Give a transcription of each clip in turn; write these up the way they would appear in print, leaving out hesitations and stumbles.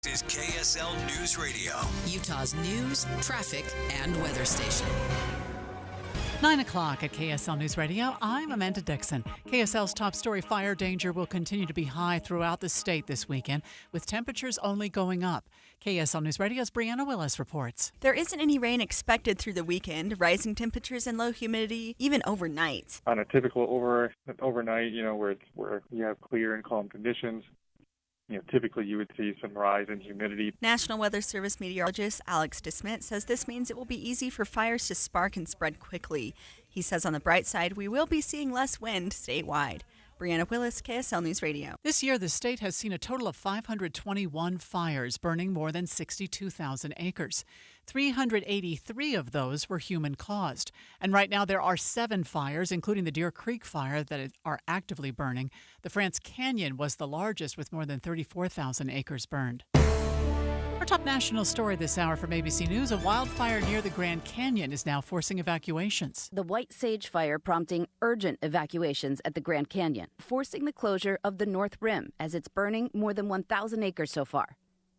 This is KSL News Radio, Utah's news, traffic, and weather station. 9 o'clock at KSL News Radio. I'm Amanda Dixon. KSL's top story: fire danger will continue to be high throughout the state this weekend, with temperatures only going up. KSL News Radio's Brianna Willis reports. There isn't any rain expected through the weekend. Rising temperatures and low humidity, even overnight. On a typical overnight, where you have clear and calm conditions, typically you would see some rise in humidity. National Weather Service meteorologist Alex DeSmit says this means it will be easy for fires to spark and spread quickly. He says on the bright side, we will be seeing less wind statewide. Brianna Willis, KSL News Radio. This year, the state has seen a total of 521 fires, burning more than 62,000 acres. 383 of those were human-caused. And right now, there are 7 fires, including the Deer Creek fire, that are actively burning. The France Canyon was the largest, with more than 34,000 acres burned. Our top national story this hour from ABC News: a wildfire near the Grand Canyon is now forcing evacuations. The White Sage Fire prompting urgent evacuations at the Grand Canyon, forcing the closure of the North Rim as it's burning more than 1,000 acres so far.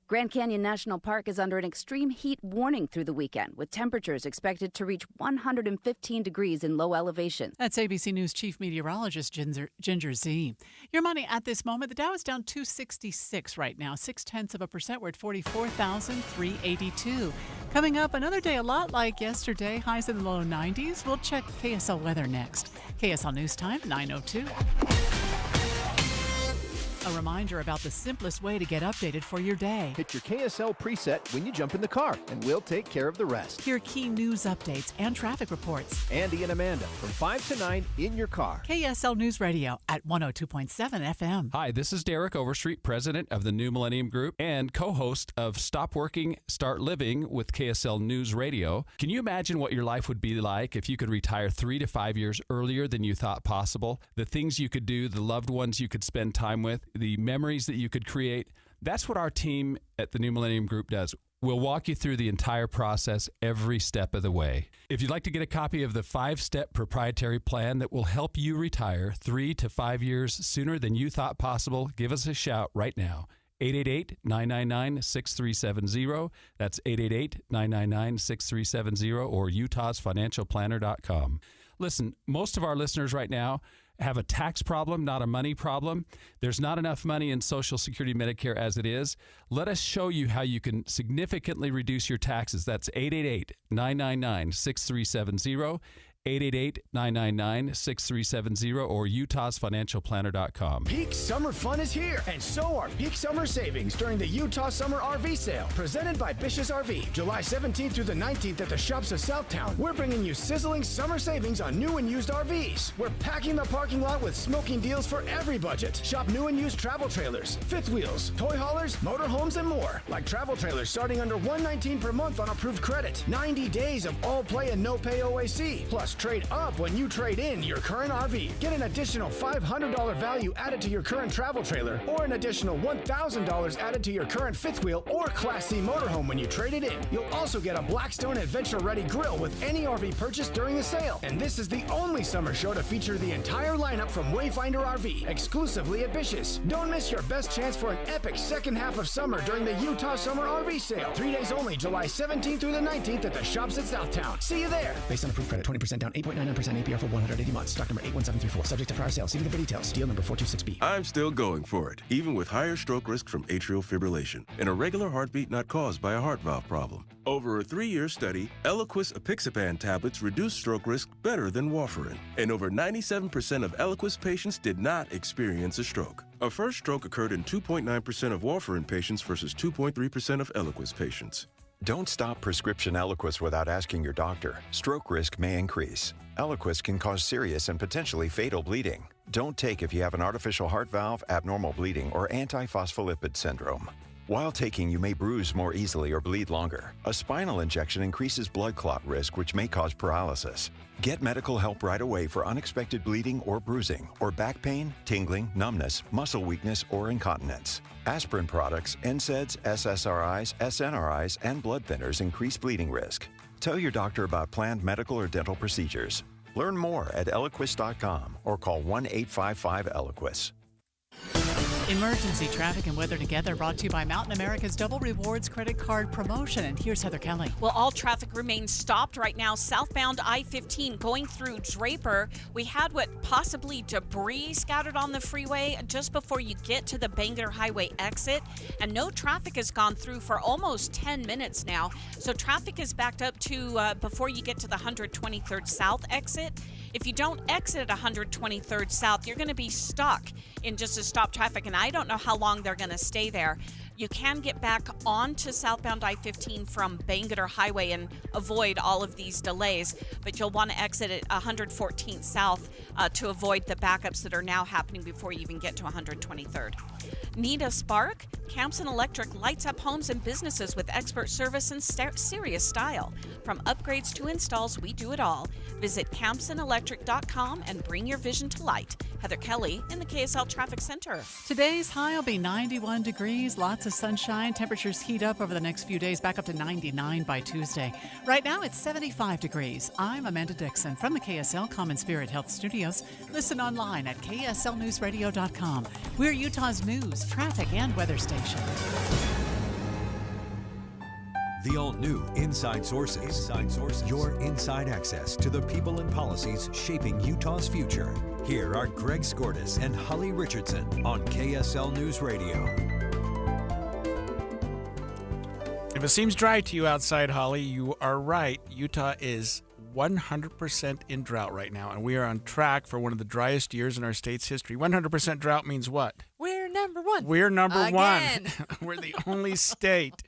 Grand Canyon National Park is under an extreme heat warning through the weekend, with temperatures expected to reach 115 degrees in low elevations. That's ABC News Chief Meteorologist Ginger Z. Your money at this moment: the Dow is down 266 right now, 0.6%. We're at 44,382. Coming up, another day a lot like yesterday, highs in the low 90s. We'll check KSL weather next. KSL News Time, 9:02. A reminder about the simplest way to get updated for your day. Hit your KSL preset when you jump in the car, and we'll take care of the rest. Hear key news updates and traffic reports. Andy and Amanda from 5 to 9 in your car. KSL News Radio at 102.7 FM. Hi, this is Derek Overstreet, president of the New Millennium Group and co-host of Stop Working, Start Living with KSL News Radio. Can you imagine what your life would be like if you could retire 3 to 5 years earlier than you thought possible? The things you could do, the loved ones you could spend time with, the memories that you could create. That's what our team at the New Millennium Group does. We'll walk you through the entire process every step of the way. If you'd like to get a copy of the 5-step proprietary plan that will help you retire 3 to 5 years sooner than you thought possible, give us a shout right now. 888-999-6370. That's 888-999-6370 or utahsfinancialplanner.com. Listen, most of our listeners right now have a tax problem, not a money problem. There's not enough money in Social Security Medicare as it is. Let us show you how you can significantly reduce your taxes. That's 888-999-6370. 888-999-6370 or utahsfinancialplanner.com. Peak summer fun is here, and so are peak summer savings during the Utah Summer RV Sale, presented by Bish's RV. July 17th through the 19th at the shops of Southtown, we're bringing you sizzling summer savings on new and used RVs. We're packing the parking lot with smoking deals for every budget. Shop new and used travel trailers, fifth wheels, toy haulers, motorhomes, and more. Like travel trailers starting under $119 per month on approved credit. 90 days of all play and no pay OAC. Plus, trade up when you trade in your current RV. Get an additional $500 value added to your current travel trailer, or an additional $1,000 added to your current fifth wheel or Class C motorhome when you trade it in. You'll also get a Blackstone Adventure Ready grill with any RV purchase during the sale. And this is the only summer show to feature the entire lineup from Wayfinder RV, exclusively at Bish's. Don't miss your best chance for an epic second half of summer during the Utah Summer RV Sale. 3 days only, July 17th through the 19th at the shops at Southtown. See you there. Based on approved credit, 20% down, 8.99% APR for 180 months. Stock number 81734. Subject to prior sale. See the details. Deal number 426B. I'm still going for it, even with higher stroke risk from atrial fibrillation, an irregular heartbeat not caused by a heart valve problem. Over a 3-year study, Eliquis apixaban tablets reduced stroke risk better than warfarin, and over 97% of Eliquis patients did not experience a stroke. A first stroke occurred in 2.9% of warfarin patients versus 2.3% of Eliquis patients. Don't stop prescription Eliquis without asking your doctor. Stroke risk may increase. Eliquis can cause serious and potentially fatal bleeding. Don't take if you have an artificial heart valve, abnormal bleeding, or antiphospholipid syndrome. While taking, you may bruise more easily or bleed longer. A spinal injection increases blood clot risk, which may cause paralysis. Get medical help right away for unexpected bleeding or bruising, or back pain, tingling, numbness, muscle weakness, or incontinence. Aspirin products, NSAIDs, SSRIs, SNRIs, and blood thinners increase bleeding risk. Tell your doctor about planned medical or dental procedures. Learn more at Eliquis.com or call 1-855-ELIQUIS. Emergency traffic and weather together brought to you by Mountain America's Double Rewards credit card promotion. And here's Heather Kelly. Well, all traffic remains stopped right now. Southbound I-15 going through Draper. We had what possibly debris scattered on the freeway just before you get to the Bangor Highway exit. And no traffic has gone through for almost 10 minutes now. So traffic is backed up to before you get to the 123rd South exit. If you don't exit at 123rd South, you're going to be stuck in just a stop traffic, and I don't know how long they're going to stay there. You can get back onto southbound I-15 from Bangor Highway and avoid all of these delays, but you'll want to exit at 114th South to avoid the backups that are now happening before you even get to 123rd. Need a spark? Campson Electric lights up homes and businesses with expert service and serious style. From upgrades to installs, we do it all. Visit CampsonElectric.com and bring your vision to light. Heather Kelly in the KSL Traffic Center. Today's high will be 91 degrees, lots of sunshine. Temperatures heat up over the next few days, back up to 99 by Tuesday. Right now, it's 75 degrees. I'm Amanda Dixon from the KSL Common Spirit Health Studios. Listen online at KSLNewsRadio.com. We're Utah's news, traffic, and weather station. The all-new Inside Sources. Your inside access to the people and policies shaping Utah's future. Here are Greg Skordas and Holly Richardson on KSL News Radio. If it seems dry to you outside, Holly, you are right. Utah is 100% in drought right now, and we are on track for one of the driest years in our state's history. 100% drought means what? We're number one. We're number Again. one. We're the only state,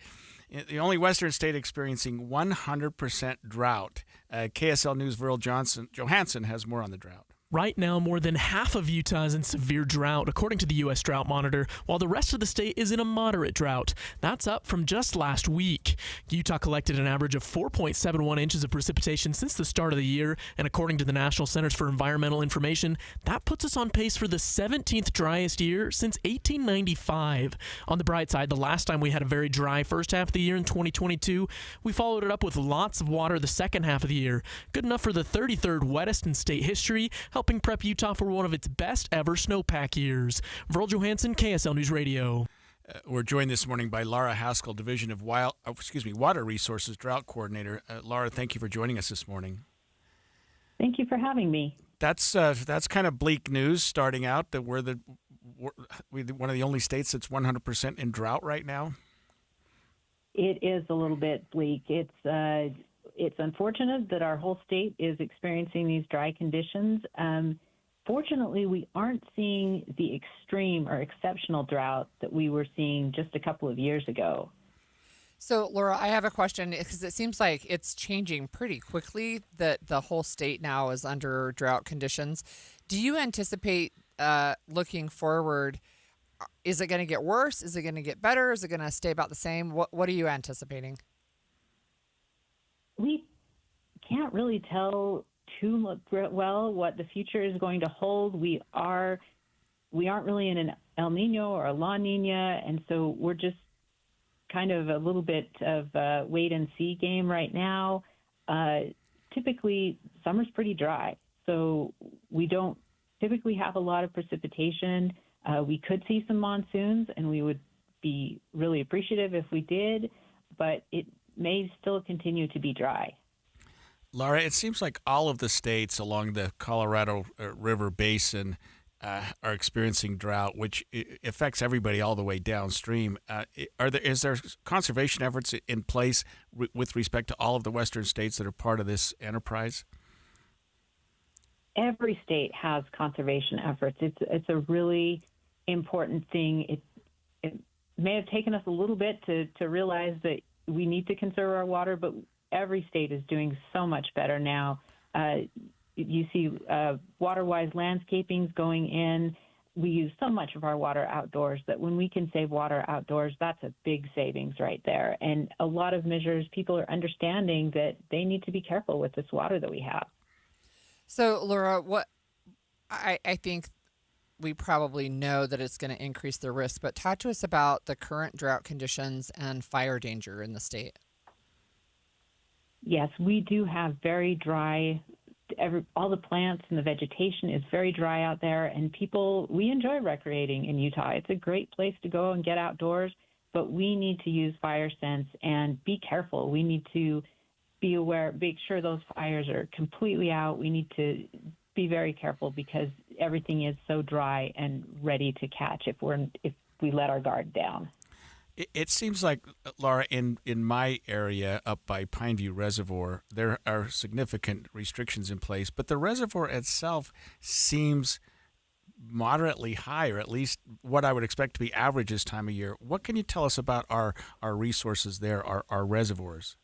the only Western state experiencing 100% drought. KSL News' Viral Johansson has more on the drought. Right now, more than half of Utah is in severe drought, according to the U.S. Drought Monitor, while the rest of the state is in a moderate drought. That's up from just last week. Utah collected an average of 4.71 inches of precipitation since the start of the year, and according to the National Centers for Environmental Information, that puts us on pace for the 17th driest year since 1895. On the bright side, the last time we had a very dry first half of the year in 2022, we followed it up with lots of water the second half of the year. Good enough for the 33rd wettest in state history, helping prep Utah for one of its best ever snowpack years. Viral Johansson, KSL News Radio. We're joined this morning by Laura Haskell, Division of Water Resources Drought Coordinator. Laura, thank you for joining us this morning. Thank you for having me. That's kind of bleak news starting out, that we're one of the only states that's 100% in drought right now. It is a little bit bleak. It's unfortunate that our whole state is experiencing these dry conditions. Fortunately, we aren't seeing the extreme or exceptional drought that we were seeing just a couple of years ago. So, Laura, I have a question because it seems like it's changing pretty quickly that the whole state now is under drought conditions. Do you anticipate looking forward, is it going to get worse? Is it going to get better? Is it going to stay about the same? What are you anticipating? We can't really tell too well what the future is going to hold. We aren't really in an El Nino or a La Nina, and so we're just kind of a little bit of a wait and see game right now. Typically, summer's pretty dry, so we don't typically have a lot of precipitation. We could see some monsoons, and we would be really appreciative if we did, but it may still continue to be dry. Laura, it seems like all of the states along the Colorado River Basin are experiencing drought, which affects everybody all the way downstream. Is there conservation efforts in place with respect to all of the western states that are part of this enterprise? Every state has conservation efforts. It's a really important thing. It may have taken us a little bit to realize that we need to conserve our water, but every state is doing so much better now. You see water-wise landscapings going in. We use so much of our water outdoors that when we can save water outdoors, that's a big savings right there. And a lot of measures, people are understanding that they need to be careful with this water that we have. So, Laura, I think we probably know that it's going to increase the risk, but talk to us about the current drought conditions and fire danger in the state. Yes, we do have very dry all the plants and the vegetation is very dry out there, and we enjoy recreating in Utah. It's a great place to go and get outdoors, but we need to use fire sense and be careful. We need to be aware, make sure those fires are completely out. We need to be very careful because everything is so dry and ready to catch if we let our guard down. It seems like, Laura, in my area up by Pineview Reservoir, there are significant restrictions in place, but the reservoir itself seems moderately high, or at least what I would expect to be average this time of year. What can you tell us about our resources there, our reservoirs?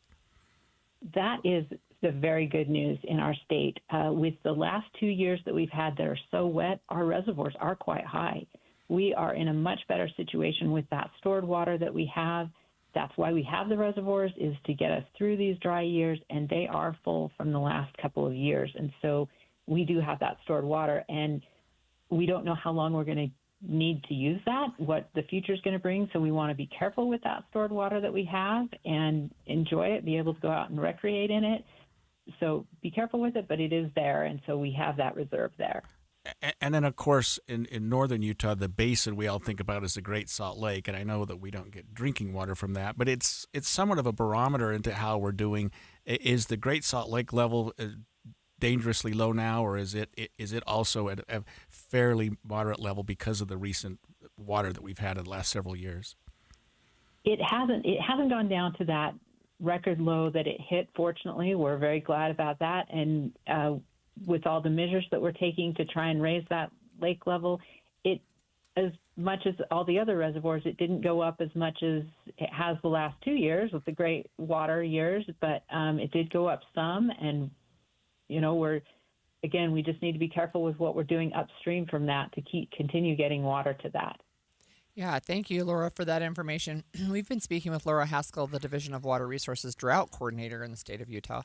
That is the very good news in our state. With the last 2 years that we've had that are so wet, our reservoirs are quite high. We are in a much better situation with that stored water that we have. That's why we have the reservoirs, is to get us through these dry years, and they are full from the last couple of years. And so we do have that stored water, and we don't know how long we're going to need to use that, what the future is going to bring. So we want to be careful with that stored water that we have and enjoy it, be able to go out and recreate in it. So be careful with it, but it is there, and so we have that reserve there. And then, of course, in northern Utah, the basin we all think about is the Great Salt Lake, and I know that we don't get drinking water from that, but it's somewhat of a barometer into how we're doing. Is the Great Salt Lake level dangerously low now, or is it also at a fairly moderate level because of the recent water that we've had in the last several years? It hasn't gone down to that record low that it hit. Fortunately, we're very glad about that, and with all the measures that we're taking to try and raise that lake level, it, as much as all the other reservoirs, it didn't go up as much as it has the last 2 years with the great water years, but it did go up some. And, we just need to be careful with what we're doing upstream from that to continue getting water to that. Yeah, thank you, Laura, for that information. We've been speaking with Laura Haskell, the Division of Water Resources Drought Coordinator in the state of Utah.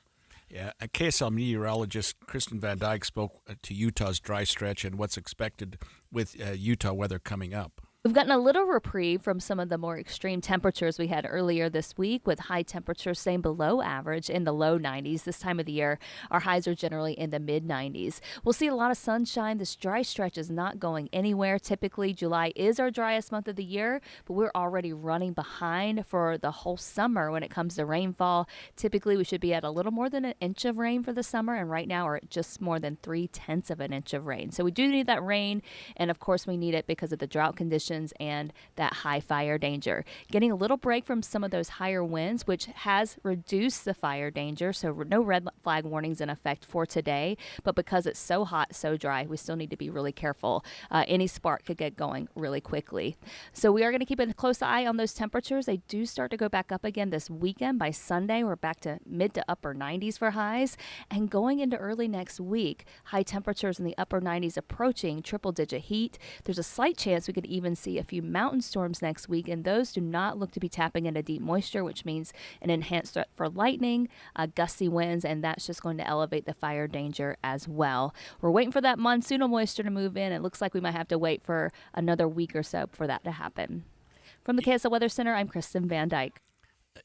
Yeah, a KSL meteorologist Kristen Van Dyke spoke to Utah's dry stretch and what's expected with Utah weather coming up. We've gotten a little reprieve from some of the more extreme temperatures we had earlier this week, with high temperatures staying below average in the low 90s. This time of the year, our highs are generally in the mid 90s. We'll see a lot of sunshine. This dry stretch is not going anywhere. Typically, July is our driest month of the year, but we're already running behind for the whole summer when it comes to rainfall. Typically, we should be at a little more than an inch of rain for the summer, and right now we're at just more than 0.3 of an inch of rain. So we do need that rain, and of course we need it because of the drought conditions and that high fire danger. Getting a little break from some of those higher winds, which has reduced the fire danger, so no red flag warnings in effect for today, but because it's so hot, so dry, we still need to be really careful. Any spark could get going really quickly. So we are going to keep a close eye on those temperatures. They do start to go back up again this weekend. By Sunday, we're back to mid to upper 90s for highs, and going into early next week, high temperatures in the upper 90s approaching triple-digit heat. There's a slight chance we could even see a few mountain storms next week, and those do not look to be tapping into deep moisture, which means an enhanced threat for lightning, gusty winds, and that's just going to elevate the fire danger as well. We're waiting for that monsoonal moisture to move in. It looks like we might have to wait for another week or so for that to happen. From the KSL Weather Center, I'm Kristen Van Dyke.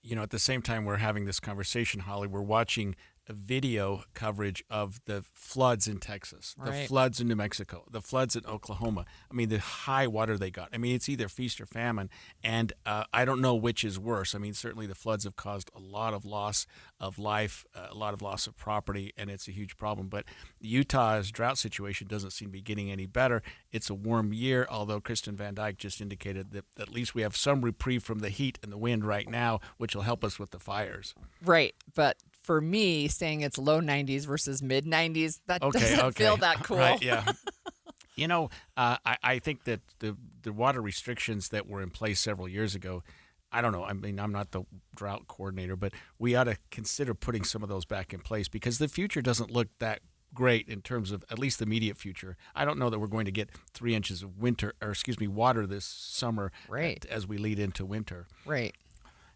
At the same time we're having this conversation, Holly, we're watching a video coverage of the floods in Texas, the floods in New Mexico, the floods in Oklahoma. I mean, the high water they got. I mean, it's either feast or famine, and I don't know which is worse. I mean, certainly the floods have caused a lot of loss of life, a lot of loss of property, and it's a huge problem. But Utah's drought situation doesn't seem to be getting any better. It's a warm year, although Kristen Van Dyke just indicated that at least we have some reprieve from the heat and the wind right now, which will help us with the fires. Right, but for me, saying it's low 90s versus mid 90s, that doesn't feel that cool. Right, yeah. I think that the water restrictions that were in place several years ago, I don't know. I mean, I'm not the drought coordinator, but we ought to consider putting some of those back in place because the future doesn't look that great in terms of at least the immediate future. I don't know that we're going to get 3 inches of water this summer as we lead into winter. Right.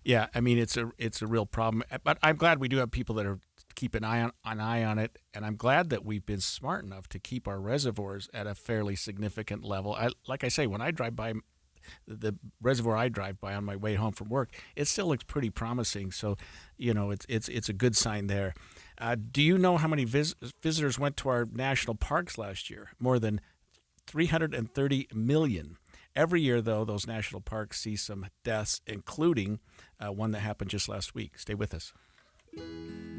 Yeah, I mean it's a real problem, but I'm glad we do have people that are keep an eye on it, and I'm glad that we've been smart enough to keep our reservoirs at a fairly significant level. Like I say, when I drive by the reservoir I drive by on my way home from work, it still looks pretty promising. So, it's a good sign there. Do you know how many visitors went to our national parks last year? More than 330 million. Every year, though, those national parks see some deaths, including one that happened just last week. Stay with us.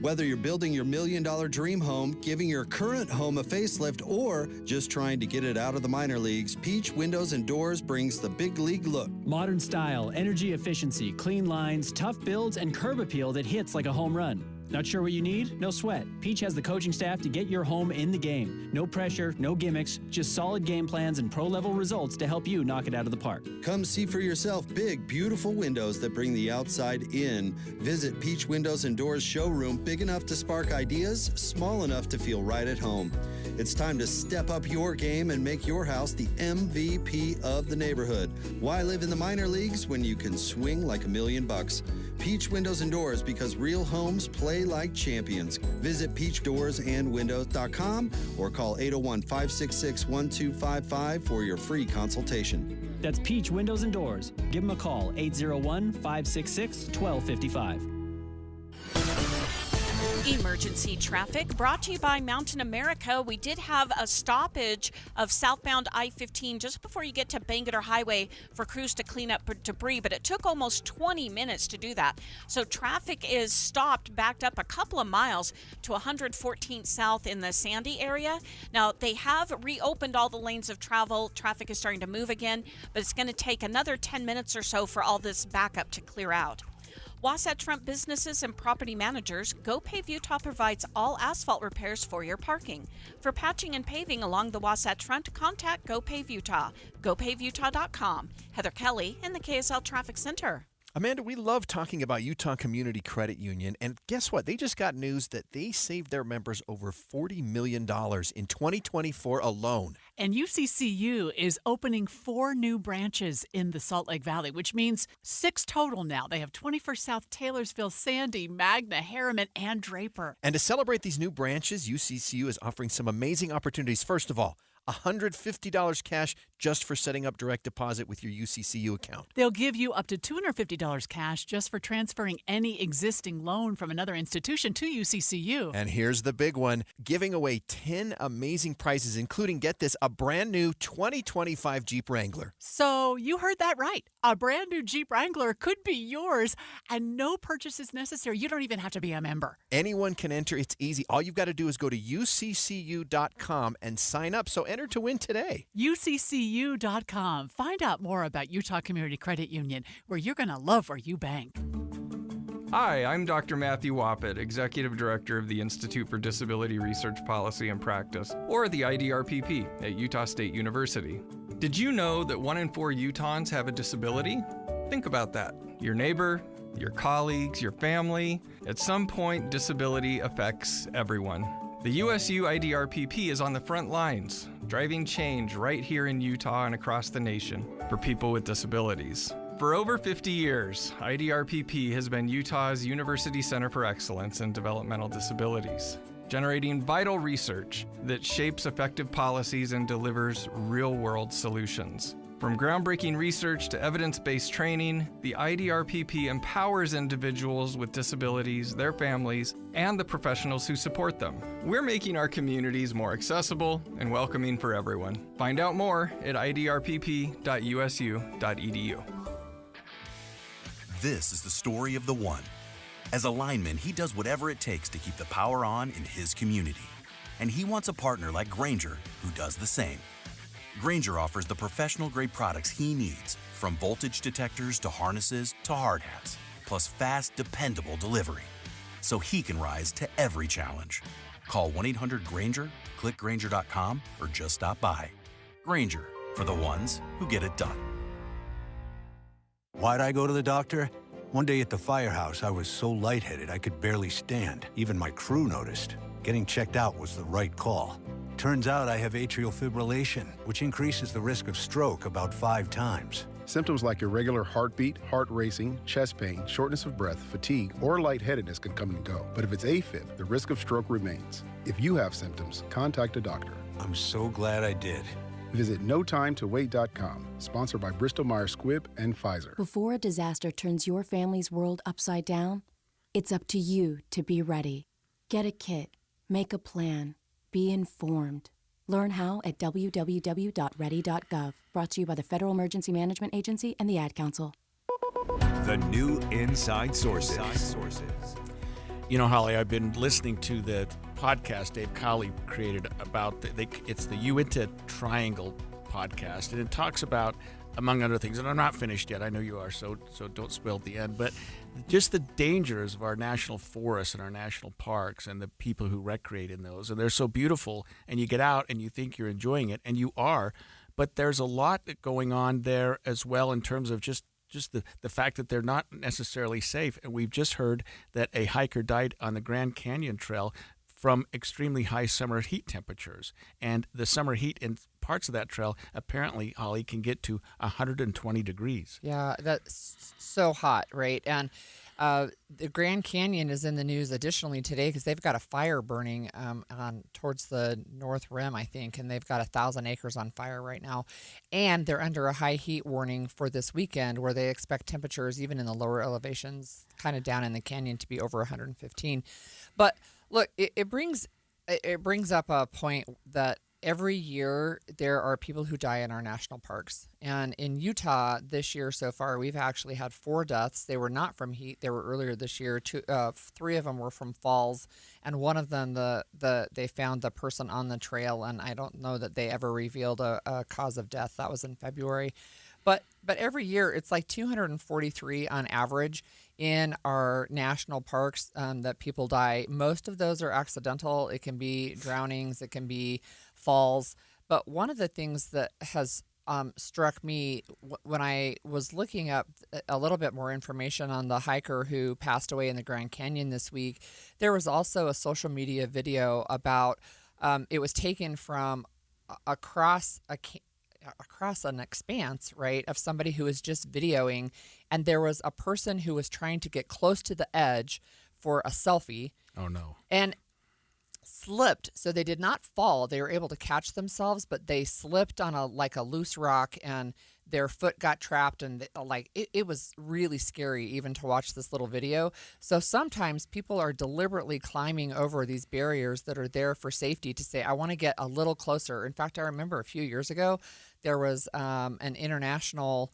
Whether you're building your $1 million dream home, giving your current home a facelift, or just trying to get it out of the minor leagues, Peach Windows and Doors brings the big league look. Modern style, energy efficiency, clean lines, tough builds, and curb appeal that hits like a home run. Not sure what you need? No sweat. Peach has the coaching staff to get your home in the game. No pressure, no gimmicks, just solid game plans and pro-level results to help you knock it out of the park. Come see for yourself big, beautiful windows that bring the outside in. Visit Peach Windows and Doors showroom, big enough to spark ideas, small enough to feel right at home. It's time to step up your game and make your house the MVP of the neighborhood. Why live in the minor leagues when you can swing like $1 million? Peach Windows and Doors, because real homes play like champions. Visit peachdoorsandwindows.com or call 801-566-1255 for your free consultation. That's Peach Windows and Doors. Give them a call, 801-566-1255. Emergency traffic brought to you by Mountain America. We did have a stoppage of southbound I-15 just before you get to Bangor Highway for crews to clean up debris, but it took almost 20 minutes to do that. So traffic is stopped, backed up a couple of miles to 114th South in the Sandy area. Now, they have reopened all the lanes of travel. Traffic is starting to move again, but it's going to take another 10 minutes or so for all this backup to clear out. Wasatch Front businesses and property managers, GoPave Utah provides all asphalt repairs for your parking. For patching and paving along the Wasatch Front, contact GoPave Utah, gopavutah.com. Heather Kelly in the KSL Traffic Center. Amanda, we love talking about Utah Community Credit Union, and guess what? They just got news that they saved their members over $40 million in 2024 alone. And UCCU is opening 4 new branches in the Salt Lake Valley, which means 6 total now. They have 21st South, Taylorsville, Sandy, Magna, Harriman, and Draper. And to celebrate these new branches, UCCU is offering some amazing opportunities. First of all, $150 cash just for setting up direct deposit with your UCCU account. They'll give you up to $250 cash just for transferring any existing loan from another institution to UCCU. And here's the big one, giving away 10 amazing prizes, including, get this, a brand new 2025 Jeep Wrangler. So you heard that right. A brand new Jeep Wrangler could be yours, and no purchase is necessary. You don't even have to be a member. Anyone can enter. It's easy. All you've got to do is go to uccu.com and sign up. So enter to win today. UCCU.com. Find out more about Utah Community Credit Union, where you're going to love where you bank. Hi, I'm Dr. Matthew Wappett, Executive Director of the Institute for Disability Research Policy and Practice, or the IDRPP, at Utah State University. Did you know that 1 in 4 Utahns have a disability? Think about that. Your neighbor, your colleagues, your family. At some point, disability affects everyone. The USU IDRPP is on the front lines, driving change right here in Utah and across the nation for people with disabilities. For over 50 years, IDRPP has been Utah's University Center for Excellence in Developmental Disabilities, generating vital research that shapes effective policies and delivers real-world solutions. From groundbreaking research to evidence-based training, the IDRPP empowers individuals with disabilities, their families, and the professionals who support them. We're making our communities more accessible and welcoming for everyone. Find out more at idrpp.usu.edu. This is the story of the one. As a lineman, he does whatever it takes to keep the power on in his community. And he wants a partner like Grainger who does the same. Grainger offers the professional-grade products he needs, from voltage detectors to harnesses to hard hats, plus fast, dependable delivery, so he can rise to every challenge. Call 1-800-GRAINGER, click Grainger.com, or just stop by. Grainger, for the ones who get it done. Why'd I go to the doctor? One day at the firehouse, I was so lightheaded I could barely stand. Even my crew noticed. Getting checked out was the right call. Turns out I have atrial fibrillation, which increases the risk of stroke about 5 times. Symptoms like irregular heartbeat, heart racing, chest pain, shortness of breath, fatigue, or lightheadedness can come and go. But if it's AFib, the risk of stroke remains. If you have symptoms, contact a doctor. I'm so glad I did. Visit notimetowait.com. Sponsored by Bristol-Myers Squibb and Pfizer. Before a disaster turns your family's world upside down, it's up to you to be ready. Get a kit. Make a plan. Be informed. Learn how at www.ready.gov. Brought to you by the Federal Emergency Management Agency and the Ad Council. The new Inside Sources. You know, Holly, I've been listening to the podcast Dave Cowley created about it's the Uinta Triangle podcast, and it talks about, among other things, and I'm not finished yet. I know you are, so don't spoil the end. But just the dangers of our national forests and our national parks and the people who recreate in those, and they're so beautiful. And you get out and you think you're enjoying it, and you are. But there's a lot going on there as well in terms of just the fact that they're not necessarily safe. And we've just heard that a hiker died on the Grand Canyon Trail from extremely high summer heat temperatures. And the summer heat in parts of that trail, apparently, Holly, can get to 120 degrees. Yeah, that's so hot, right? And the Grand Canyon is in the news additionally today because they've got a fire burning on towards the North Rim, I think, and they've got 1,000 acres on fire right now. And they're under a high heat warning for this weekend where they expect temperatures, even in the lower elevations, kind of down in the canyon, to be over 115. But look, it brings up a point that every year there are people who die in our national parks. And in Utah this year so far, we've actually had 4 deaths. They were not from heat. They were earlier this year. 3 of them were from falls. And one of them, they found the person on the trail. And I don't know that they ever revealed a cause of death. That was in February. But every year it's like 243 on average in our national parks that people die. Most of those are accidental. It can be drownings. It can be falls. But one of the things that has struck me when I was looking up a little bit more information on the hiker who passed away in the Grand Canyon this week, there was also a social media video about it was taken from across an expanse, right, of somebody who was just videoing, and there was a person who was trying to get close to the edge for a selfie. Oh, no. And slipped, so they did not fall. They were able to catch themselves, but they slipped on a loose rock, and their foot got trapped, and it was really scary even to watch this little video. So sometimes people are deliberately climbing over these barriers that are there for safety to say, I want to get a little closer. In fact, I remember a few years ago, there was an international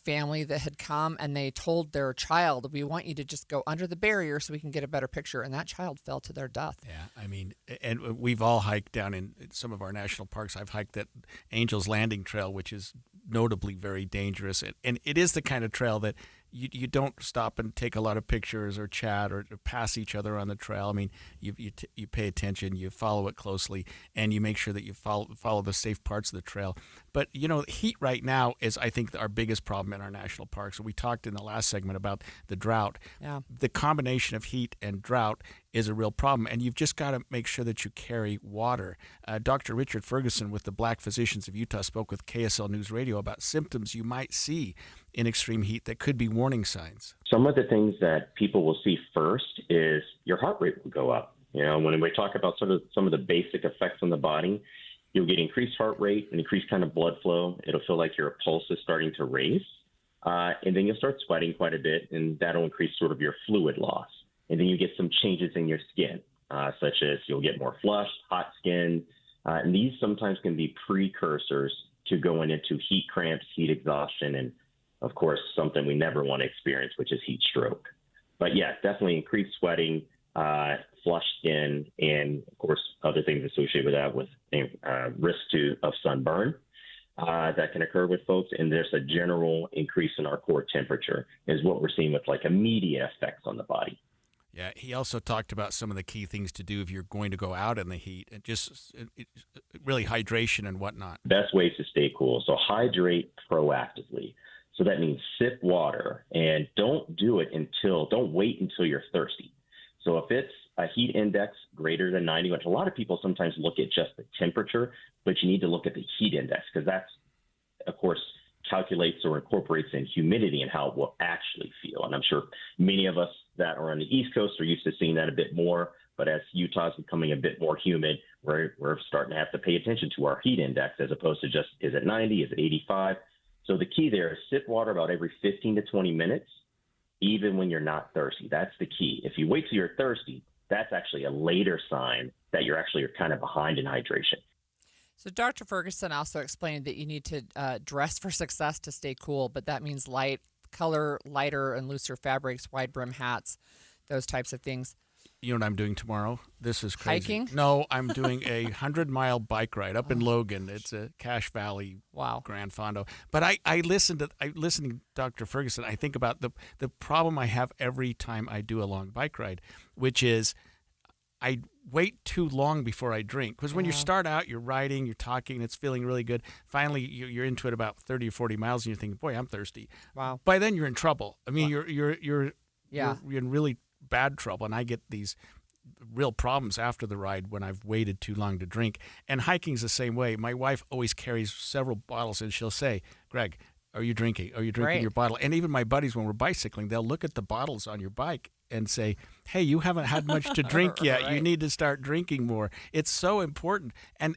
family that had come, and they told their child, we want you to just go under the barrier so we can get a better picture. And that child fell to their death. Yeah, I mean, and we've all hiked down in some of our national parks. I've hiked that Angel's Landing Trail, which is notably very dangerous. And it is the kind of trail that you don't stop and take a lot of pictures or chat or pass each other on the trail. I mean, you pay attention, you follow it closely, and you make sure that you follow the safe parts of the trail. But, you know, heat right now is, I think, our biggest problem in our national parks. We talked in the last segment about the drought. Yeah. The combination of heat and drought is a real problem, and you've just got to make sure that you carry water. Dr. Richard Ferguson with the Black Physicians of Utah spoke with KSL News Radio about symptoms you might see in extreme heat that could be warning signs. Some of the things that people will see first is your heart rate will go up. You know, when we talk about sort of some of the basic effects on the body, you'll get increased heart rate and increased kind of blood flow. It'll feel like your pulse is starting to raise. And then you'll start sweating quite a bit, and that'll increase sort of your fluid loss. And then you get some changes in your skin, such as you'll get more flushed, hot skin. And these sometimes can be precursors to going into heat cramps, heat exhaustion, and, of course, something we never want to experience, which is heat stroke. But, yeah, definitely increased sweating, flushed skin, and, of course, other things associated with that with risk of sunburn that can occur with folks. And there's a general increase in our core temperature is what we're seeing with, like, immediate effects on the body. Yeah, he also talked about some of the key things to do if you're going to go out in the heat, and just really hydration and whatnot. Best ways to stay cool. So hydrate proactively. So that means sip water, and don't wait until you're thirsty. So if it's a heat index greater than 90, which a lot of people sometimes look at just the temperature, but you need to look at the heat index because that's, of course, calculates or incorporates in humidity and how it will actually feel. And I'm sure many of us that are on the East Coast are used to seeing that a bit more. But as Utah's becoming a bit more humid, we're starting to have to pay attention to our heat index as opposed to just, is it 90, is it 85? So the key there is sip water about every 15 to 20 minutes, even when you're not thirsty. That's the key. If you wait till you're thirsty, that's actually a later sign that you're kind of behind in hydration. So Dr. Ferguson also explained that you need to dress for success to stay cool, but that means lighter and looser fabrics, wide brim hats, those types of things. You know what I'm doing tomorrow? This is crazy. Hiking? No, I'm doing a 100-mile bike ride up in Logan. It's a Cache Valley, wow, Grand Fondo. But I listen to Dr. Ferguson. I think about the problem I have every time I do a long bike ride, which is I wait too long before I drink. Because when you start out, you're riding, you're talking, it's feeling really good. Finally, you're into it about 30 or 40 miles, and you're thinking, boy, I'm thirsty. Wow. By then, you're in trouble. I mean, you're in really bad trouble, and I get these real problems after the ride when I've waited too long to drink. And hiking's the same way. My wife always carries several bottles, and she'll say, Greg, are you drinking? Are you drinking your bottle? And even my buddies, when we're bicycling, they'll look at the bottles on your bike and say, hey, you haven't had much to drink yet. Right. You need to start drinking more. It's so important. And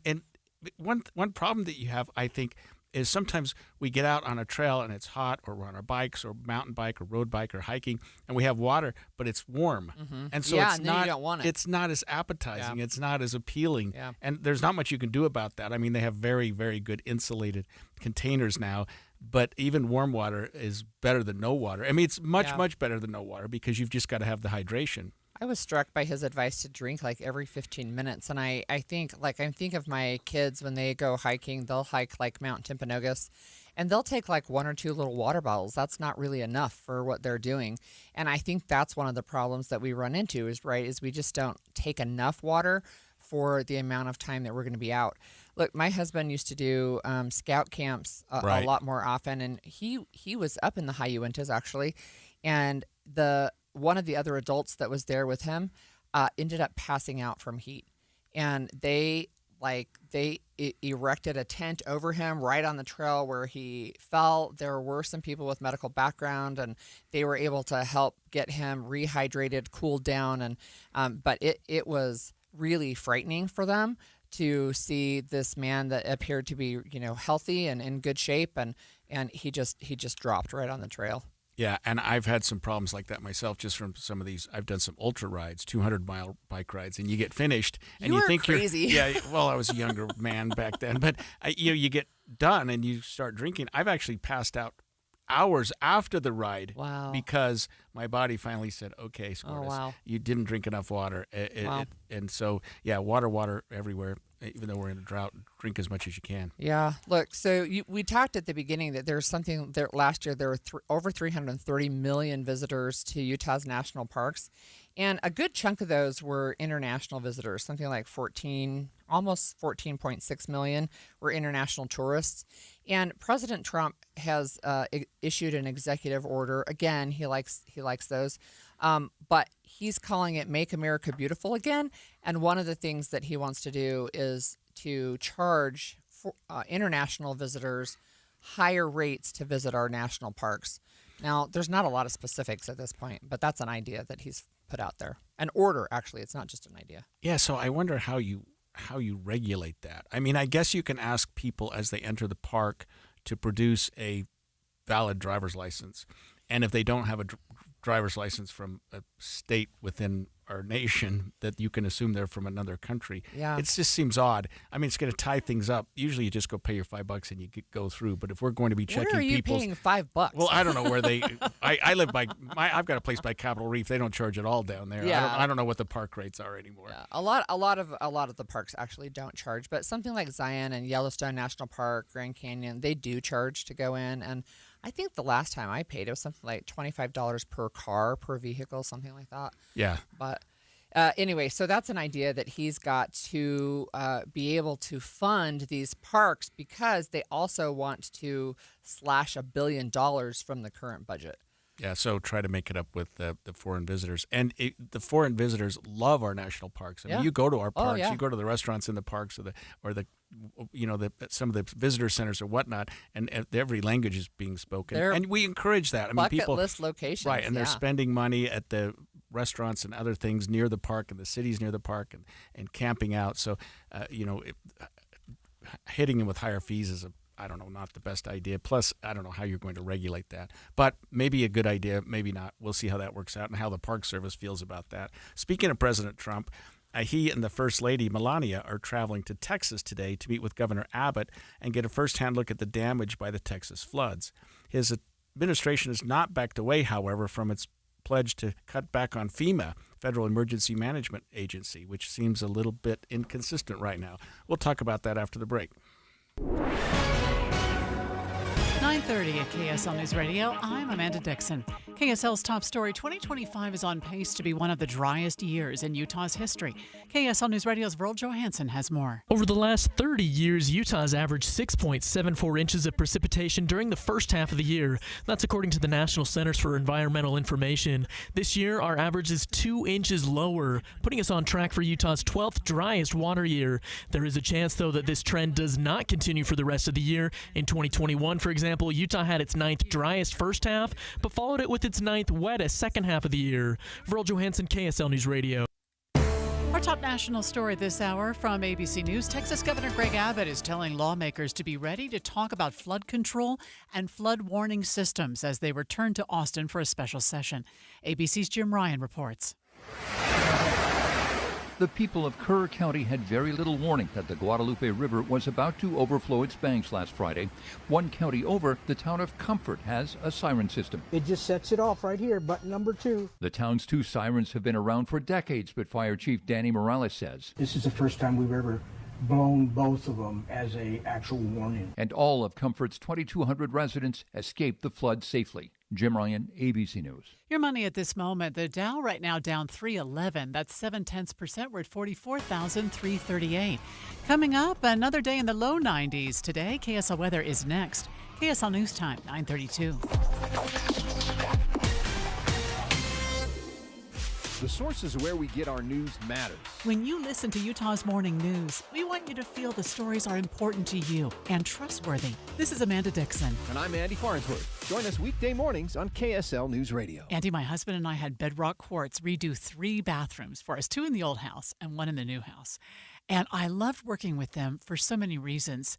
one problem that you have, I think, is sometimes we get out on a trail and it's hot, or we're on our bikes or mountain bike or road bike or hiking, and we have water, but it's warm. Mm-hmm. And so and then you don't want it. It's not as appetizing. Yeah. It's not as appealing. Yeah. And there's not much you can do about that. I mean, they have very, very good insulated containers now, but even warm water is better than no water. I mean, it's much better than no water because you've just got to have the hydration. I was struck by his advice to drink like every 15 minutes. And I think of my kids when they go hiking, they'll hike like Mount Timpanogos, and they'll take like one or two little water bottles. That's not really enough for what they're doing. And I think that's one of the problems that we run into is we just don't take enough water for the amount of time that we're going to be out. Look, my husband used to do scout camps a lot more often, and he was up in the high Uintas actually, and one of the other adults that was there with him ended up passing out from heat, and they erected a tent over him right on the trail where he fell. There were some people with medical background, and they were able to help get him rehydrated, cooled down, and but it was really frightening for them to see this man that appeared to be healthy and in good shape, and he just dropped right on the trail. Yeah, and I've had some problems like that myself just from some of these. I've done some ultra rides, 200-mile bike rides, and you get finished, and you think crazy. Yeah, well, I was a younger man back then, but you get done and you start drinking. I've actually passed out hours after the ride because my body finally said, okay, Scortis, you didn't drink enough water. And so, water everywhere. Even though we're in a drought, drink as much as you can. Yeah. Look, so we talked at the beginning that there's something there. Last year, there were over 330 million visitors to Utah's national parks. And a good chunk of those were international visitors, something like almost 14.6 million were international tourists. And President Trump has issued an executive order. Again, he likes those. But he's calling it Make America Beautiful Again. And one of the things that he wants to do is to charge international visitors higher rates to visit our national parks. Now, there's not a lot of specifics at this point, but that's an idea that he's put out there. An order, actually. It's not just an idea. Yeah, so I wonder how you regulate that. I mean, I guess you can ask people as they enter the park to produce a valid driver's license. And if they don't have a driver's license from a state within our nation, that you can assume they're from another country. Yeah. It just seems odd. I mean, it's going to tie things up. Usually you just go pay your $5 and you go through. But if we're going to be checking where are you people's... paying $5? Well, I don't know where they... I live by... I've got a place by Capitol Reef. They don't charge at all down there. Yeah. I don't know what the park rates are anymore. Yeah. A lot of the parks actually don't charge. But something like Zion and Yellowstone National Park, Grand Canyon, they do charge to go in. And I think the last time I paid, it was something like $25 per car, per vehicle, something like that. Yeah. But anyway, so that's an idea that he's got to be able to fund these parks because they also want to slash $1 billion from the current budget. Yeah, so try to make it up with the foreign visitors. And the foreign visitors love our national parks. I mean, you go to our parks, you go to the restaurants in the parks or some of the visitor centers or whatnot, and every language is being spoken. And we encourage that. I mean, people bucket list locations. Right, and they're spending money at the restaurants and other things near the park and the cities near the park and camping out. So, hitting them with higher fees is not the best idea. Plus, I don't know how you're going to regulate that. But maybe a good idea, maybe not. We'll see how that works out and how the Park Service feels about that. Speaking of President Trump, he and the First Lady, Melania, are traveling to Texas today to meet with Governor Abbott and get a firsthand look at the damage by the Texas floods. His administration has not backed away, however, from its pledge to cut back on FEMA, Federal Emergency Management Agency, which seems a little bit inconsistent right now. We'll talk about that after the break. 9:30 at KSL News Radio. I'm Amanda Dixon. KSL's top story, 2025 is on pace to be one of the driest years in Utah's history. KSL News Radio's Verl Johansson has more. Over the last 30 years, Utah's averaged 6.74 inches of precipitation during the first half of the year. That's according to the National Centers for Environmental Information. This year, our average is 2 inches lower, putting us on track for Utah's 12th driest water year. There is a chance, though, that this trend does not continue for the rest of the year. In 2021, for example, Utah had its 9th driest first half, but followed it with its 9th wettest second half of the year. Verl Johansson, KSL News Radio. Our top national story this hour from ABC News. Texas Governor Greg Abbott is telling lawmakers to be ready to talk about flood control and flood warning systems as they return to Austin for a special session. ABC's Jim Ryan reports. The people of Kerr County had very little warning that the Guadalupe River was about to overflow its banks last Friday. One county over, the town of Comfort has a siren system. It just sets it off right here, button number 2. The town's 2 sirens have been around for decades, but Fire Chief Danny Morales says this is the first time we've ever blown both of them as a actual warning. And all of Comfort's 2,200 residents escaped the flood safely. Jim Ryan, ABC News. Your money at this moment, the Dow right now down 311. That's 0.7%. We're at 44,338. Coming up, another day in the low 90s. Today, KSL weather is next. KSL News Time, 9:32. The sources where we get our news matters. When you listen to Utah's Morning News, we want you to feel the stories are important to you and trustworthy. This is Amanda Dixon. And I'm Andy Farnsworth. Join us weekday mornings on KSL News Radio. Andy, my husband and I had Bedrock Quartz redo 3 bathrooms for us, 2 in the old house and 1 in the new house. And I loved working with them for so many reasons.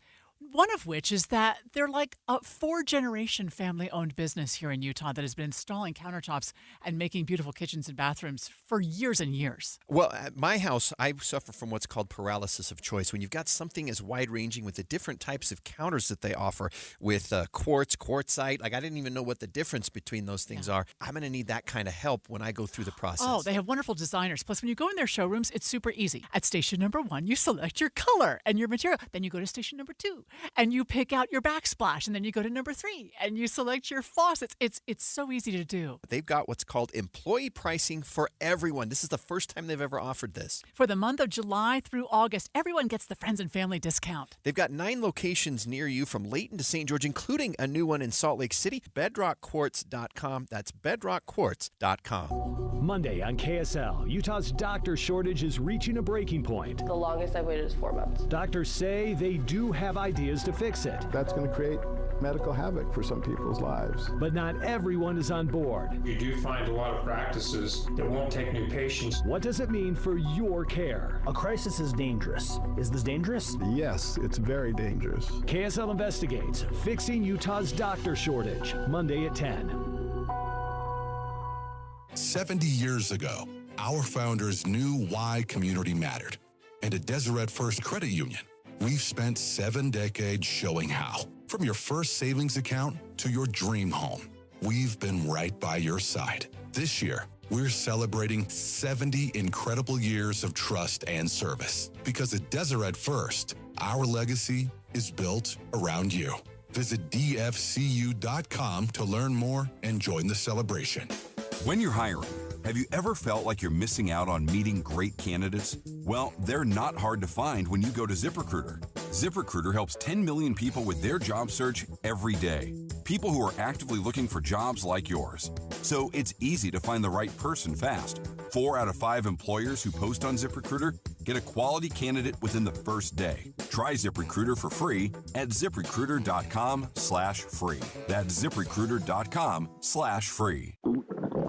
One of which is that they're like a 4-generation family-owned business here in Utah that has been installing countertops and making beautiful kitchens and bathrooms for years and years. Well, at my house, I suffer from what's called paralysis of choice. When you've got something as wide-ranging with the different types of counters that they offer with quartz, quartzite, like I didn't even know what the difference between those things are. I'm going to need that kind of help when I go through the process. Oh, they have wonderful designers. Plus, when you go in their showrooms, it's super easy. At station number 1, you select your color and your material. Then you go to station number 2. And you pick out your backsplash, and then you go to number 3, and you select your faucets. It's so easy to do. They've got what's called employee pricing for everyone. This is the first time they've ever offered this. For the month of July through August, everyone gets the friends and family discount. They've got 9 locations near you from Layton to St. George, including a new one in Salt Lake City. BedrockQuartz.com. That's BedrockQuartz.com. Monday on KSL, Utah's doctor shortage is reaching a breaking point. The longest I've waited is 4 months. Doctors say they do have ideas to fix it. That's going to create medical havoc for some people's lives. But not everyone is on board. You do find a lot of practices that won't take new patients. What does it mean for your care? A crisis is dangerous. Is this dangerous? Yes, it's very dangerous. KSL investigates fixing Utah's doctor shortage, Monday at 10. 70 years ago, our founders knew why community mattered. And at Deseret First Credit Union, we've spent 7 decades showing how. From your first savings account to your dream home, we've been right by your side. This year, we're celebrating 70 incredible years of trust and service. Because at Deseret First, our legacy is built around you. Visit dfcu.com to learn more and join the celebration. When you're hiring, have you ever felt like you're missing out on meeting great candidates? Well, they're not hard to find when you go to ZipRecruiter. ZipRecruiter helps 10 million people with their job search every day. People who are actively looking for jobs like yours. So it's easy to find the right person fast. 4 out of 5 employers who post on ZipRecruiter get a quality candidate within the first day. Try ZipRecruiter for free at ZipRecruiter.com/free. That's ZipRecruiter.com/free.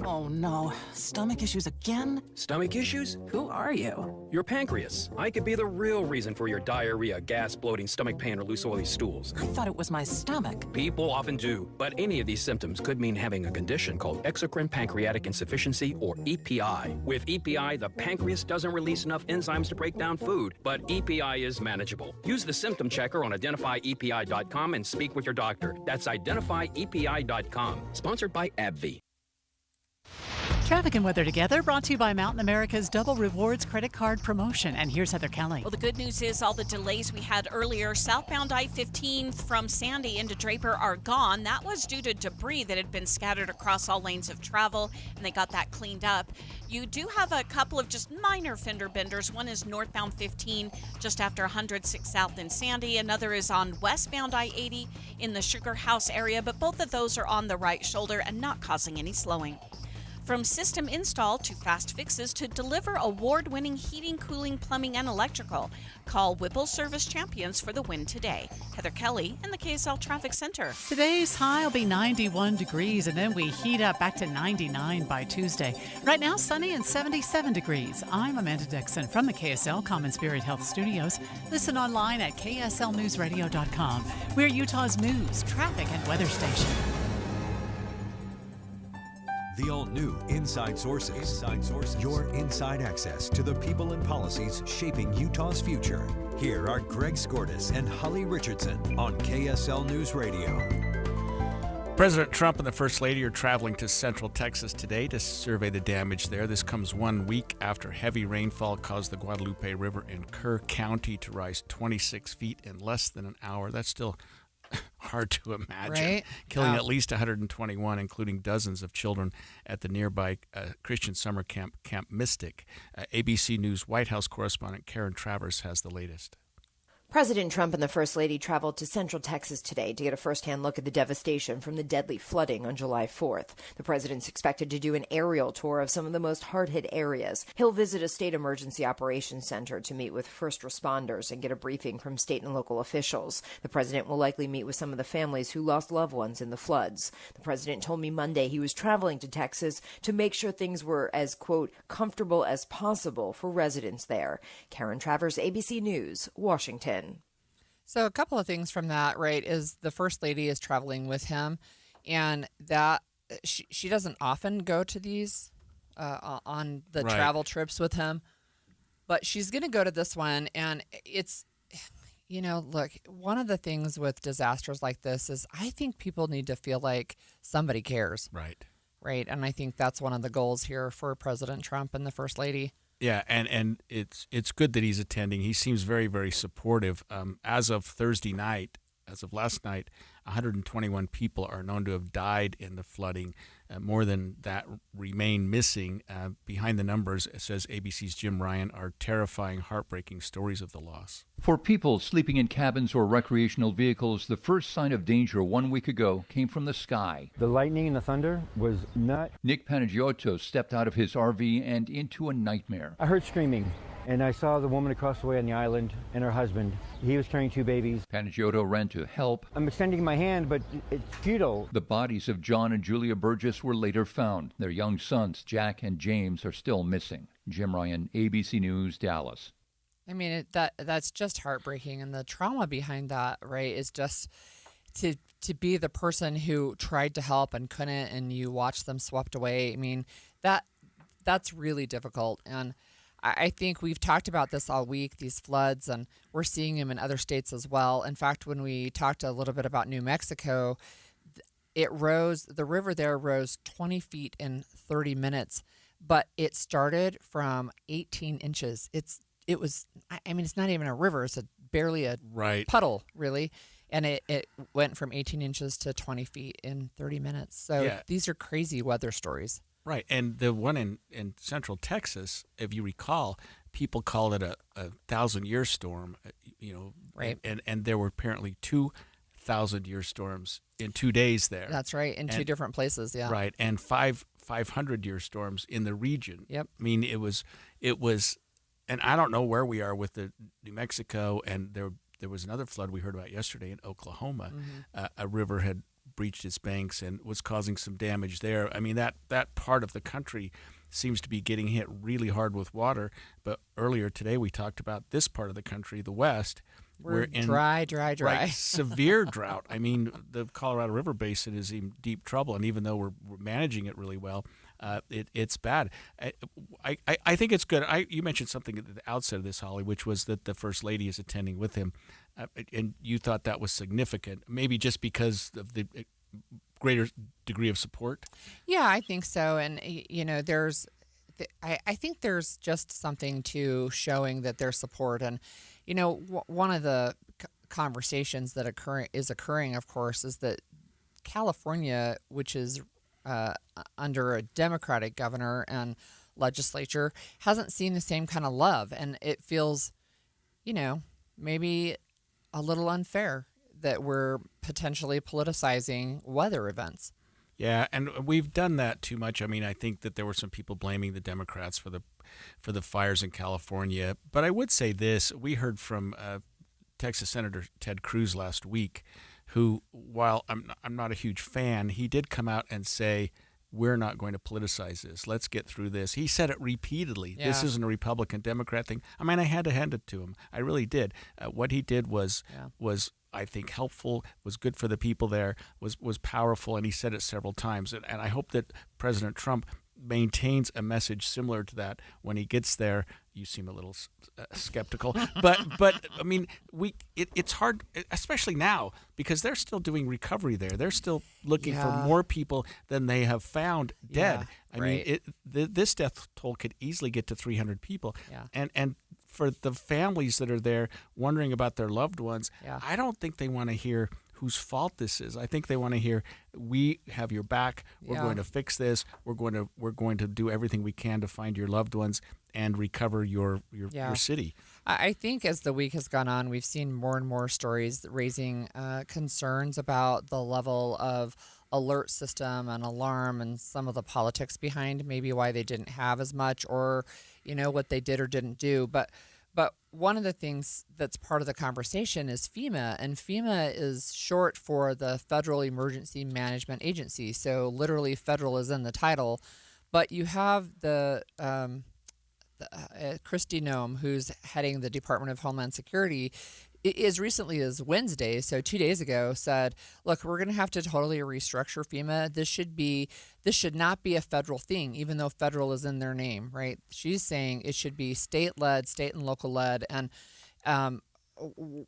Oh no, stomach issues again? Stomach issues? Who are you? Your pancreas. I could be the real reason for your diarrhea, gas, bloating, stomach pain, or loose oily stools. I thought it was my stomach. People often do, but any of these symptoms could mean having a condition called exocrine pancreatic insufficiency, or EPI. With EPI, the pancreas doesn't release enough enzymes to break down food, but EPI is manageable. Use the symptom checker on identifyepi.com and speak with your doctor. That's identifyepi.com. Sponsored by AbbVie. Traffic and weather together, brought to you by Mountain America's Double Rewards credit card promotion. And here's Heather Kelly. Well, the good news is all the delays we had earlier, southbound I-15 from Sandy into Draper, are gone. That was due to debris that had been scattered across all lanes of travel, and they got that cleaned up. You do have a couple of just minor fender benders. One is northbound 15 just after 106 South in Sandy. Another is on westbound I-80 in the Sugar House area, but both of those are on the right shoulder and not causing any slowing. From system install to fast fixes to deliver award-winning heating, cooling, plumbing, and electrical, call Whipple Service Champions for the win today. Heather Kelly in the KSL Traffic Center. Today's high will be 91 degrees, and then we heat up back to 99 by Tuesday. Right now, sunny and 77 degrees. I'm Amanda Dixon from the KSL Common Spirit Health Studios. Listen online at kslnewsradio.com. We're Utah's news, traffic, and weather station. The all-new Inside Sources. Your inside access to the people and policies shaping Utah's future. Here are Greg Skordas and Holly Richardson on KSL News Radio. President Trump and the First Lady are traveling to Central Texas today to survey the damage there. This comes 1 week after heavy rainfall caused the Guadalupe River in Kerr County to rise 26 feet in less than an hour. That's still hard to imagine. Right? Killing at least 121, including dozens of children at the nearby Christian summer camp, Camp Mystic. ABC News White House correspondent Karen Travers has the latest. President Trump and the First Lady traveled to Central Texas today to get a first-hand look at the devastation from the deadly flooding on July 4th. The president's expected to do an aerial tour of some of the most hard-hit areas. He'll visit a state emergency operations center to meet with first responders and get a briefing from state and local officials. The president will likely meet with some of the families who lost loved ones in the floods. The president told me Monday he was traveling to Texas to make sure things were as, quote, comfortable as possible for residents there. Karen Travers, ABC News, Washington. So a couple of things from that, right, is the First Lady is traveling with him, and that she doesn't often go to these on the travel trips with him, but she's going to go to this one, and it's, look, one of the things with disasters like this is I think people need to feel like somebody cares. Right, and I think that's one of the goals here for President Trump and the First Lady. Yeah, and it's good that he's attending. He seems very, very supportive. As of Thursday night, as of last night, 121 people are known to have died in the flooding. More than that remain missing. Behind the numbers, says ABC's Jim Ryan, are terrifying, heartbreaking stories of the loss. For people sleeping in cabins or recreational vehicles, the first sign of danger 1 week ago came from the sky. The lightning and the thunder was nuts. Nick Panagiotou stepped out of his RV and into a nightmare. I heard screaming, and I saw the woman across the way on the island and her husband. He was carrying 2 babies. Panagiotou ran to help. I'm extending my hand, but it's futile. The bodies of John and Julia Burgess were later found. Their young sons, Jack and James, are still missing. Jim Ryan, ABC News, Dallas. I mean, that's just heartbreaking, and the trauma behind that, right, is just to be the person who tried to help and couldn't, and you watch them swept away. I mean, that's really difficult, and I think we've talked about this all week, these floods, and we're seeing them in other states as well. In fact, when we talked a little bit about New Mexico, the river there rose 20 feet in 30 minutes, but it started from 18 inches. It's not even a river. It's barely a puddle, really. And it went from 18 inches to 20 feet in 30 minutes. So these are crazy weather stories. Right, and the one in Central Texas, if you recall, people called it a 1,000-year storm, right? And there were apparently 2,000-year storms in 2 days there. That's right, in 2 different places, yeah. Right, and 500-year storms in the region. Yep. I mean, it was, and I don't know where we are with the New Mexico, and there was another flood we heard about yesterday in Oklahoma. Mm-hmm. A river had breached its banks and was causing some damage there. I mean, that part of the country seems to be getting hit really hard with water. But earlier today, we talked about this part of the country, the West. We're in dry. Right, severe drought. I mean, the Colorado River Basin is in deep trouble, and even though we're managing it really well, it's bad. I think it's good. You mentioned something at the outset of this, Holly, which was that the First Lady is attending with him, and you thought that was significant, maybe just because of the greater degree of support. Yeah, I think so. And I think there's just something to showing that there's support. And one of the conversations that is occurring, of course, is that California, which is under a Democratic governor and legislature, hasn't seen the same kind of love. And it feels, maybe a little unfair that we're potentially politicizing weather events. Yeah, and we've done that too much. I mean, I think that there were some people blaming the Democrats for the fires in California. But I would say this: we heard from Texas Senator Ted Cruz last week, who, while I'm not a huge fan, he did come out and say, we're not going to politicize this. Let's get through this. He said it repeatedly. Yeah. This isn't a Republican-Democrat thing. I mean, I had to hand it to him. I really did. What he did was I think, helpful, was good for the people there, was powerful, and he said it several times. And I hope that President Trump maintains a message similar to that when he gets there. You seem a little skeptical, but I mean, it's hard, especially now, because they're still doing recovery there. They're still looking for more people than they have found dead. I mean, this death toll could easily get to 300 people, and for the families that are there wondering about their loved ones, I don't think they want to hear whose fault this is. I think they want to hear, we have your back. We're going to fix this. We're going to do everything we can to find your loved ones and recover your city. I think as the week has gone on, we've seen more and more stories raising concerns about the level of alert system and alarm and some of the politics behind maybe why they didn't have as much, or what they did or didn't do. But one of the things that's part of the conversation is FEMA, and FEMA is short for the Federal Emergency Management Agency. So literally federal is in the title, but you have the Kristi Noem, who's heading the Department of Homeland Security, as recently as Wednesday, so 2 days ago, said, look, we're going to have to totally restructure FEMA. This should not be a federal thing, even though federal is in their name, right? She's saying it should be state-led, state and local-led. And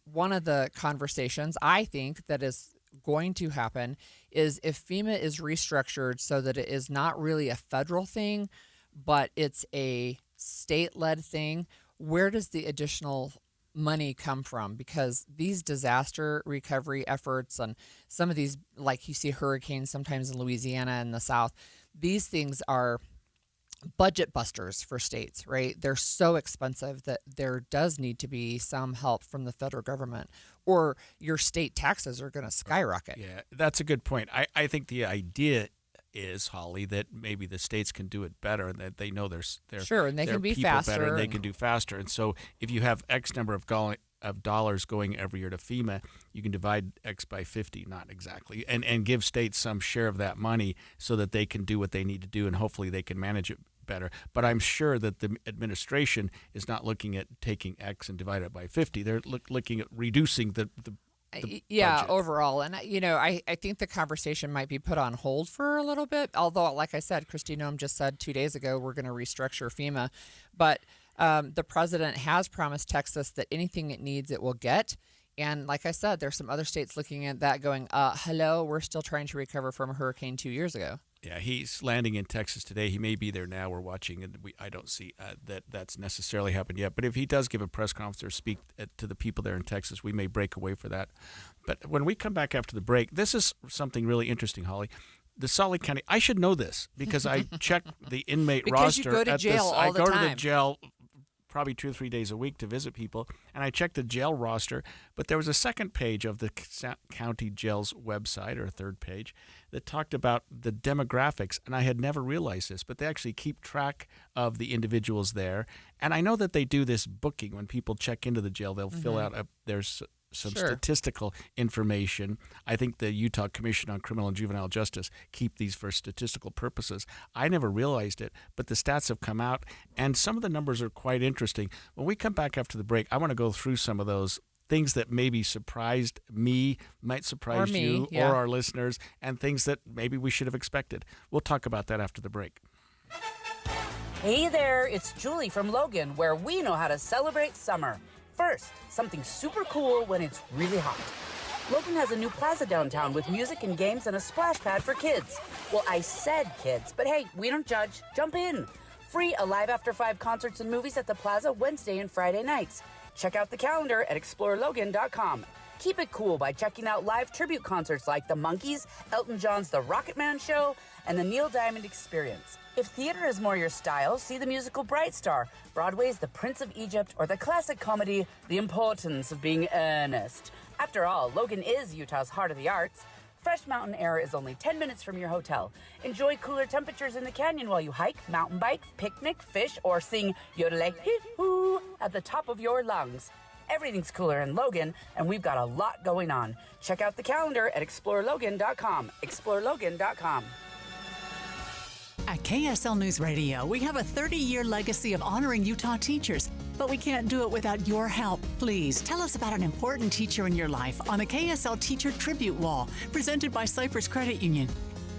one of the conversations I think that is going to happen is if FEMA is restructured so that it is not really a federal thing, but it's a state-led thing, where does the additional money come from? Because these disaster recovery efforts and some of these, like you see hurricanes sometimes in Louisiana and the South, these things are budget busters for states, right? They're so expensive that there does need to be some help from the federal government, or your state taxes are going to skyrocket. Yeah, that's a good point. I think the idea is, Holly, that maybe the states can do it better, and that they know their sure, and they can be faster, better, and they can do faster. And so, if you have X number of dollars going every year to FEMA, you can divide X by 50, not exactly, and give states some share of that money so that they can do what they need to do, and hopefully they can manage it better. But I'm sure that the administration is not looking at taking X and divide it by 50. They're looking at reducing the budget overall. And, I think the conversation might be put on hold for a little bit. Although, like I said, Kristi Noem just said 2 days ago, we're going to restructure FEMA. But the president has promised Texas that anything it needs, it will get. And like I said, there's some other states looking at that going, hello, we're still trying to recover from a hurricane 2 years ago. Yeah, he's landing in Texas today. He may be there now. We're watching, and I don't see that's necessarily happened yet. But if he does give a press conference or speak to the people there in Texas, we may break away for that. But when we come back after the break, this is something really interesting, Holly. The Salt Lake County, I should know this because I check the inmate because roster. You go to jail all the time. I go to the jail probably 2 or 3 days a week to visit people, and I checked the jail roster, but there was a second page of the county jail's website, or a third page, that talked about the demographics, and I had never realized this, but they actually keep track of the individuals there, and I know that they do this booking when people check into the jail. They'll fill out their some Sure. statistical information. I think the Utah Commission on Criminal and Juvenile Justice keep these for statistical purposes. I never realized it, but the stats have come out, and some of the numbers are quite interesting. When we come back after the break, I want to go through some of those things that maybe surprised me, might surprise you yeah. or our listeners, and things that maybe we should have expected. We'll talk about that after the break. Hey there, it's Julie from Logan, where we know how to celebrate summer. First, something super cool when it's really hot. Logan has a new plaza downtown with music and games and a splash pad for kids. Well, I said kids, but hey, we don't judge. Jump in. Free Alive After 5 concerts and movies at the plaza Wednesday and Friday nights. Check out the calendar at explorelogan.com. Keep it cool by checking out live tribute concerts like The Monkees, Elton John's The Rocket Man Show, and the Neil Diamond Experience. If theater is more your style, see the musical Bright Star, Broadway's The Prince of Egypt, or the classic comedy The Importance of Being Earnest. After all, Logan is Utah's heart of the arts. Fresh mountain air is only 10 minutes from your hotel. Enjoy cooler temperatures in the canyon while you hike, mountain bike, picnic, fish, or sing yodelay-hee-hoo at the top of your lungs. Everything's cooler in Logan, and we've got a lot going on. Check out the calendar at explorelogan.com. explorelogan.com. At KSL News Radio, we have a 30-year legacy of honoring Utah teachers, but we can't do it without your help. Please tell us about an important teacher in your life on the KSL Teacher Tribute Wall, presented by Cypress Credit Union.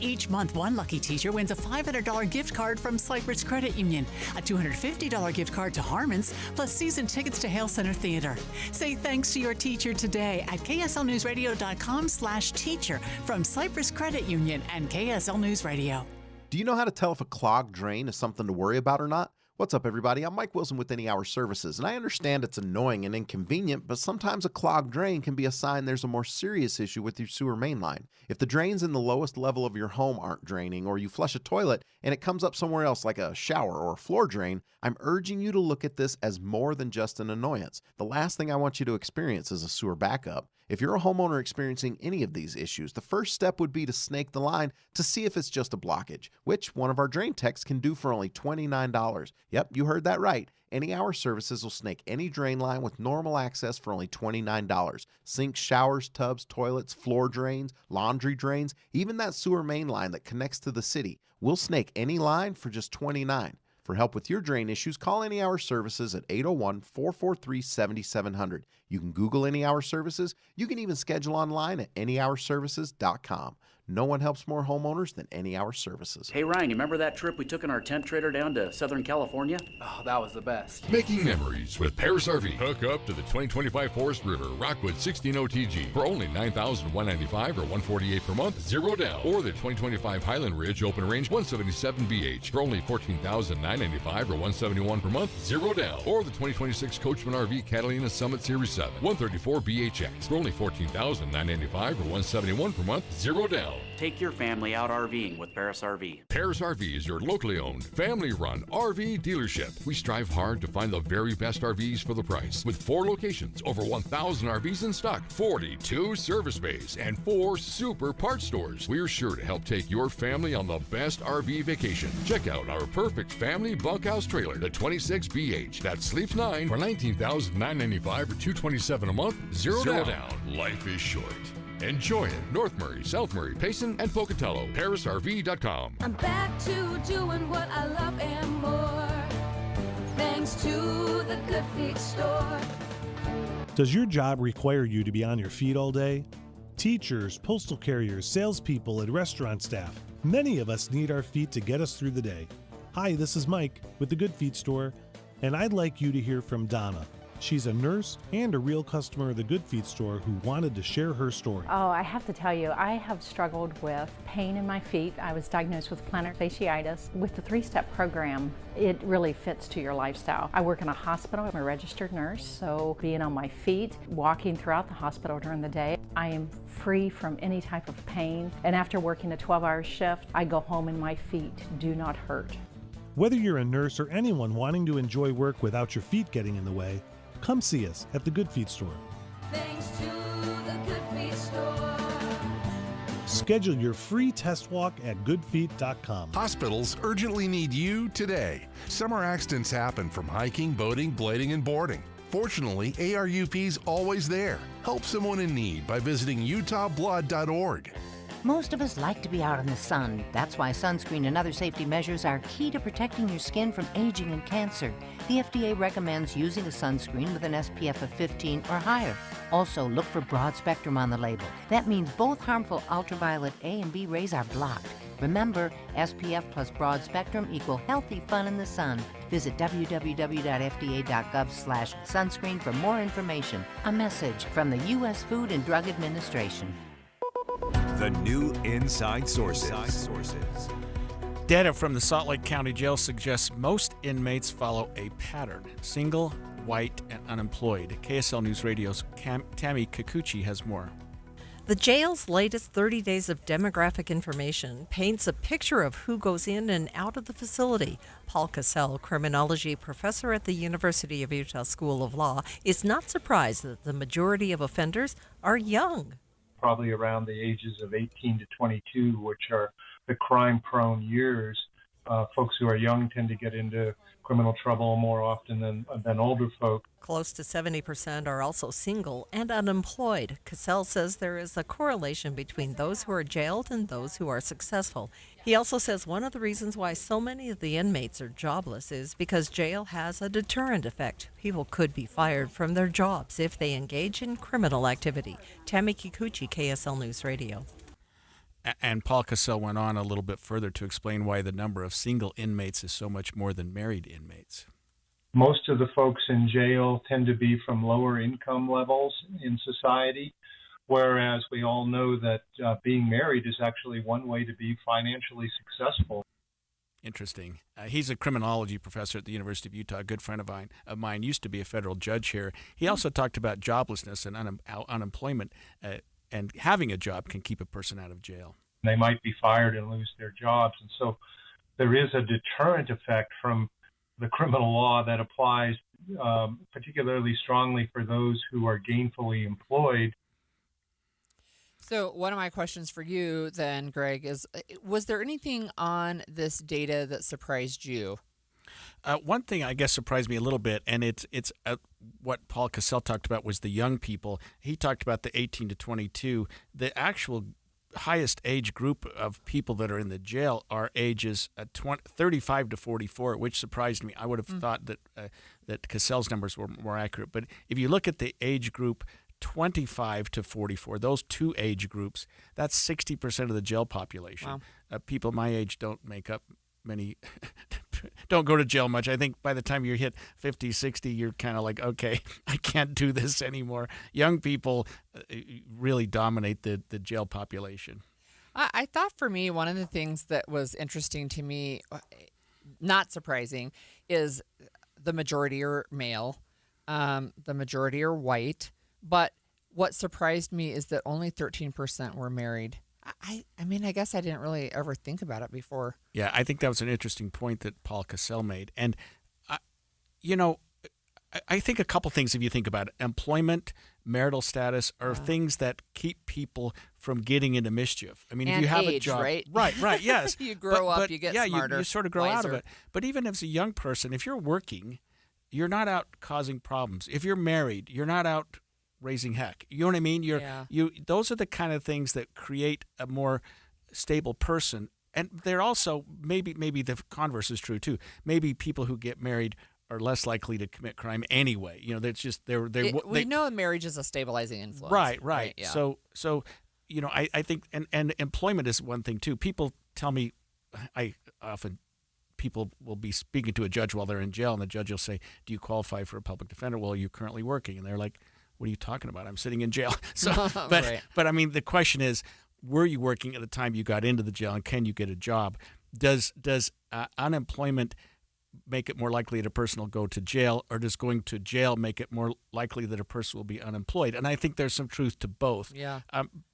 Each month, one lucky teacher wins a $500 gift card from Cypress Credit Union, a $250 gift card to Harmon's, plus season tickets to Hale Center Theater. Say thanks to your teacher today at kslnewsradio.com/teacher from Cypress Credit Union and KSL News Radio. Do you know how to tell if a clogged drain is something to worry about or not? What's up, everybody? I'm Mike Wilson with Any Hour Services, and I understand it's annoying and inconvenient, but sometimes a clogged drain can be a sign there's a more serious issue with your sewer main line. If the drains in the lowest level of your home aren't draining, or you flush a toilet and it comes up somewhere else like a shower or a floor drain, I'm urging you to look at this as more than just an annoyance. The last thing I want you to experience is a sewer backup. If you're a homeowner experiencing any of these issues, the first step would be to snake the line to see if it's just a blockage, which one of our drain techs can do for only $29. Yep, you heard that right. Any Hour Services will snake any drain line with normal access for only $29. Sinks, showers, tubs, toilets, floor drains, laundry drains, even that sewer main line that connects to the city. We'll snake any line for just $29. For help with your drain issues, call Any Hour Services at 801-443-7700. You can Google Any Hour Services. You can even schedule online at anyhourservices.com. No one helps more homeowners than Any Hour Services. Hey, Ryan, you remember that trip we took in our tent trailer down to Southern California? Oh, that was the best. Making memories with Paris RV. Hook up to the 2025 Forest River Rockwood 16 OTG for only $9,195 or $148 per month, zero down. Or the 2025 Highland Ridge Open Range 177 BH for only $14,995 or $171 per month, zero down. Or the 2026 Coachman RV Catalina Summit Series 7 134 BHX for only $14,995 or $171 per month, zero down. Take your family out RVing with Paris RV. Paris RV is your locally owned, family-run RV dealership. We strive hard to find the very best RVs for the price. With 4 locations, over 1,000 RVs in stock, 42 service bays, and 4 super parts stores, we're sure to help take your family on the best RV vacation. Check out our perfect family bunkhouse trailer, the 26BH, that sleeps 9 for $19,995 or $227 a month, zero down. Life is short. Enjoy it. North Murray, South Murray, Payson, and Pocatello. ParisRV.com. I'm back to doing what I love and more, thanks to the Good Feet store. Does your job require you to be on your feet all day? Teachers, postal carriers, salespeople, and restaurant staff. Many of us need our feet to get us through the day. Hi, this is Mike with the Good Feet store, and I'd like you to hear from Donna. She's a nurse and a real customer of the Good Feet store who wanted to share her story. Oh, I have to tell you, I have struggled with pain in my feet. I was diagnosed with plantar fasciitis. With the 3-step program, it really fits to your lifestyle. I work in a hospital. I'm a registered nurse, so being on my feet, walking throughout the hospital during the day, I am free from any type of pain. And after working a 12-hour shift, I go home and my feet do not hurt. Whether you're a nurse or anyone wanting to enjoy work without your feet getting in the way, come see us at the Good Feet store. Thanks to the Good Feet store. Schedule your free test walk at goodfeet.com. Hospitals urgently need you today. Summer accidents happen from hiking, boating, blading, and boarding. Fortunately, ARUP's always there. Help someone in need by visiting utahblood.org. Most of us like to be out in the sun. That's why sunscreen and other safety measures are key to protecting your skin from aging and cancer. The FDA recommends using a sunscreen with an SPF of 15 or higher. Also, look for broad spectrum on the label. That means both harmful ultraviolet A and B rays are blocked. Remember, SPF plus broad spectrum equal healthy fun in the sun. Visit www.fda.gov/sunscreen for more information. A message from the U.S. Food and Drug Administration. The new Inside Sources. Data from the Salt Lake County Jail suggests most inmates follow a pattern: single, white, and unemployed. KSL News Radio's Tammy Kikuchi has more. The jail's latest 30 days of demographic information paints a picture of who goes in and out of the facility. Paul Cassell, criminology professor at the University of Utah School of Law, is not surprised that the majority of offenders are young. Probably around the ages of 18 to 22, which are the crime-prone years. Folks who are young tend to get into criminal trouble more often than older folk. Close to 70% are also single and unemployed. Cassell says there is a correlation between those who are jailed and those who are successful. He also says one of the reasons why so many of the inmates are jobless is because jail has a deterrent effect. People could be fired from their jobs if they engage in criminal activity. Tammy Kikuchi, KSL News Radio. And Paul Cassell went on a little bit further to explain why the number of single inmates is so much more than married inmates. Most of the folks in jail tend to be from lower income levels in society, whereas we all know that being married is actually one way to be financially successful. Interesting. He's a criminology professor at the University of Utah, a good friend of mine, used to be a federal judge here. He also talked about joblessness and unemployment, and having a job can keep a person out of jail. They might be fired and lose their jobs, and so there is a deterrent effect from the criminal law that applies particularly strongly for those who are gainfully employed. So one of my questions for you then, Greg, is was there anything on this data that surprised you? One thing I guess surprised me a little bit, and it's what Paul Cassell talked about was the young people. He talked about the 18 to 22. The actual highest age group of people that are in the jail are ages 35 to 44, which surprised me. I would have thought that Cassell's numbers were more accurate. But if you look at the age group 25 to 44, those two age groups, that's 60% of the jail population. Wow. People my age don't make up many, don't go to jail much. I think by the time you hit 50, 60, you're kind of like, okay, I can't do this anymore. Young people really dominate the jail population. I thought for me, one of the things that was interesting to me, not surprising, is the majority are male, the majority are white, but what surprised me is that only 13% were married. I mean, I guess I didn't really ever think about it before. Yeah, I think that was an interesting point that Paul Cassell made. And, I think a couple things if you think about it. Employment, marital status are things that keep people from getting into mischief. I mean, and if you have age, a job. Right, Yes. You grow up, you get smarter. You sort of grow out of wiser. it. But even as a young person, if you're working, you're not out causing problems. If you're married, you're not out raising heck. You know what I mean? Those are the kind of things that create a more stable person. And they're also maybe the converse is true too. Maybe people who get married are less likely to commit crime anyway. That's just we know marriage is a stabilizing influence. Right. Yeah. So I think and employment is one thing too. People tell me people will be speaking to a judge while they're in jail, and the judge will say, "Do you qualify for a public defender? Well, are you currently working?" And they're like, "What are you talking about? I'm sitting in jail." So, but I mean, the question is, were you working at the time you got into the jail, and can you get a job? Does unemployment make it more likely that a person will go to jail, or does going to jail make it more likely that a person will be unemployed? And I think there's some truth to both. Yeah.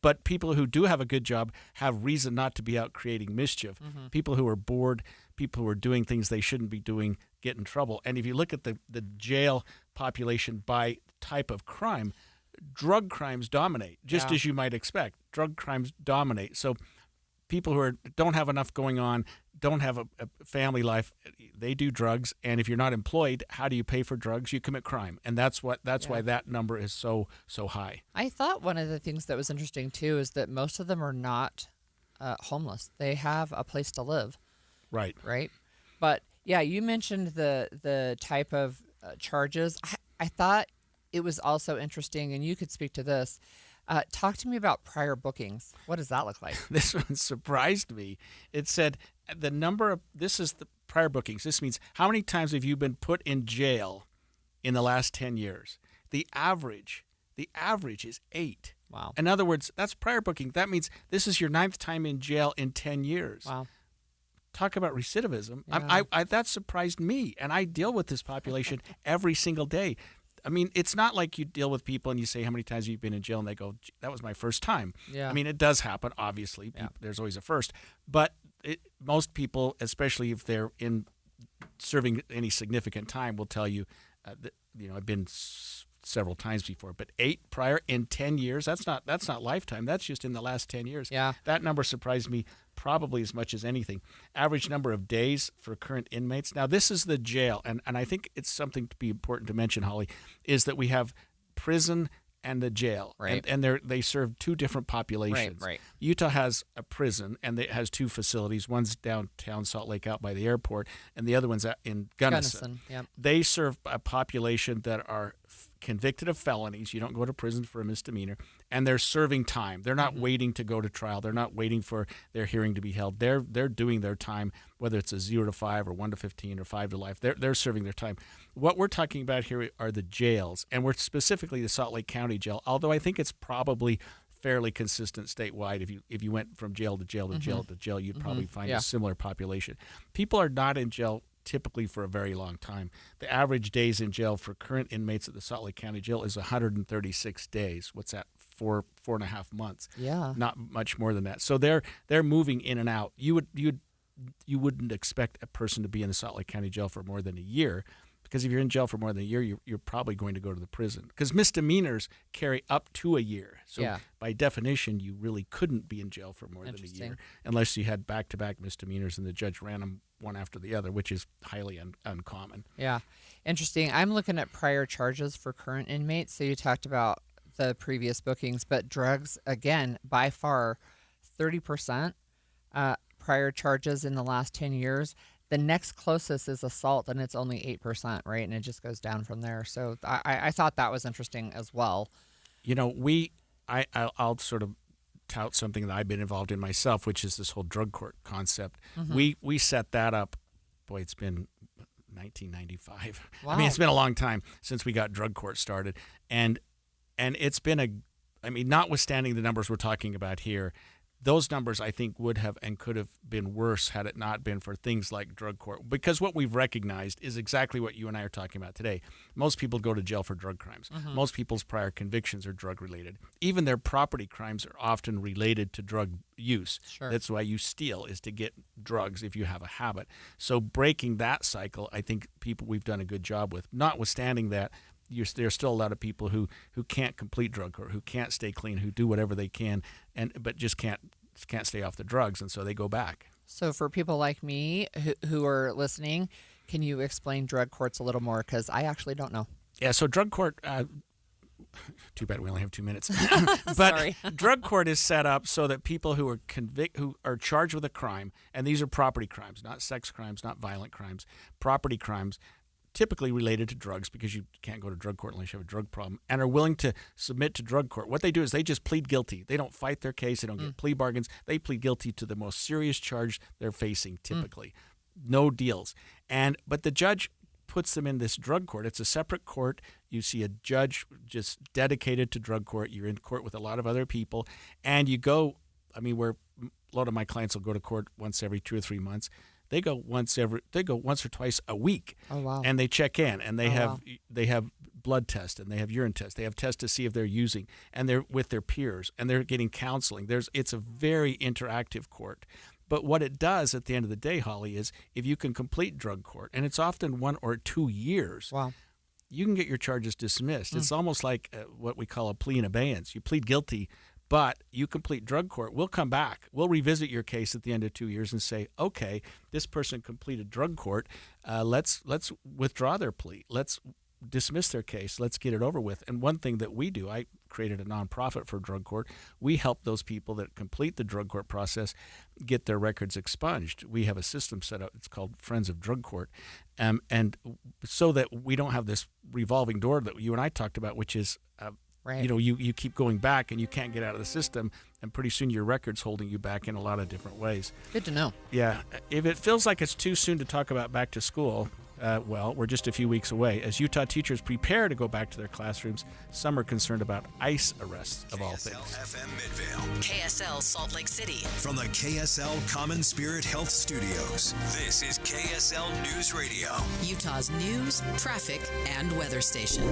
But people who do have a good job have reason not to be out creating mischief. Mm-hmm. People who are bored, people who are doing things they shouldn't be doing, get in trouble. And if you look at the jail population by type of crime, drug crimes dominate, just as you might expect. Drug crimes dominate. So people who don't have enough going on, don't have a family life, they do drugs. And if you're not employed, how do you pay for drugs? You commit crime, and that's why that number is so high. I thought one of the things that was interesting too is that most of them are not homeless. They have a place to live. Right. Right. But yeah, you mentioned the type of charges. I thought it was also interesting, and you could speak to this. Talk to me about prior bookings. What does that look like? This one surprised me. It said this is the prior bookings. This means how many times have you been put in jail in the last 10 years? The average is 8. Wow. In other words, that's prior booking. That means this is your 9th time in jail in 10 years. Wow. Talk about recidivism. Yeah. That surprised me, and I deal with this population every single day. I mean, it's not like you deal with people and you say, how many times have you been in jail? And they go, that was my first time. Yeah. I mean, it does happen, obviously. Yeah. There's always a first. But most people, especially if they're in serving any significant time, will tell you, that, I've been several times before. But 8 prior in 10 years, that's not lifetime. That's just in the last 10 years. Yeah. That number surprised me probably as much as anything. Average number of days for current inmates. Now, this is the jail, and I think it's something to be important to mention, Holly, is that we have prison and the jail. Right. And they serve 2 different populations. Right. Utah has a prison, and it has 2 facilities. One's downtown Salt Lake out by the airport, and the other one's in Gunnison. Yep. They serve a population that are convicted of felonies. You don't go to prison for a misdemeanor, and they're serving time. They're not waiting to go to trial. They're not waiting for their hearing to be held. They're doing their time, whether it's a 0 to 5 or 1 to 15 or 5 to life. They're serving their time. What we're talking about here are the jails, and we're specifically the Salt Lake County Jail, although I think it's probably fairly consistent statewide. If you went from jail to jail to jail to jail, you'd probably find a similar population. People are not in jail typically for a very long time. The average days in jail for current inmates at the Salt Lake County Jail is 136 days. What's that? 4.5 months. Yeah. Not much more than that. So they're moving in and out. You wouldn't expect a person to be in the Salt Lake County Jail for more than a year, because if you're in jail for more than a year, you're probably going to go to the prison, because misdemeanors carry up to a year. So by definition, you really couldn't be in jail for more than a year unless you had back-to-back misdemeanors and the judge ran them one after the other, which is highly uncommon. Yeah. Interesting. I'm looking at prior charges for current inmates. So you talked about the previous bookings, but drugs, again, by far, 30% prior charges in the last 10 years. The next closest is assault, and it's only 8%, right? And it just goes down from there. So I thought that was interesting as well. I'll sort of tout something that I've been involved in myself, which is this whole drug court concept. Mm-hmm. We set that up. Boy, it's been 1995. Wow. I mean, it's been a long time since we got drug court started, and it's been notwithstanding the numbers we're talking about here, those numbers I think would have and could have been worse had it not been for things like drug court. Because what we've recognized is exactly what you and I are talking about today. Most people go to jail for drug crimes. Mm-hmm. Most people's prior convictions are drug related. Even their property crimes are often related to drug use. Sure. That's why you steal, is to get drugs if you have a habit. So breaking that cycle, I think we've done a good job with. Notwithstanding that, there's still a lot of people who can't complete drug court, who can't stay clean, who do whatever they can, but just can't stay off the drugs, and so they go back. So for people like me who are listening, can you explain drug courts a little more? Because I actually don't know. Yeah, so drug court, too bad we only have 2 minutes. But Sorry. drug court is set up so that people who are charged with a crime, and these are property crimes, not sex crimes, not violent crimes, property crimes, typically related to drugs, because you can't go to drug court unless you have a drug problem, and are willing to submit to drug court. What they do is they just plead guilty. They don't fight their case. They don't get plea bargains. They plead guilty to the most serious charge they're facing, typically. No deals. But the judge puts them in this drug court. It's a separate court. You see a judge just dedicated to drug court. You're in court with a lot of other people, and you go, a lot of my clients will go to court once every 2 or 3 months. They go once or twice a week. Oh, wow. And they check in, and they have blood tests, and they have urine tests. They have tests to see if they're using, and they're with their peers, and they're getting counseling. It's a very interactive court. But what it does at the end of the day, Holly, is if you can complete drug court, and it's often 1 or 2 years, wow, you can get your charges dismissed. It's almost like what we call a plea in abeyance. You plead guilty, but you complete drug court, we'll come back. We'll revisit your case at the end of 2 years and say, okay, this person completed drug court. Let's withdraw their plea. Let's dismiss their case. Let's get it over with. And one thing that we do, I created a nonprofit for drug court. We help those people that complete the drug court process get their records expunged. We have a system set up. It's called Friends of Drug Court. And so that we don't have this revolving door that you and I talked about, which is, right. You keep going back and you can't get out of the system. And pretty soon your record's holding you back in a lot of different ways. Good to know. Yeah. If it feels like it's too soon to talk about back to school, well, we're just a few weeks away. As Utah teachers prepare to go back to their classrooms, some are concerned about ICE arrests of all things. FM Midvale. KSL Salt Lake City. From the KSL Common Spirit Health Studios, this is KSL News Radio. Utah's news, traffic, and weather station.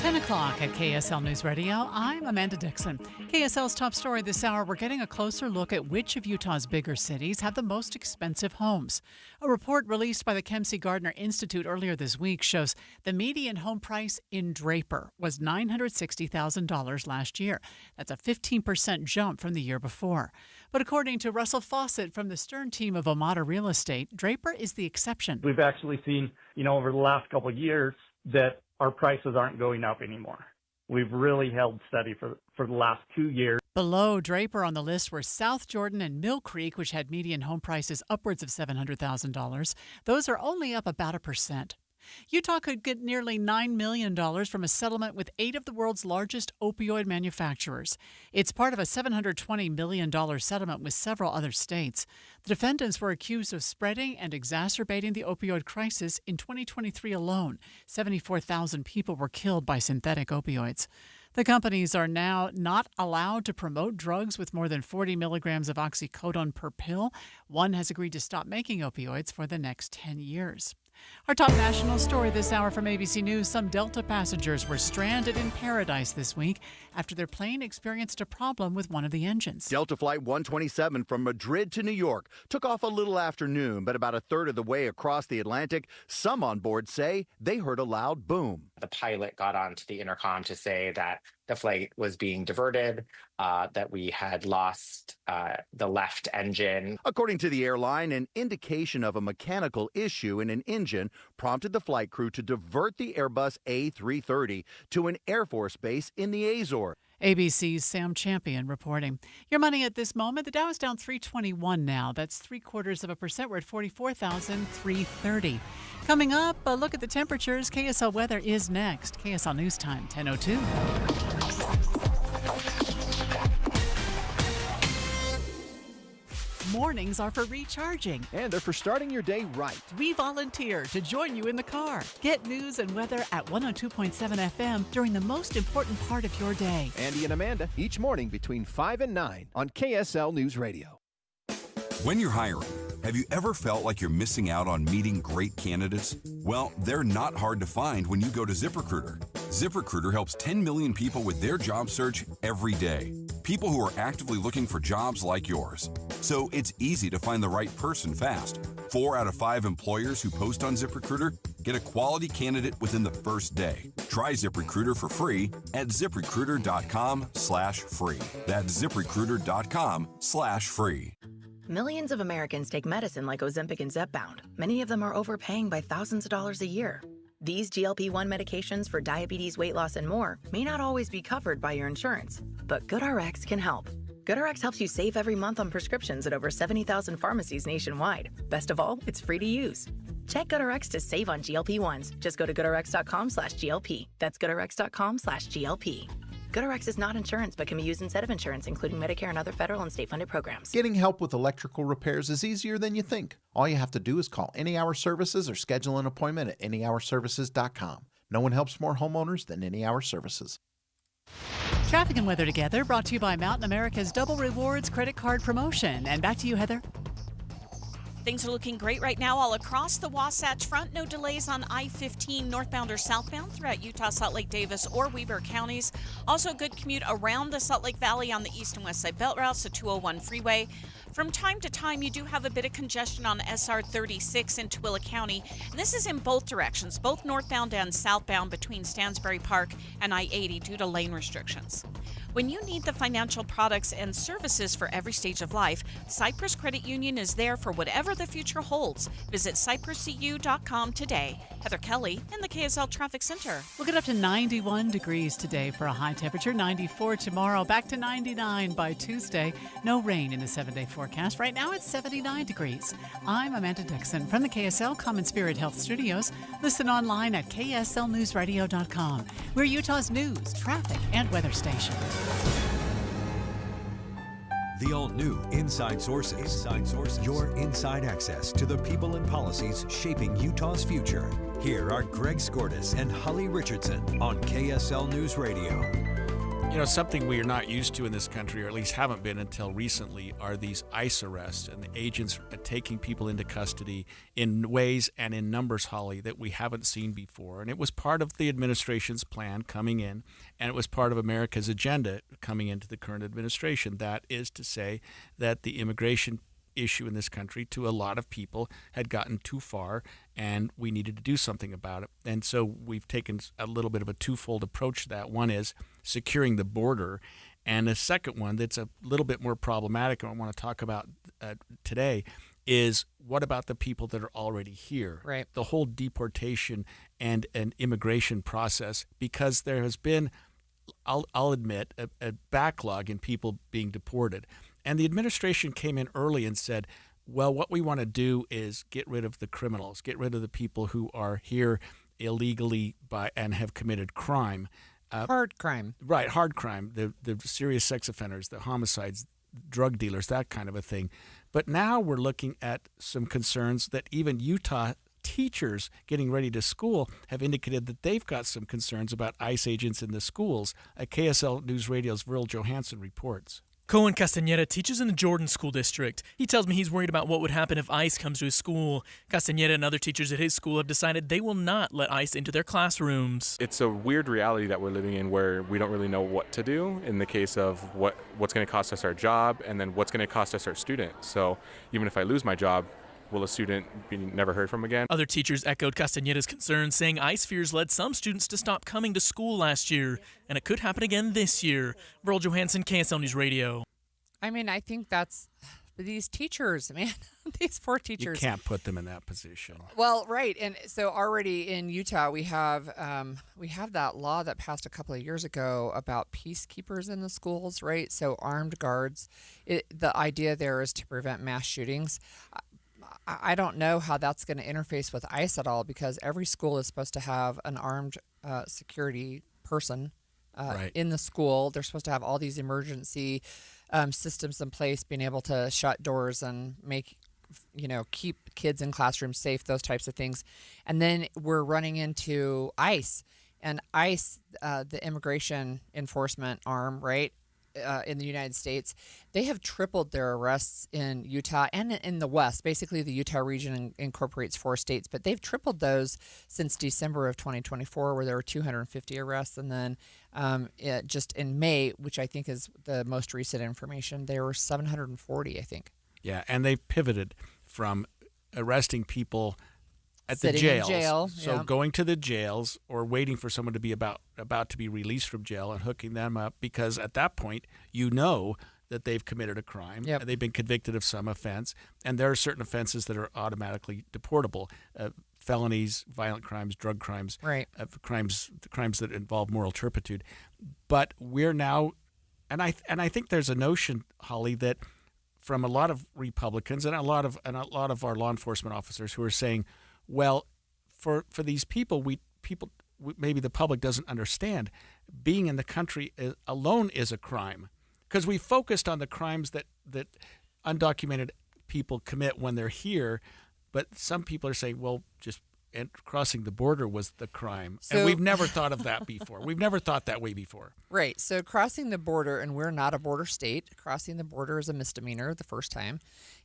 10 o'clock at KSL News Radio. I'm Amanda Dixon. KSL's top story this hour, we're getting a closer look at which of Utah's bigger cities have the most expensive homes. A report released by the Kempsey Gardner Institute earlier this week shows the median home price in Draper was $960,000 last year. That's a 15% jump from the year before. But according to Russell Fawcett from the Stern team of Omada Real Estate, Draper is the exception. We've actually seen, over the last couple of years that our prices aren't going up anymore. We've really held steady for the last 2 years. Below Draper on the list were South Jordan and Mill Creek, which had median home prices upwards of $700,000. Those are only up about 1%. Utah could get nearly $9 million from a settlement with 8 of the world's largest opioid manufacturers. It's part of a $720 million settlement with several other states. The defendants were accused of spreading and exacerbating the opioid crisis. In 2023 alone, 74,000 people were killed by synthetic opioids. The companies are now not allowed to promote drugs with more than 40 milligrams of oxycodone per pill. One has agreed to stop making opioids for the next 10 years. Our top national story this hour from ABC News. Some Delta passengers were stranded in Paradise this week after their plane experienced a problem with one of the engines. Delta Flight 127 from Madrid to New York took off a little after noon, but about a third of the way across the Atlantic, some on board say they heard a loud boom. The pilot got onto the intercom to say that the flight was being diverted, that we had lost the left engine. According to the airline, an indication of a mechanical issue in an engine prompted the flight crew to divert the Airbus A330 to an Air Force base in the Azores. ABC's Sam Champion reporting. Your money at this moment, the Dow is down 321 now. That's 0.75%. We're at 44,330. Coming up, a look at the temperatures. KSL weather is next. KSL News Time, 10:02. Mornings are for recharging. And they're for starting your day right. We volunteer to join you in the car. Get news and weather at 102.7 FM during the most important part of your day. Andy and Amanda, each morning between 5 and 9 on KSL News Radio. When you're hiring, have you ever felt like you're missing out on meeting great candidates? Well, they're not hard to find when you go to ZipRecruiter. ZipRecruiter helps 10 million people with their job search every day. People who are actively looking for jobs like yours. So it's easy to find the right person fast. 4 out of 5 employers who post on ZipRecruiter get a quality candidate within the first day. Try ZipRecruiter for free at ZipRecruiter.com/free. That's ZipRecruiter.com/free. Millions of Americans take medicine like Ozempic and Zepbound. Many of them are overpaying by thousands of dollars a year. These GLP-1 medications for diabetes, weight loss, and more may not always be covered by your insurance, but GoodRx can help. GoodRx helps you save every month on prescriptions at over 70,000 pharmacies nationwide. Best of all, it's free to use. Check GoodRx to save on GLP-1s. Just go to GoodRx.com/GLP. That's GoodRx.com/GLP. GoodRx is not insurance but can be used instead of insurance, including Medicare and other federal and state-funded programs. Getting help with electrical repairs is easier than you think. All you have to do is call Any Hour Services or schedule an appointment at anyhourservices.com. No one helps more homeowners than Any Hour Services. Traffic and weather together, brought to you by Mountain America's Double Rewards credit card promotion. And back to you, Heather. Things are looking great right now all across the Wasatch Front. No delays on I-15 northbound or southbound throughout Utah, Salt Lake, Davis, or Weber counties. Also a good commute around the Salt Lake Valley on the east and west side belt routes, the 201 freeway. From time to time, you do have a bit of congestion on SR 36 in Tooele County. And this is in both directions, both northbound and southbound between Stansbury Park and I-80 due to lane restrictions. When you need the financial products and services for every stage of life, Cypress Credit Union is there for whatever the future holds. Visit cypresscu.com today. Heather Kelly in the KSL Traffic Center. We'll get up to 91 degrees today for a high temperature, 94 tomorrow, back to 99 by Tuesday. No rain in the 7-day forecast. Right now it's 79 degrees. I'm Amanda Dixon from the KSL Common Spirit Health Studios. Listen online at kslnewsradio.com. We're Utah's news, traffic, and weather station. The all-new Inside Sources. Your inside access to the people and policies shaping Utah's future. Here are Greg Skordas and Holly Richardson on KSL News Radio. You know, something we are not used to in this country, or at least haven't been until recently, are these ICE arrests and the agents taking people into custody in ways and in numbers, Holly, that we haven't seen before. And it was part of the administration's plan coming in, and it was part of America's agenda coming into the current administration. That is to say that the immigration issue in this country to a lot of people had gotten too far, and we needed to do something about it. And so we've taken a little bit of a twofold approach to that. One is securing the border, and the second one that's a little bit more problematic and I want to talk about today is what about the people that are already here? Right. The whole deportation and an immigration process, because there has been, I'll admit, a backlog in people being deported. And the administration came in early and said, well, what we want to do is get rid of the criminals, get rid of the people who are here illegally and have committed crime. Hard crime. Right, hard crime, the serious sex offenders, the homicides, drug dealers, that kind of a thing. But now we're looking at some concerns that even Utah teachers getting ready to school have indicated that they've got some concerns about ICE agents in the schools. KSL News Radio's Virl Johansson reports. Cohen Castañeda teaches in the Jordan School District. He tells me he's worried about what would happen if ICE comes to his school. Castañeda and other teachers at his school have decided they will not let ICE into their classrooms. It's a weird reality that we're living in where we don't really know what to do in the case of what's going to cost us our job and then what's going to cost us our student. So even if I lose my job, will a student be never heard from again? Other teachers echoed Castañeda's concerns, saying ICE fears led some students to stop coming to school last year, and it could happen again this year. Virl Johansson, KSL News Radio. I mean, I think that's these teachers, man, these poor teachers. You can't put them in that position. Well, right, and so already in Utah we have that law that passed a couple of years ago about peacekeepers in the schools, right? So armed guards. The idea there is to prevent mass shootings. I don't know how that's going to interface with ICE at all, because every school is supposed to have an armed security person right. in the school. They're supposed to have all these emergency systems in place, being able to shut doors and keep kids in classrooms safe, those types of things. And then we're running into ICE, and ICE, the immigration enforcement arm, right? In the United States, they have tripled their arrests in Utah and in the West. Basically, the Utah region incorporates 4 states, but they've tripled those since December of 2024, where there were 250 arrests. And then just in May, which I think is the most recent information, there were 740, I think. Yeah, and they've pivoted from arresting people at Sitting the jails. in jail, So yeah. going to the jails or waiting for someone to be about to be released from jail and hooking them up, because at that point you know that they've committed a crime. Yep. They've been convicted of some offense, and there are certain offenses that are automatically deportable. Felonies, violent crimes, drug crimes, right. crimes that involve moral turpitude. But we're now, and I think there's a notion, Holly, that from a lot of Republicans and a lot of our law enforcement officers who are saying, well, for these people, maybe the public doesn't understand. Being in the country alone is a crime, because we focused on the crimes that undocumented people commit when they're here, but some people are saying, well, just crossing the border was the crime. And we've never thought of that before. We've never thought that way before. Right. So crossing the border, and we're not a border state, crossing the border is a misdemeanor the first time.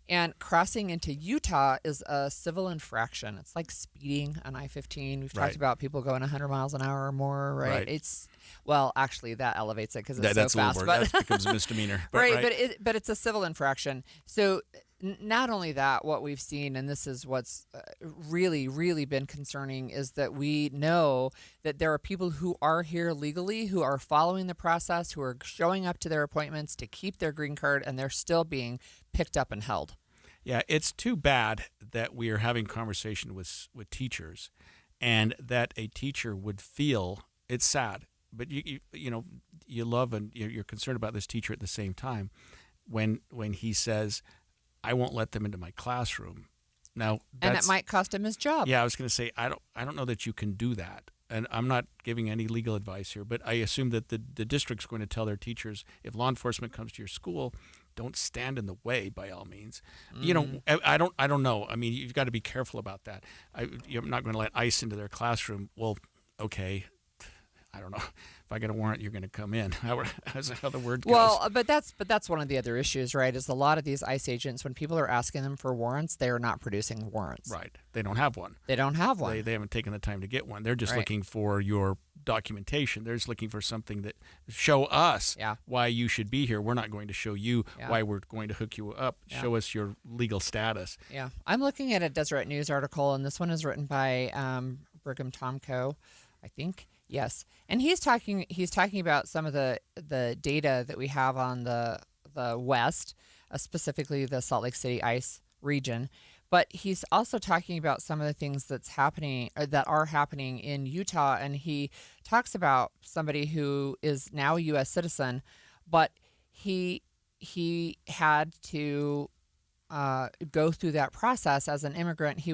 And crossing into Utah is a civil infraction. It's like speeding on I-15. We've talked about people going 100 miles an hour or more, right? It's well, actually, that elevates it because it's that's so fast. A little but more, that becomes a misdemeanor. But it's a civil infraction. So not only that, what we've seen, and this is what's really, really been concerning, is that we know that there are people who are here legally, who are following the process, who are showing up to their appointments to keep their green card, and they're still being picked up and held. Yeah, it's too bad that we are having conversation with teachers, and that a teacher would feel it's sad, but you love and you're concerned about this teacher at the same time when he says, I won't let them into my classroom. Now, and it might cost him his job. Yeah, I was going to say I don't know that you can do that, and I'm not giving any legal advice here, but I assume that the district's going to tell their teachers, if law enforcement comes to your school, don't stand in the way by all means. I don't know. I mean, you've got to be careful about that. You're not going to let ICE into their classroom. Well, okay. I don't know. If I get a warrant, you're going to come in. How's how the word goes? Well, but that's one of the other issues, right? Is a lot of these ICE agents, when people are asking them for warrants, they are not producing warrants. Right. They don't have one. They don't have one. They haven't taken the time to get one. They're just looking for your documentation. They're just looking for something that show us why you should be here. We're not going to show you why we're going to hook you up. Yeah. Show us your legal status. Yeah. I'm looking at a Deseret News article, and this one is written by Brigham Tomko, I think. Yes, and he's talking about some of the data that we have on the West, specifically the Salt Lake City ICE region, but he's also talking about some of the things that are happening in Utah, and he talks about somebody who is now a U.S. citizen, but he had to go through that process as an immigrant. He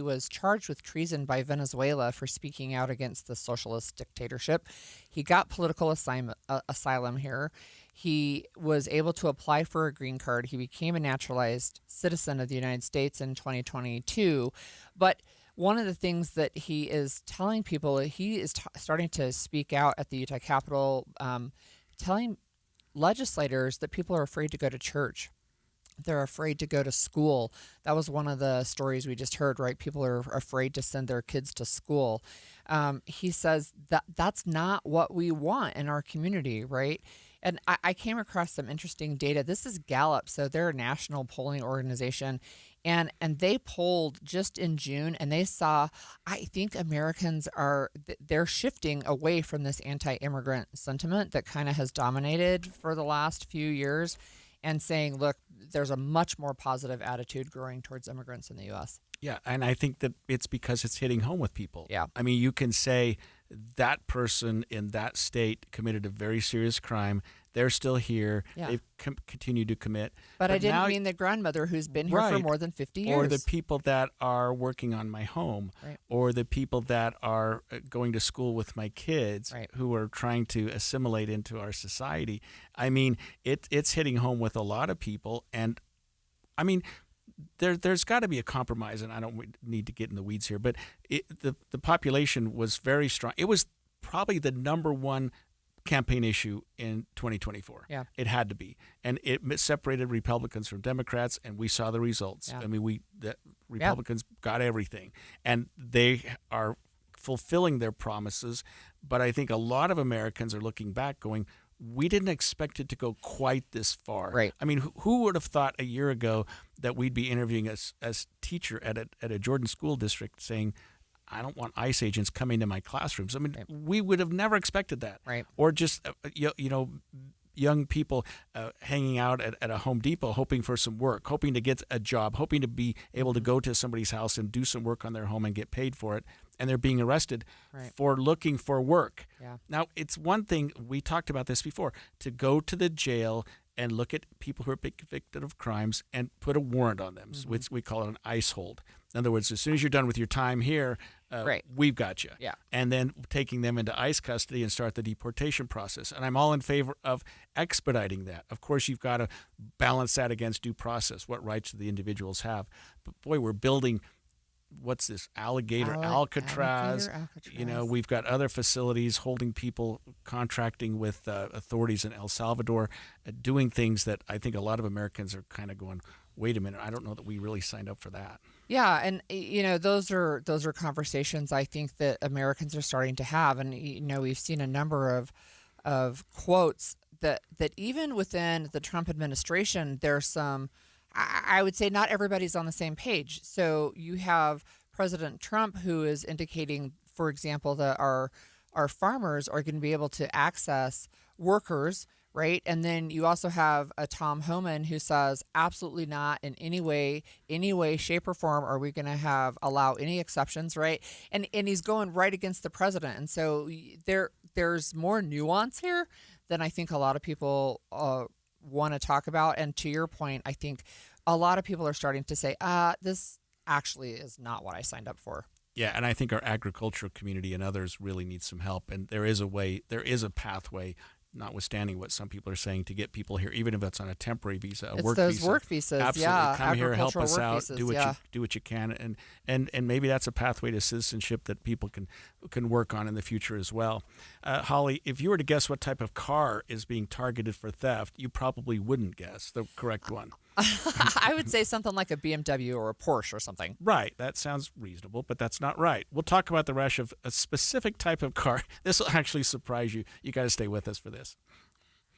was charged with treason by Venezuela for speaking out against the socialist dictatorship. He got political asylum here. He was able to apply for a green card. He became a naturalized citizen of the United States in 2022. But one of the things that he is telling people, he is starting to speak out at the Utah Capitol, telling legislators that people are afraid to go to church. They're afraid to go to school. That was one of the stories we just heard, right? People are afraid to send their kids to school. He says that's not what we want in our community, right? And I came across some interesting data. This is Gallup, so they're a national polling organization. And they polled just in June, and they saw, I think Americans they're shifting away from this anti-immigrant sentiment that kind of has dominated for the last few years, and saying, look, there's a much more positive attitude growing towards immigrants in the U.S. Yeah, and I think that it's because it's hitting home with people. Yeah. I mean, you can say that person in that state committed a very serious crime. They're still here. Yeah. They've continued to commit. But I didn't mean the grandmother who's been here for more than 50 years. Or the people that are working on my home. Right. Or the people that are going to school with my kids who are trying to assimilate into our society. I mean, it's hitting home with a lot of people. And, I mean, there's got to be a compromise, and I don't need to get in the weeds here, but the population was very strong. It was probably the number one campaign issue in 2024. Yeah. It had to be. And it separated Republicans from Democrats, and we saw the results. Yeah. I mean, the Republicans got everything, and they are fulfilling their promises. But I think a lot of Americans are looking back going, we didn't expect it to go quite this far. Right. I mean, who would have thought a year ago that we'd be interviewing as teacher at a Jordan school district saying, I don't want ICE agents coming to my classrooms. I mean, we would have never expected that. Right. Or just, young people hanging out at a Home Depot hoping for some work, hoping to get a job, hoping to be able to go to somebody's house and do some work on their home and get paid for it. And they're being arrested for looking for work. Yeah. Now, it's one thing, we talked about this before, to go to the jail and look at people who are convicted of crimes and put a warrant on them, which we call it an ICE hold. In other words, as soon as you're done with your time here, we've got you. Yeah. And then taking them into ICE custody and start the deportation process. And I'm all in favor of expediting that. Of course, you've got to balance that against due process, what rights the individuals have. But boy, we're building, what's this, Alcatraz. You know, we've got other facilities holding people, contracting with authorities in El Salvador, doing things that I think a lot of Americans are kind of going, wait a minute, I don't know that we really signed up for that. Yeah, and those are conversations I think that Americans are starting to have, and we've seen a number of quotes that even within the Trump administration, there's some. I would say not everybody's on the same page. So you have President Trump who is indicating, for example, that our farmers are going to be able to access workers. Right. And then you also have a Tom Homan who says absolutely not in any way, shape or form are we going to allow any exceptions. Right. And he's going right against the president. And so there's more nuance here than I think a lot of people want to talk about. And to your point, I think a lot of people are starting to say, this actually is not what I signed up for. Yeah, and I think our agricultural community and others really need some help. And there is a pathway, notwithstanding what some people are saying, to get people here, even if it's on a temporary visa, it's those work visas. Absolutely. Yeah, come here, help us out, visas, do what you can, and maybe that's a pathway to citizenship that people can work on in the future as well. Holly, if you were to guess what type of car is being targeted for theft, you probably wouldn't guess the correct one. I would say something like a BMW or a Porsche or something. Right. That sounds reasonable, but that's not right. We'll talk about the rush of a specific type of car. This will actually surprise you. You got to stay with us for this.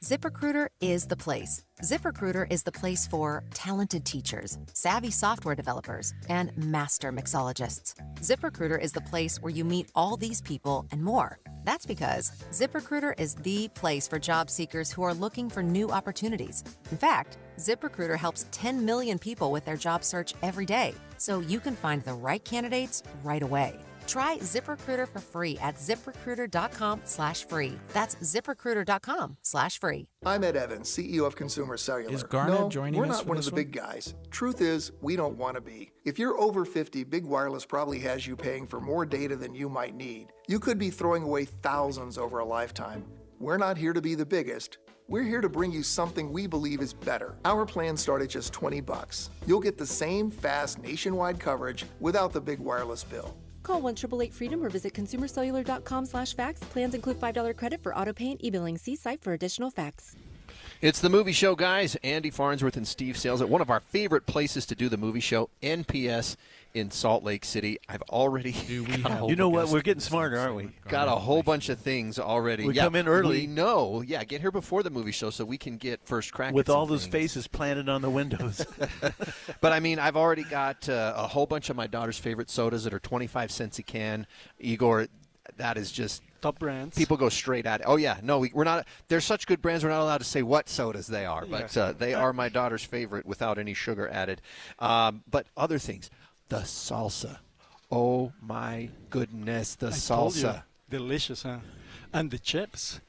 ZipRecruiter is the place. ZipRecruiter is the place for talented teachers, savvy software developers, and master mixologists. ZipRecruiter is the place where you meet all these people and more. That's because ZipRecruiter is the place for job seekers who are looking for new opportunities. In fact, ZipRecruiter helps 10 million people with their job search every day, so you can find the right candidates right away. Try ZipRecruiter for free at ZipRecruiter.com/free. That's ZipRecruiter.com/free. I'm Ed Evans, CEO of Consumer Cellular. Is Garnet joining we're us not for one of this the one? big guys. Truth is, we don't want to be. If you're over 50, Big Wireless probably has you paying for more data than you might need. You could be throwing away thousands over a lifetime. We're not here to be the biggest. We're here to bring you something we believe is better. Our plans start at just $20. You'll get the same fast nationwide coverage without the big wireless bill. Call 1-888-FREEDOM or visit consumercellular.com/facts. Plans include $5 credit for auto pay and e-billing. See site for additional facts. It's the movie show, guys. Andy Farnsworth and Steve Sales at one of our favorite places to do the movie show, NPS in Salt Lake City. I've already you know what? We're getting smarter, aren't we? Got a whole bunch of things already. We come in early. We know. Yeah, get here before the movie show so we can get first crack with at some all those things. faces planted on the windows. But I mean, I've already got a whole bunch of my daughter's favorite sodas that are 25 cents a can. Igor, that is just top brands. People go straight at it. Oh yeah, no, we're not. They're such good brands. We're not allowed to say what sodas they are, but they are my daughter's favorite without any sugar added. But other things, the salsa. Oh my goodness, the salsa. Told you. Delicious, huh? And the chips.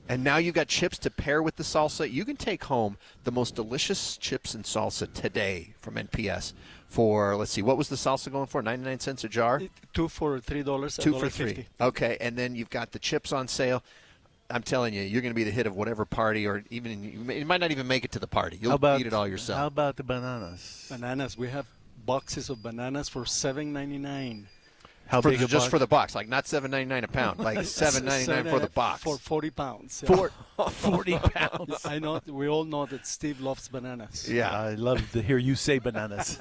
And now you've got chips to pair with the salsa. You can take home the most delicious chips and salsa today from NPS for, let's see, what was the salsa going for? 99 cents a jar? 2 for $3. 2 for $3. Okay, and then you've got the chips on sale. I'm telling you, you're going to be the hit of whatever party, or even you might not even make it to the party. You'll eat it all yourself. How about the bananas? Bananas. We have boxes of bananas for $7.99. How big just for the box, like not $7.99 a pound, like $7.99 for the box. For 40 pounds. Yeah. 40 pounds. I know. We all know that Steve loves bananas. Yeah, I love to hear you say bananas.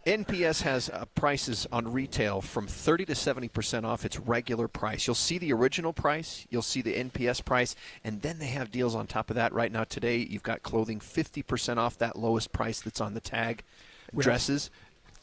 NPS has prices on retail from 30 to 70% off its regular price. You'll see the original price, you'll see the NPS price, and then they have deals on top of that. Right now, today, you've got clothing 50% off that lowest price that's on the tag. Dresses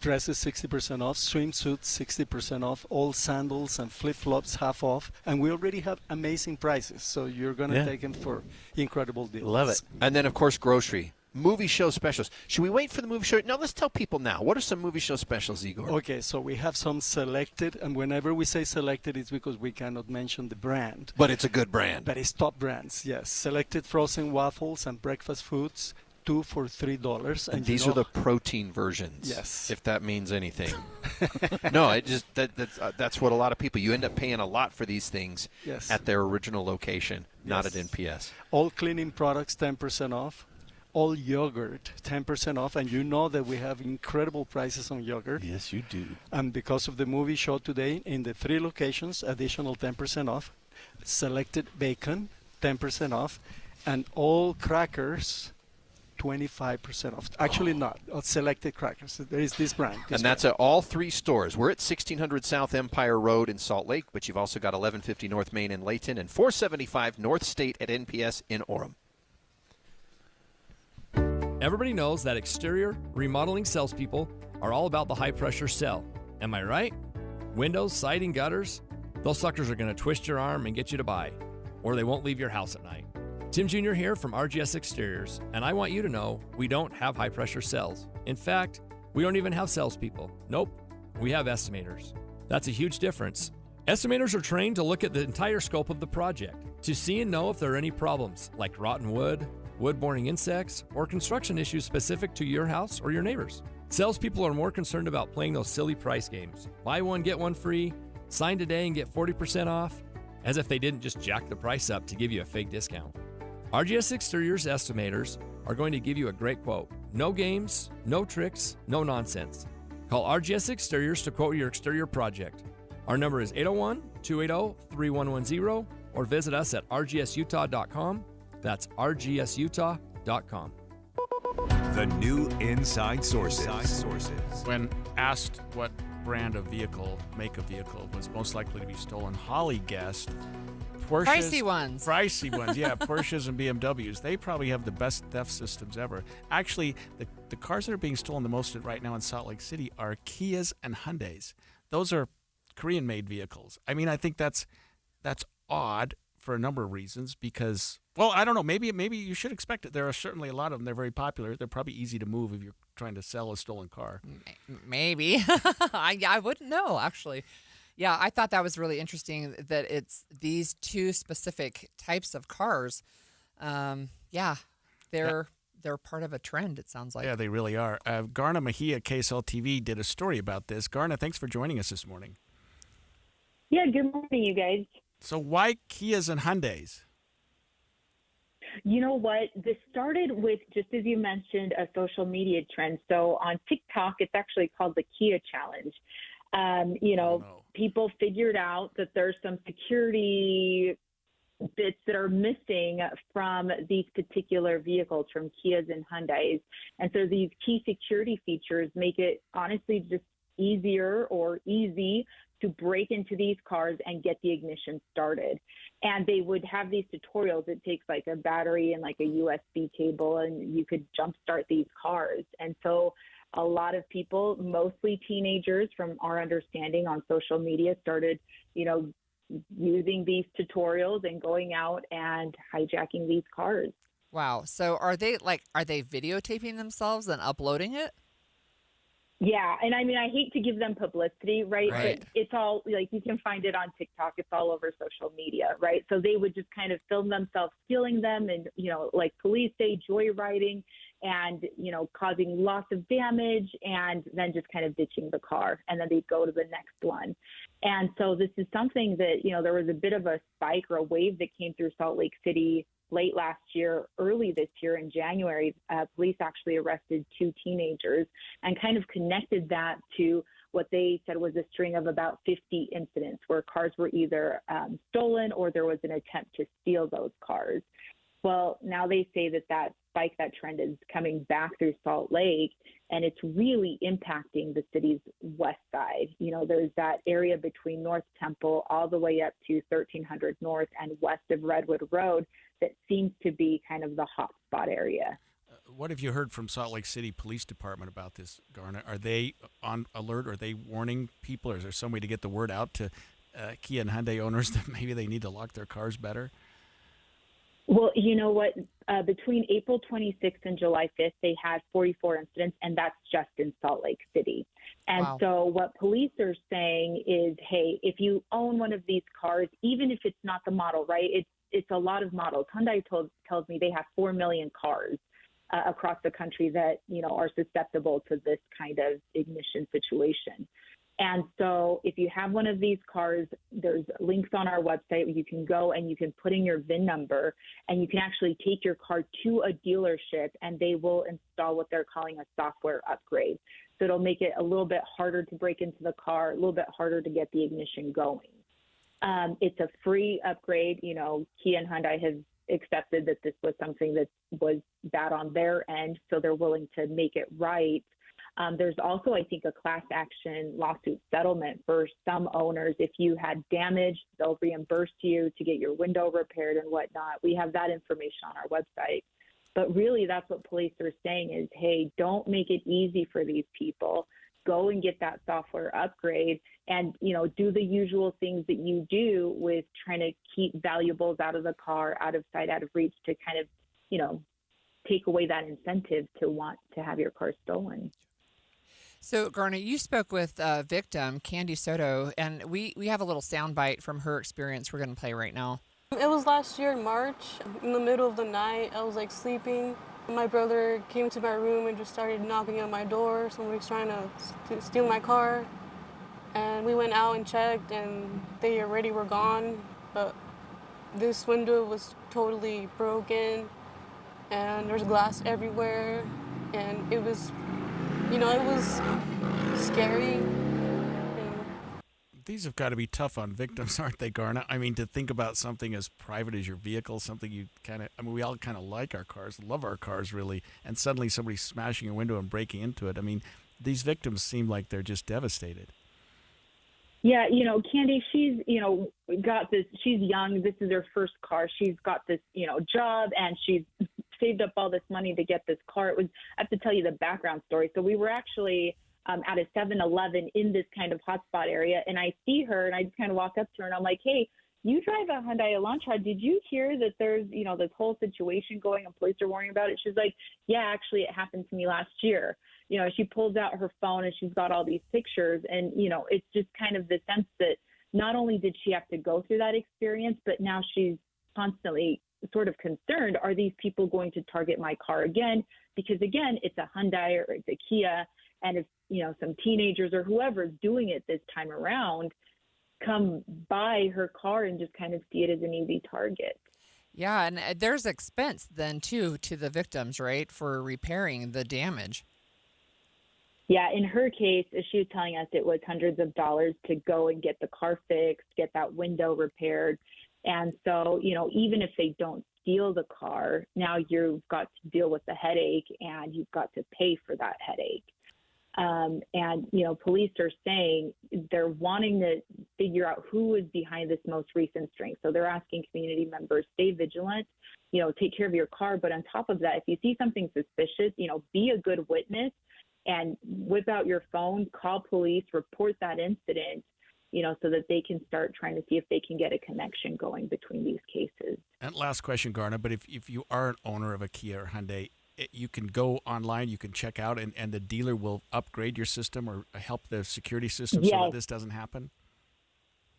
60% off, swimsuits 60% off, all sandals and flip-flops half off, and we already have amazing prices, so you're going to take them for incredible deals. Love it. And then, of course, grocery. Movie show specials. Should we wait for the movie show? No, let's tell people now. What are some movie show specials, Igor? Okay, so we have some selected, and whenever we say selected, it's because we cannot mention the brand. But it's a good brand. But it's top brands, yes. Selected frozen waffles and breakfast foods, 2 for $3. And these are the protein versions. Yes. If that means anything. No, it just that's what a lot of people, you end up paying a lot for these things at their original location, not at NPS. All cleaning products 10% off. All yogurt 10% off, and you know that we have incredible prices on yogurt. Yes, you do. And because of the movie show today, in the 3 locations, additional 10% off. Selected bacon 10% off, and all crackers 25% off. Actually, not. Selected crackers. There is this brand. And that's at all 3 stores. We're at 1600 South Empire Road in Salt Lake, but you've also got 1150 North Main in Layton and 475 North State at NPS in Orem. Everybody knows that exterior remodeling salespeople are all about the high-pressure sell. Am I right? Windows, siding, gutters, those suckers are going to twist your arm and get you to buy, or they won't leave your house at night. Tim Jr. here from RGS Exteriors, and I want you to know we don't have high-pressure cells. In fact, we don't even have salespeople. Nope, we have estimators. That's a huge difference. Estimators are trained to look at the entire scope of the project, to see and know if there are any problems, like rotten wood, wood-borne insects, or construction issues specific to your house or your neighbors. Salespeople are more concerned about playing those silly price games. Buy one, get one free, sign today and get 40% off, as if they didn't just jack the price up to give you a fake discount. RGS Exteriors estimators are going to give you a great quote. No games, no tricks, no nonsense. Call RGS Exteriors to quote your exterior project. Our number is 801-280-3110 or visit us at rgsutah.com. That's rgsutah.com. The new Inside Sources. When asked what brand of vehicle, make of vehicle, was most likely to be stolen, Holly guessed Porsches. Pricey ones. Pricey ones, yeah. Porsches and BMWs. They probably have the best theft systems ever. Actually, the cars that are being stolen the most right now in Salt Lake City are Kias and Hyundais. Those are Korean-made vehicles. I mean, I think that's odd for a number of reasons because, well, I don't know. Maybe you should expect it. There are certainly a lot of them. They're very popular. They're probably easy to move if you're trying to sell a stolen car. Maybe. I wouldn't know, actually. Yeah, I thought that was really interesting that it's these two specific types of cars. They're part of a trend, it sounds like. Yeah, they really are. Garna Mejia, KSL TV, did a story about this. Garna, thanks for joining us this morning. Yeah, good morning, you guys. So why Kias and Hyundais? You know what? This started with, just as you mentioned, a social media trend. So on TikTok, it's actually called the Kia Challenge. People figured out that there's some security bits that are missing from these particular vehicles, from Kias and Hyundais. And so these key security features make it honestly just easier or easy to break into these cars and get the ignition started. And they would have these tutorials. It takes like a battery and like a USB cable, and you could jumpstart these cars. And so a lot of people, mostly teenagers from our understanding on social media, started, using these tutorials and going out and hijacking these cars. Wow. So are they videotaping themselves and uploading it? Yeah, and I mean, I hate to give them publicity, right? But it's all, like, you can find it on TikTok. It's all over social media, right? So they would just kind of film themselves stealing them and, like police say, joyriding and, causing lots of damage and then just kind of ditching the car. And then they'd go to the next one. And so this is something that, there was a bit of a spike or a wave that came through Salt Lake City late last year, early this year in January. Police actually arrested 2 teenagers and kind of connected that to what they said was a string of about 50 incidents where cars were either stolen or there was an attempt to steal those cars. Well, now they say that spike, that trend is coming back through Salt Lake, and it's really impacting the city's west side. There's that area between North Temple all the way up to 1300 North and west of Redwood Road that seems to be kind of the hot spot area. What have you heard from Salt Lake City Police Department about this, Garna? Are they on alert? Are they warning people? Or is there some way to get the word out to Kia and Hyundai owners that maybe they need to lock their cars better? Well, you know what? Between April 26th and July 5th, they had 44 incidents, and that's just in Salt Lake City. And so what police are saying is, hey, if you own one of these cars, even if it's not the model, right? It's a lot of models. Hyundai tells me they have 4 million cars across the country that, are susceptible to this kind of ignition situation. And so if you have one of these cars, there's links on our website where you can go and you can put in your VIN number and you can actually take your car to a dealership and they will install what they're calling a software upgrade. So it'll make it a little bit harder to break into the car, a little bit harder to get the ignition going. It's a free upgrade. Kia and Hyundai have accepted that this was something that was bad on their end, so they're willing to make it right. There's also, I think, a class action lawsuit settlement for some owners. If you had damage, they'll reimburse you to get your window repaired and whatnot. We have that information on our website. But really, that's what police are saying is, hey, don't make it easy for these people. Go and get that software upgrade and, do the usual things that you do with trying to keep valuables out of the car, out of sight, out of reach, to kind of, take away that incentive to want to have your car stolen. So, Garnet, you spoke with victim Candy Soto, and we have a little soundbite from her experience we're going to play right now. It was last year in March, in the middle of the night. I was sleeping. My brother came to my room and just started knocking on my door. Somebody was trying to steal my car. And we went out and checked, and they already were gone. But this window was totally broken, and there's glass everywhere. And it was, it was scary. These have got to be tough on victims, aren't they, Garnet? I mean, to think about something as private as your vehicle, something you we all kind of like our cars, love our cars, really, and suddenly somebody's smashing a window and breaking into it. I mean, these victims seem like they're just devastated. Yeah, Candy, she's, got this, she's young. This is her first car. She's got this, job, and she's saved up all this money to get this car. I have to tell you the background story. So we were actually at a 7-Eleven in this kind of hotspot area, and I see her, and I just kind of walk up to her, and I'm like, hey, you drive a Hyundai Elantra. Did you hear that there's, this whole situation going and police are warning about it? She's like, yeah, actually, it happened to me last year. She pulls out her phone, and she's got all these pictures, and, it's just kind of the sense that not only did she have to go through that experience, but now she's constantly sort of concerned, are these people going to target my car again? Because, again, it's a Hyundai or it's a Kia, and if, some teenagers or whoever is doing it this time around come by her car and just kind of see it as an easy target. Yeah, and there's expense then, too, to the victims, right, for repairing the damage. Yeah, in her case, she was telling us it was hundreds of dollars to go and get the car fixed, get that window repaired. And so, even if they don't steal the car, now you've got to deal with the headache and you've got to pay for that headache. Police are saying they're wanting to figure out who is behind this most recent string. So they're asking community members, stay vigilant, take care of your car. But on top of that, if you see something suspicious, be a good witness and whip out your phone, call police, report that incident, so that they can start trying to see if they can get a connection going between these cases. And last question, Garnet, but if you are an owner of a Kia or Hyundai, you can go online, you can check out, and the dealer will upgrade your system or help the security system so that this doesn't happen?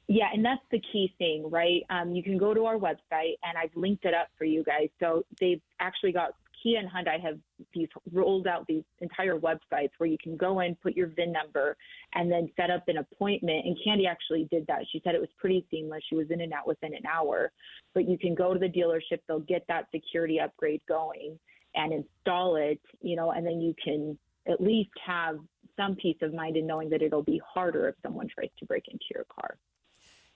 Yeah, and that's the key thing, right? You can go to our website, and I've linked it up for you guys. So they've actually got Kia and Hyundai have rolled out these entire websites where you can go in, put your VIN number, and then set up an appointment. And Candy actually did that. She said it was pretty seamless. She was in and out within an hour. But you can go to the dealership. They'll get that security upgrade going and install it, and then you can at least have some peace of mind in knowing that it'll be harder if someone tries to break into your car.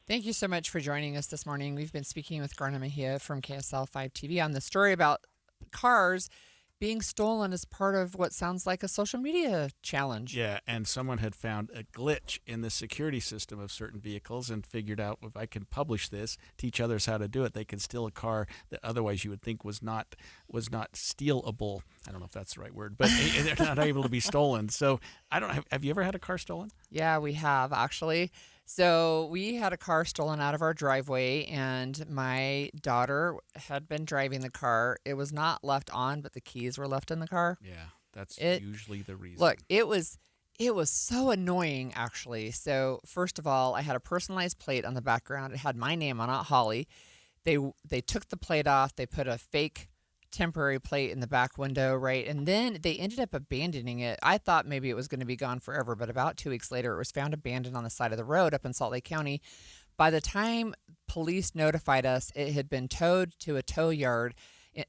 Thank you so much for joining us this morning. We've been speaking with Garnet Mejia from KSL 5 TV on the story about cars being stolen as part of what sounds like a social media challenge. Yeah, and someone had found a glitch in the security system of certain vehicles and figured out, if I can publish this, teach others how to do it, they can steal a car that otherwise you would think was not stealable. I don't know if that's the right word, but they're not able to be stolen. So I don't know. Have you ever had a car stolen? Yeah, we have actually. So we had a car stolen out of our driveway, and my daughter had been driving the car. It was not left on, but the keys were left in the car. Yeah, that's usually the reason. Look, it was so annoying, actually. So first of all, I had a personalized plate on the background. It had my name on it, Holly. They took the plate off. They put a fake temporary plate in the back window, right? And then they ended up abandoning it. I thought maybe it was going to be gone forever, but about 2 weeks later, it was found abandoned on the side of the road up in Salt Lake County. By the time police notified us, it had been towed to a tow yard,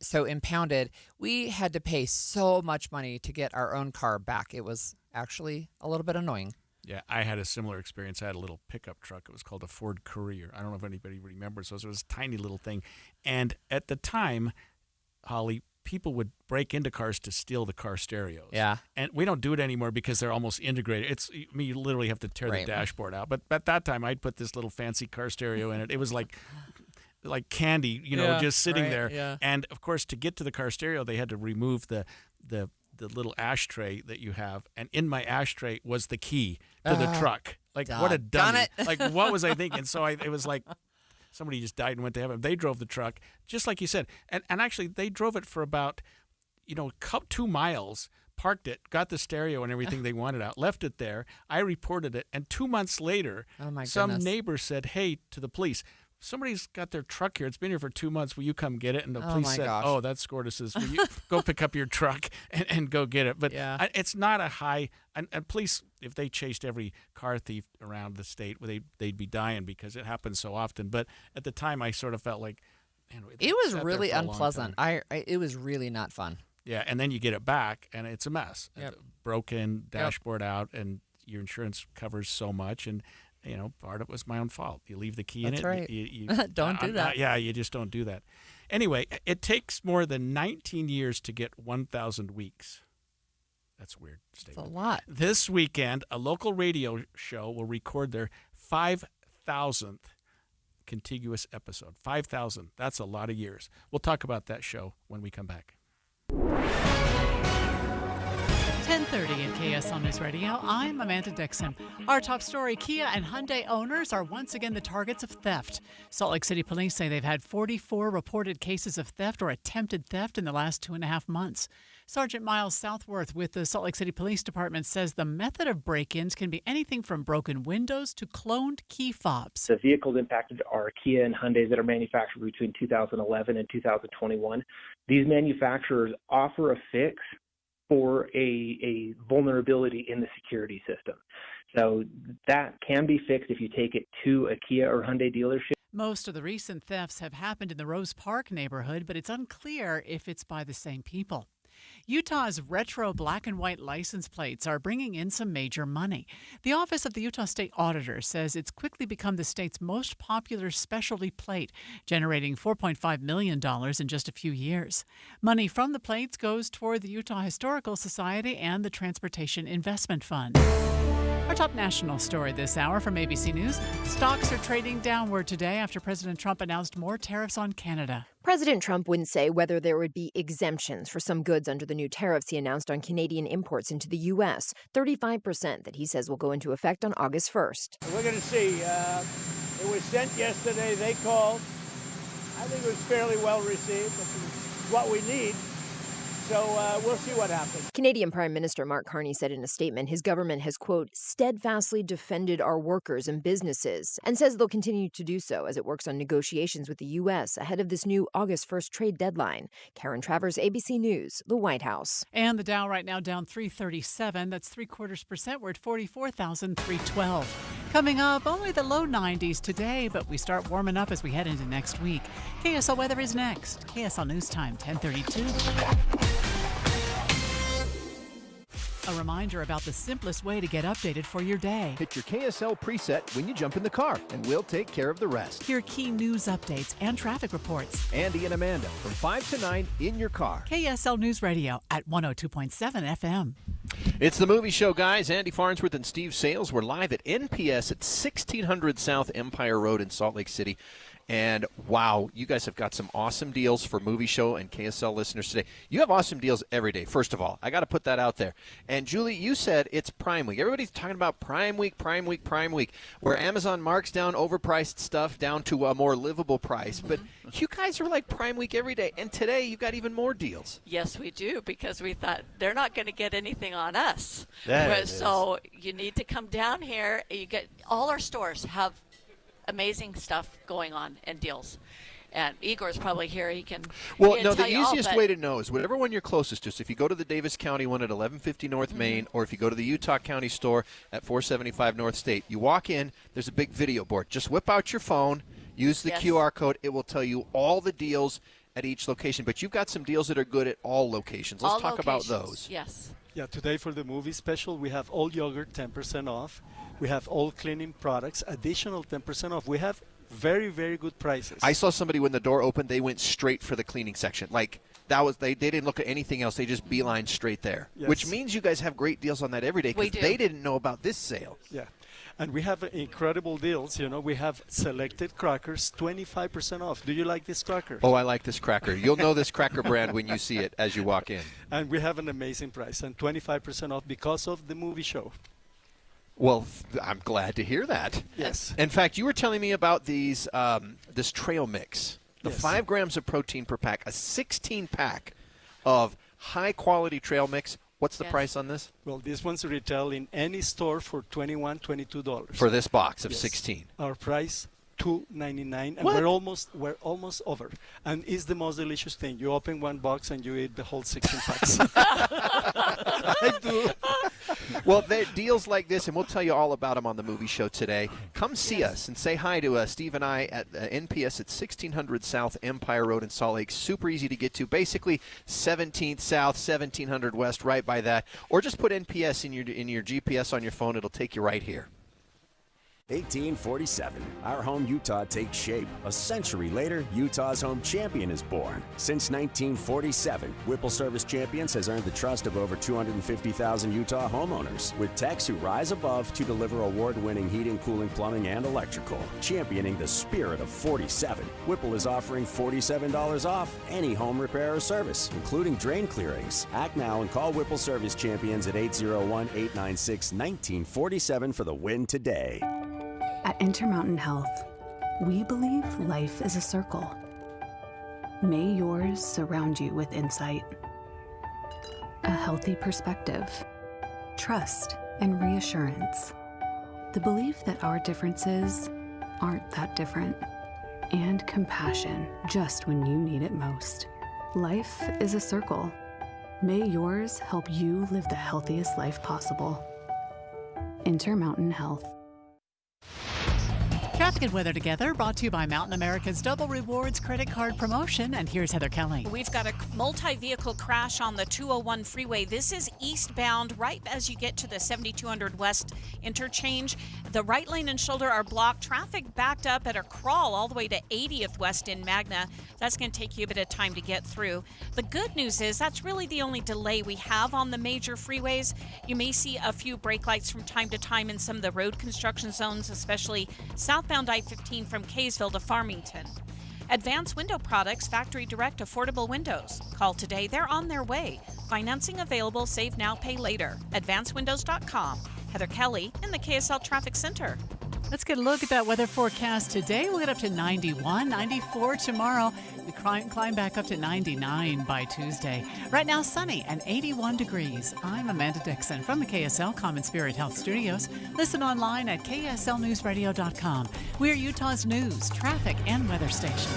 so impounded. We had to pay so much money to get our own car back. It was actually a little bit annoying. Yeah, I had a similar experience. I had a little pickup truck. It was called a Ford Courier. I don't know if anybody remembers those. It was a tiny little thing. And at the time, Holly, people would break into cars to steal the car stereos. Yeah. And we don't do it anymore because they're almost integrated. You literally have to tear the dashboard out. But at that time, I'd put this little fancy car stereo in it. It was like candy, just sitting there. Yeah. And, of course, to get to the car stereo, they had to remove the little ashtray that you have, and in my ashtray was the key to the truck. Like, what a dummy. Like, what was I thinking? So it was like somebody just died and went to heaven. They drove the truck, just like you said. And actually, they drove it for about, 2 miles, parked it, got the stereo and everything they wanted out, left it there. I reported it, and 2 months later, some neighbor said, hey, to the police, somebody's got their truck here. It's been here for 2 months. Will you come get it? And the police said, oh, that's Scortis's. Will you go pick up your truck and go get it? But it's not a high – and police, if they chased every car thief around the state, they'd be dying because it happens so often. But at the time, I sort of felt like – it was really unpleasant. It was really not fun. Yeah, and then you get it back, and it's a mess. Yep. Broken, dashboard out, and your insurance covers so much. And – part of it was my own fault. You leave the key in it. That's right. Don't do that. You just don't do that. Anyway, it takes more than 19 years to get 1,000 weeks. That's a weird statement. That's a lot. This weekend, a local radio show will record their 5,000th contiguous episode. 5,000. That's a lot of years. We'll talk about that show when we come back. 10:30 in KSL News Radio. I'm Amanda Dixon. Our top story, Kia and Hyundai owners are once again the targets of theft. Salt Lake City police say they've had 44 reported cases of theft or attempted theft in the last 2.5 months. Sergeant Miles Southworth with the Salt Lake City Police Department says the method of break-ins can be anything from broken windows to cloned key fobs. The vehicles impacted are Kia and Hyundai that are manufactured between 2011 and 2021. These manufacturers offer a fix for a vulnerability in the security system. So that can be fixed if you take it to a Kia or Hyundai dealership. Most of the recent thefts have happened in the Rose Park neighborhood, but it's unclear if it's by the same people. Utah's retro black and white license plates are bringing in some major money. The Office of the Utah State Auditor says it's quickly become the state's most popular specialty plate, generating $4.5 million in just a few years. Money from the plates goes toward the Utah Historical Society and the Transportation Investment Fund. Our top national story this hour from ABC News. Stocks are trading downward today after President Trump announced more tariffs on Canada. President Trump wouldn't say whether there would be exemptions for some goods under the new tariffs he announced on Canadian imports into the U.S., 35% that he says will go into effect on August 1st. We're going to see. It was sent yesterday. They called. I think it was fairly well received. It's what we need. So we'll see what happens. Canadian Prime Minister Mark Carney said in a statement his government has, quote, steadfastly defended our workers and businesses, and says they'll continue to do so as it works on negotiations with the U.S. ahead of this new August 1st trade deadline. Karen Travers, ABC News, the White House. And the Dow right now down 337. That's 0.75%. We're at 44,312. Coming up, only the low 90s today, but we start warming up as we head into next week. KSL weather is next. KSL News Time, 1032. A reminder about the simplest way to get updated for your day. Hit your KSL preset when you jump in the car, and we'll take care of the rest. Hear key news updates and traffic reports. Andy and Amanda from 5 to 9 in your car. KSL News Radio at 102.7 FM. It's the movie show, guys. Andy Farnsworth and Steve Sales. We're live at NPS at 1600 South Empire Road in Salt Lake City. And, wow, you guys have got some awesome deals for Movie Show and KSL listeners today. You have awesome deals every day, first of all. I got to put that out there. And, Julie, you said it's Prime Week. Everybody's talking about Prime Week, Prime Week, Prime Week, where Amazon marks down overpriced stuff down to a more livable price. But you guys are like Prime Week every day. And today you've got even more deals. Yes, we do, because we thought they're not going to get anything on us. So you need to come down here. You get all our stores have amazing stuff going on and deals. And Igor's probably here. He can the easiest way to know is whatever one you're closest to. So if you go to the Davis County one at 1150 North Main, or if you go to the Utah County store at 475 North State, you walk in, there's a big video board. Just whip out your phone, use the QR code. It will tell you all the deals at each location. But you've got some deals that are good at all locations. Let's talk about those. Yes. Yeah, today for the movie special, we have all yogurt 10% off. We have all cleaning products, additional 10% off. We have very, very good prices. I saw somebody when the door opened, they went straight for the cleaning section. Like, that was they didn't look at anything else. They just beeline straight there, Yes. which means you guys have great deals on that every day We because do. they didn't know about this sale. Yeah. And we have incredible deals. We have selected crackers, 25% off. Do you like this cracker? Oh, I like this cracker. You'll know this cracker brand when you see it as you walk in. And we have an amazing price and 25% off because of the movie show. Well, I'm glad to hear that. Yes. In fact, you were telling me about these this trail mix. The Yes. 5 grams of protein per pack, a 16-pack of high-quality trail mix. What's the price on this? Well, these ones retail in any store for $21, $22. For this box of Yes. 16. Our price, $2.99, and What? we're almost over. And it's the most delicious thing. You open one box and you eat the whole 16 packs. I do. Well, deals like this, and we'll tell you all about them on the movie show today. Come see us and say hi to Steve and I at NPS at 1600 South Empire Road in Salt Lake. Super easy to get to. Basically, 17th South, 1700 West, right by that. Or just put NPS in your GPS on your phone. It'll take you right here. 1847. Our home Utah takes shape. A century later, Utah's home champion is born. Since 1947, Whipple Service Champions has earned the trust of over 250,000 Utah homeowners, with techs who rise above to deliver award-winning heating, cooling, plumbing, and electrical. Championing the spirit of 47, Whipple is offering $47 off any home repair or service, including drain clearings. Act now and call Whipple Service Champions at 801-896-1947 for the win today. At Intermountain Health, we believe life is a circle. May yours surround you with insight, a healthy perspective, trust, and reassurance. The belief that our differences aren't that different, and compassion just when you need it most. Life is a circle. May yours help you live the healthiest life possible. Intermountain Health. Traffic and weather together, brought to you by Mountain America's Double Rewards credit card promotion. And here's Heather Kelly. We've got a multi-vehicle crash on the 201 freeway. This is eastbound right as you get to the 7200 West interchange. The right lane and shoulder are blocked. Traffic backed up at a crawl all the way to 80th West in Magna. That's going to take you a bit of time to get through. The good news is that's really the only delay we have on the major freeways. You may see a few brake lights from time to time in some of the road construction zones, especially southbound I-15 from Kaysville to Farmington. Advanced Window Products, factory direct affordable windows. Call today, they're on their way. Financing available, save now, pay later. AdvancedWindows.com. Heather Kelly in the KSL Traffic Center. Let's get a look at that weather forecast today. We'll get up to 91, 94 tomorrow. We climb back up to 99 by Tuesday. Right now, sunny and 81 degrees. I'm Amanda Dixon from the KSL Common Spirit Health Studios. Listen online at kslnewsradio.com. We're Utah's news, traffic, and weather station.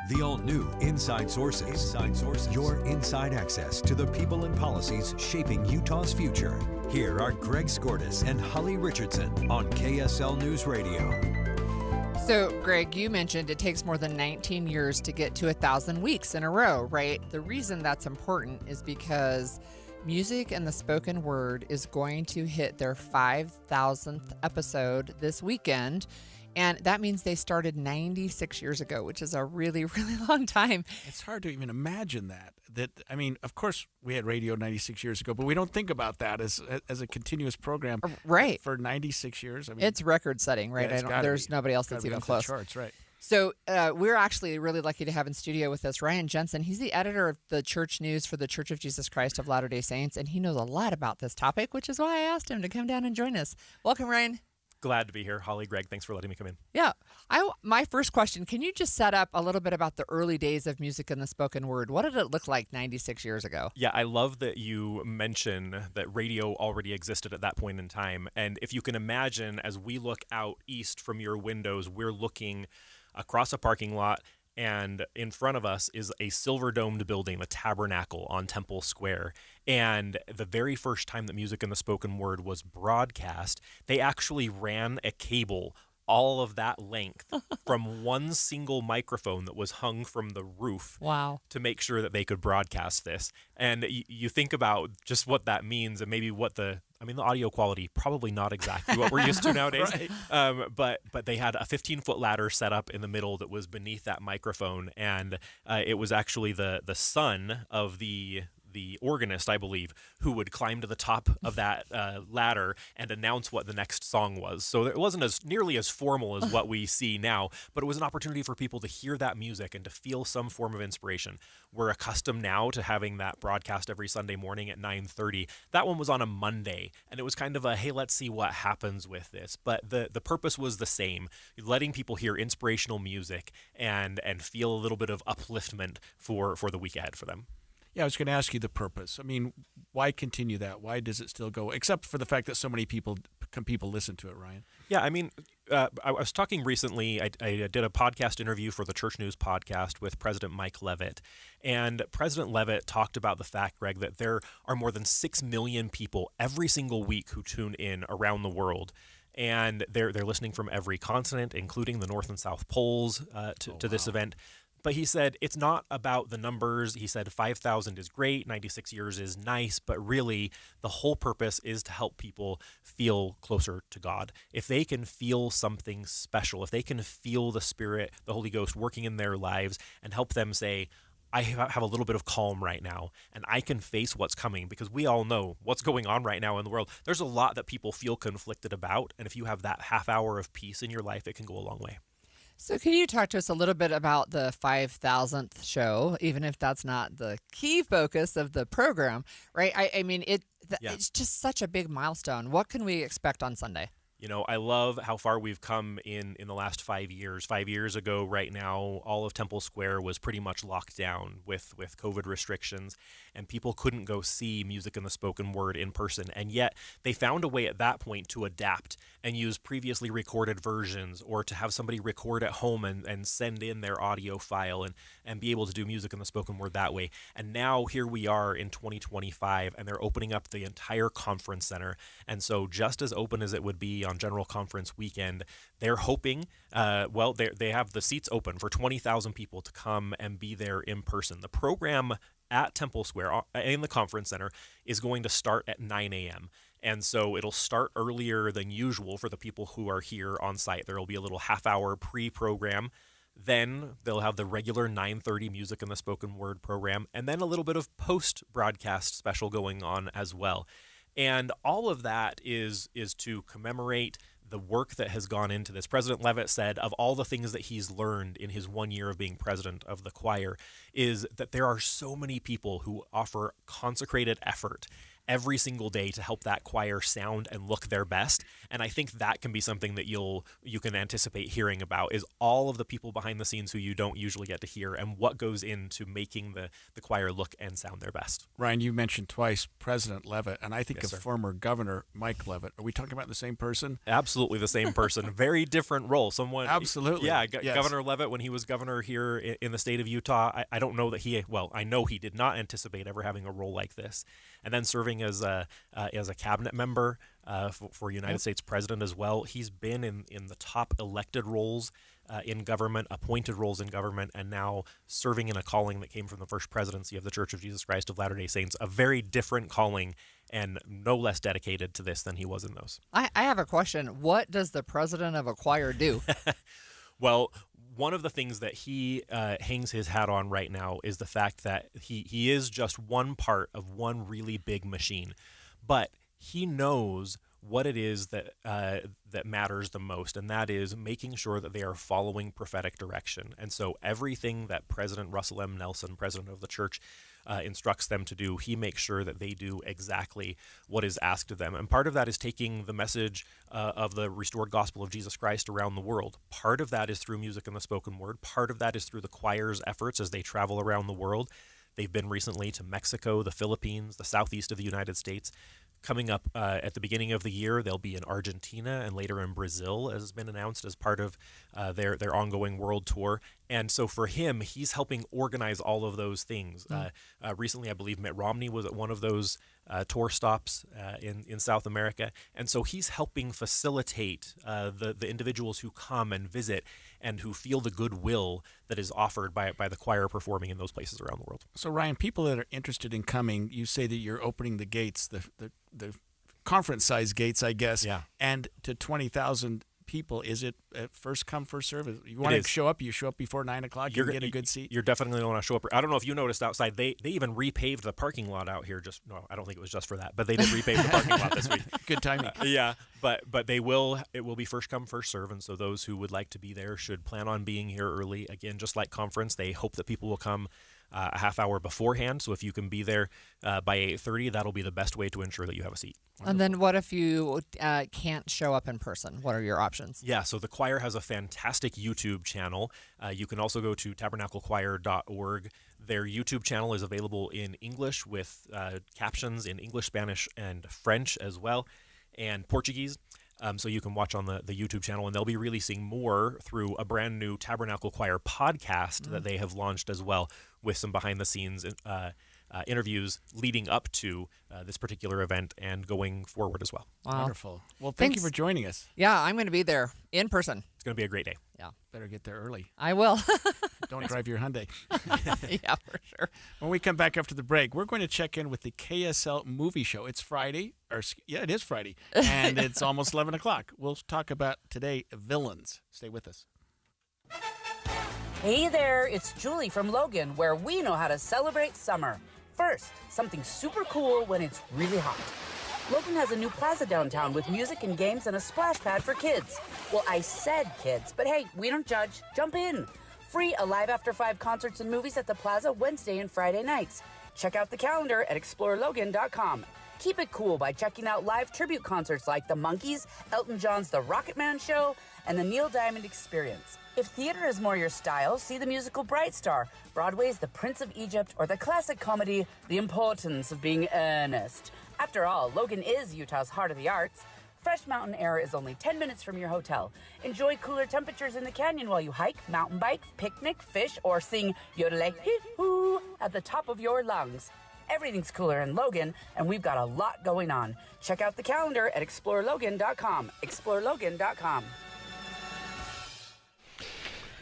The all-new Inside Sources. Inside Sources. Your inside access to the people and policies shaping Utah's future. Here are Greg Skordas and Holly Richardson on KSL News Radio. So, Greg, you mentioned it takes more than 19 years to get to 1,000 weeks in a row, right? The reason that's important is because music and the spoken word is going to hit their 5,000th episode this weekend. And that means they started 96 years ago, which is a really, really long time. It's hard to even imagine that. I mean, of course, we had radio 96 years ago, but we don't think about that as a continuous program. Right. For 96 years. I mean, it's record-setting, right? Yeah, there's nobody else that's even close. Charts, right. So we're actually really lucky to have in studio with us Ryan Jensen. He's the editor of the Church News for the Church of Jesus Christ of Latter-day Saints, and he knows a lot about this topic, which is why I asked him to come down and join us. Welcome, Ryan. Glad to be here. Holly, Greg, thanks for letting me come in. Yeah. My first question, can you just set up a little bit about the early days of music and the spoken word? What did it look like 96 years ago? Yeah, I love that you mention that radio already existed at that point in time. And if you can imagine, as we look out east from your windows, we're looking across a parking lot, and in front of us is a silver-domed building, the Tabernacle on Temple Square. And the very first time that music and the spoken word was broadcast, they actually ran a cable all of that length from one single microphone that was hung from the roof. Wow. To make sure that they could broadcast this. And you think about just what that means and maybe what the audio quality, probably not exactly what we're used to nowadays. Right. But they had a 15-foot ladder set up in the middle that was beneath that microphone. And it was actually the son of the organist, I believe, who would climb to the top of that ladder and announce what the next song was. So it wasn't nearly as formal as what we see now, but it was an opportunity for people to hear that music and to feel some form of inspiration. We're accustomed now to having that broadcast every Sunday morning at 9:30. That one was on a Monday, and it was kind of a, hey, let's see what happens with this. But the purpose was the same, letting people hear inspirational music and feel a little bit of upliftment for the week ahead for them. Yeah, I was going to ask you the purpose. I mean, why continue that? Why does it still go? Except for the fact that so many people listen to it, Ryan. Yeah, I mean, I was talking recently, I did a podcast interview for the Church News podcast with President Mike Leavitt. And President Leavitt talked about the fact, Greg, that there are more than 6 million people every single week who tune in around the world. And they're listening from every continent, including the North and South Poles to this event. But he said it's not about the numbers. He said 5,000 is great, 96 years is nice, but really the whole purpose is to help people feel closer to God. If they can feel something special, if they can feel the Spirit, the Holy Ghost working in their lives and help them say, I have a little bit of calm right now, and I can face what's coming, because we all know what's going on right now in the world. There's a lot that people feel conflicted about, and if you have that half hour of peace in your life, it can go a long way. So can you talk to us a little bit about the 5,000th show, even if that's not the key focus of the program, right? I mean, it's just such a big milestone. What can we expect on Sunday? You know, I love how far we've come in the last 5 years. 5 years ago, right now, all of Temple Square was pretty much locked down with COVID restrictions, and people couldn't go see music in the spoken word in person. And yet, they found a way at that point to adapt and use previously recorded versions, or to have somebody record at home and send in their audio file and be able to do music in the spoken word that way. And now here we are in 2025, and they're opening up the entire conference center. And so just as open as it would be on General Conference weekend, they're hoping, they have the seats open for 20,000 people to come and be there in person. The program at Temple Square in the conference center is going to start at 9 a.m. And so it'll start earlier than usual for the people who are here on site. There will be a little half-hour pre-program. Then they'll have the regular 9:30 music in the spoken word program, and then a little bit of post-broadcast special going on as well. And all of that is to commemorate the work that has gone into this. President Leavitt said of all the things that he's learned in his 1 year of being president of the choir is that there are so many people who offer consecrated effort every single day to help that choir sound and look their best. And I think that can be something that you can anticipate hearing about, is all of the people behind the scenes who you don't usually get to hear, and what goes into making the choir look and sound their best. Ryan, you mentioned twice President Leavitt, and I think Yes, of sir. former Governor Mike Leavitt. Are we talking about the same person? Absolutely the same person. Very different role. Absolutely. Yeah, Yes. Governor Leavitt, when he was governor here in the state of Utah, I don't know that I know he did not anticipate ever having a role like this. And then serving as a cabinet member for United States president as well. He's been in the top elected roles in government, appointed roles in government, and now serving in a calling that came from the first presidency of the Church of Jesus Christ of Latter-day Saints, a very different calling and no less dedicated to this than he was in those. I have a question. What does the president of a choir do? Well, one of the things that he hangs his hat on right now is the fact that he is just one part of one really big machine, but he knows what it is that matters the most, and that is making sure that they are following prophetic direction. And so everything that President Russell M. Nelson, president of the church, instructs them to do, he makes sure that they do exactly what is asked of them. And part of that is taking the message of the restored gospel of Jesus Christ around the world. Part of that is through music and the spoken word. Part of that is through the choir's efforts as they travel around the world. They've been recently to Mexico, the Philippines, the southeast of the United States. Coming up at the beginning of the year, they'll be in Argentina and later in Brazil, as has been announced as part of their ongoing world tour. And so for him, he's helping organize all of those things. Recently, I believe Mitt Romney was at one of those tour stops in South America. And so he's helping facilitate the individuals who come and visit and who feel the goodwill that is offered by the choir performing in those places around the world. So, Ryan, people that are interested in coming, you say that you're opening the gates, the conference-size gates, I guess, and to 20,000 people. Is it first come, first serve? You want to show up, you show up before 9 o'clock, you get a good seat? You're definitely going to want to show up. I don't know if you noticed outside, they even repaved the parking lot out here. I don't think it was just for that, but they did repave the parking lot this week. Good timing. But it will be first come, first serve, and so those who would like to be there should plan on being here early. Again, just like conference, they hope that people will come a half hour beforehand. So if you can be there by 8:30, that'll be the best way to ensure that you have a seat. Wonderful. And then what if you can't show up in person? What are your options? Yeah, so the choir has a fantastic YouTube channel. You can also go to tabernaclechoir.org. Their YouTube channel is available in English with captions in English, Spanish, and French as well, and Portuguese. So you can watch on the YouTube channel, and they'll be releasing more through a brand new Tabernacle Choir podcast that they have launched as well, with some behind-the-scenes interviews leading up to this particular event and going forward as well. Wow. Wonderful. Well, thank you for joining us. Yeah, I'm going to be there in person. It's going to be a great day. Yeah. Better get there early. I will. Don't drive your Hyundai. Yeah, for sure. When we come back after the break, we're going to check in with the KSL movie show. It's Friday. It is Friday. And it's almost 11 o'clock. We'll talk about today villains. Stay with us. Hey there, it's Julie from Logan, where we know how to celebrate summer. First, something super cool when it's really hot. Logan has a new plaza downtown with music and games and a splash pad for kids. Well, I said kids, but hey, we don't judge. Jump in. Free Alive After 5 concerts and movies at the plaza Wednesday and Friday nights. Check out the calendar at explorelogan.com. Keep it cool by checking out live tribute concerts like the Monkees, Elton John's The Rocket Man Show, and the Neil Diamond Experience. If theater is more your style, see the musical Bright Star, Broadway's The Prince of Egypt, or the classic comedy The Importance of Being Earnest. After all, Logan is Utah's heart of the arts. Fresh mountain air is only 10 minutes from your hotel. Enjoy cooler temperatures in the canyon while you hike, mountain bike, picnic, fish, or sing yodelay-hee-hoo at the top of your lungs. Everything's cooler in Logan, and we've got a lot going on. Check out the calendar at explorelogan.com. explorelogan.com.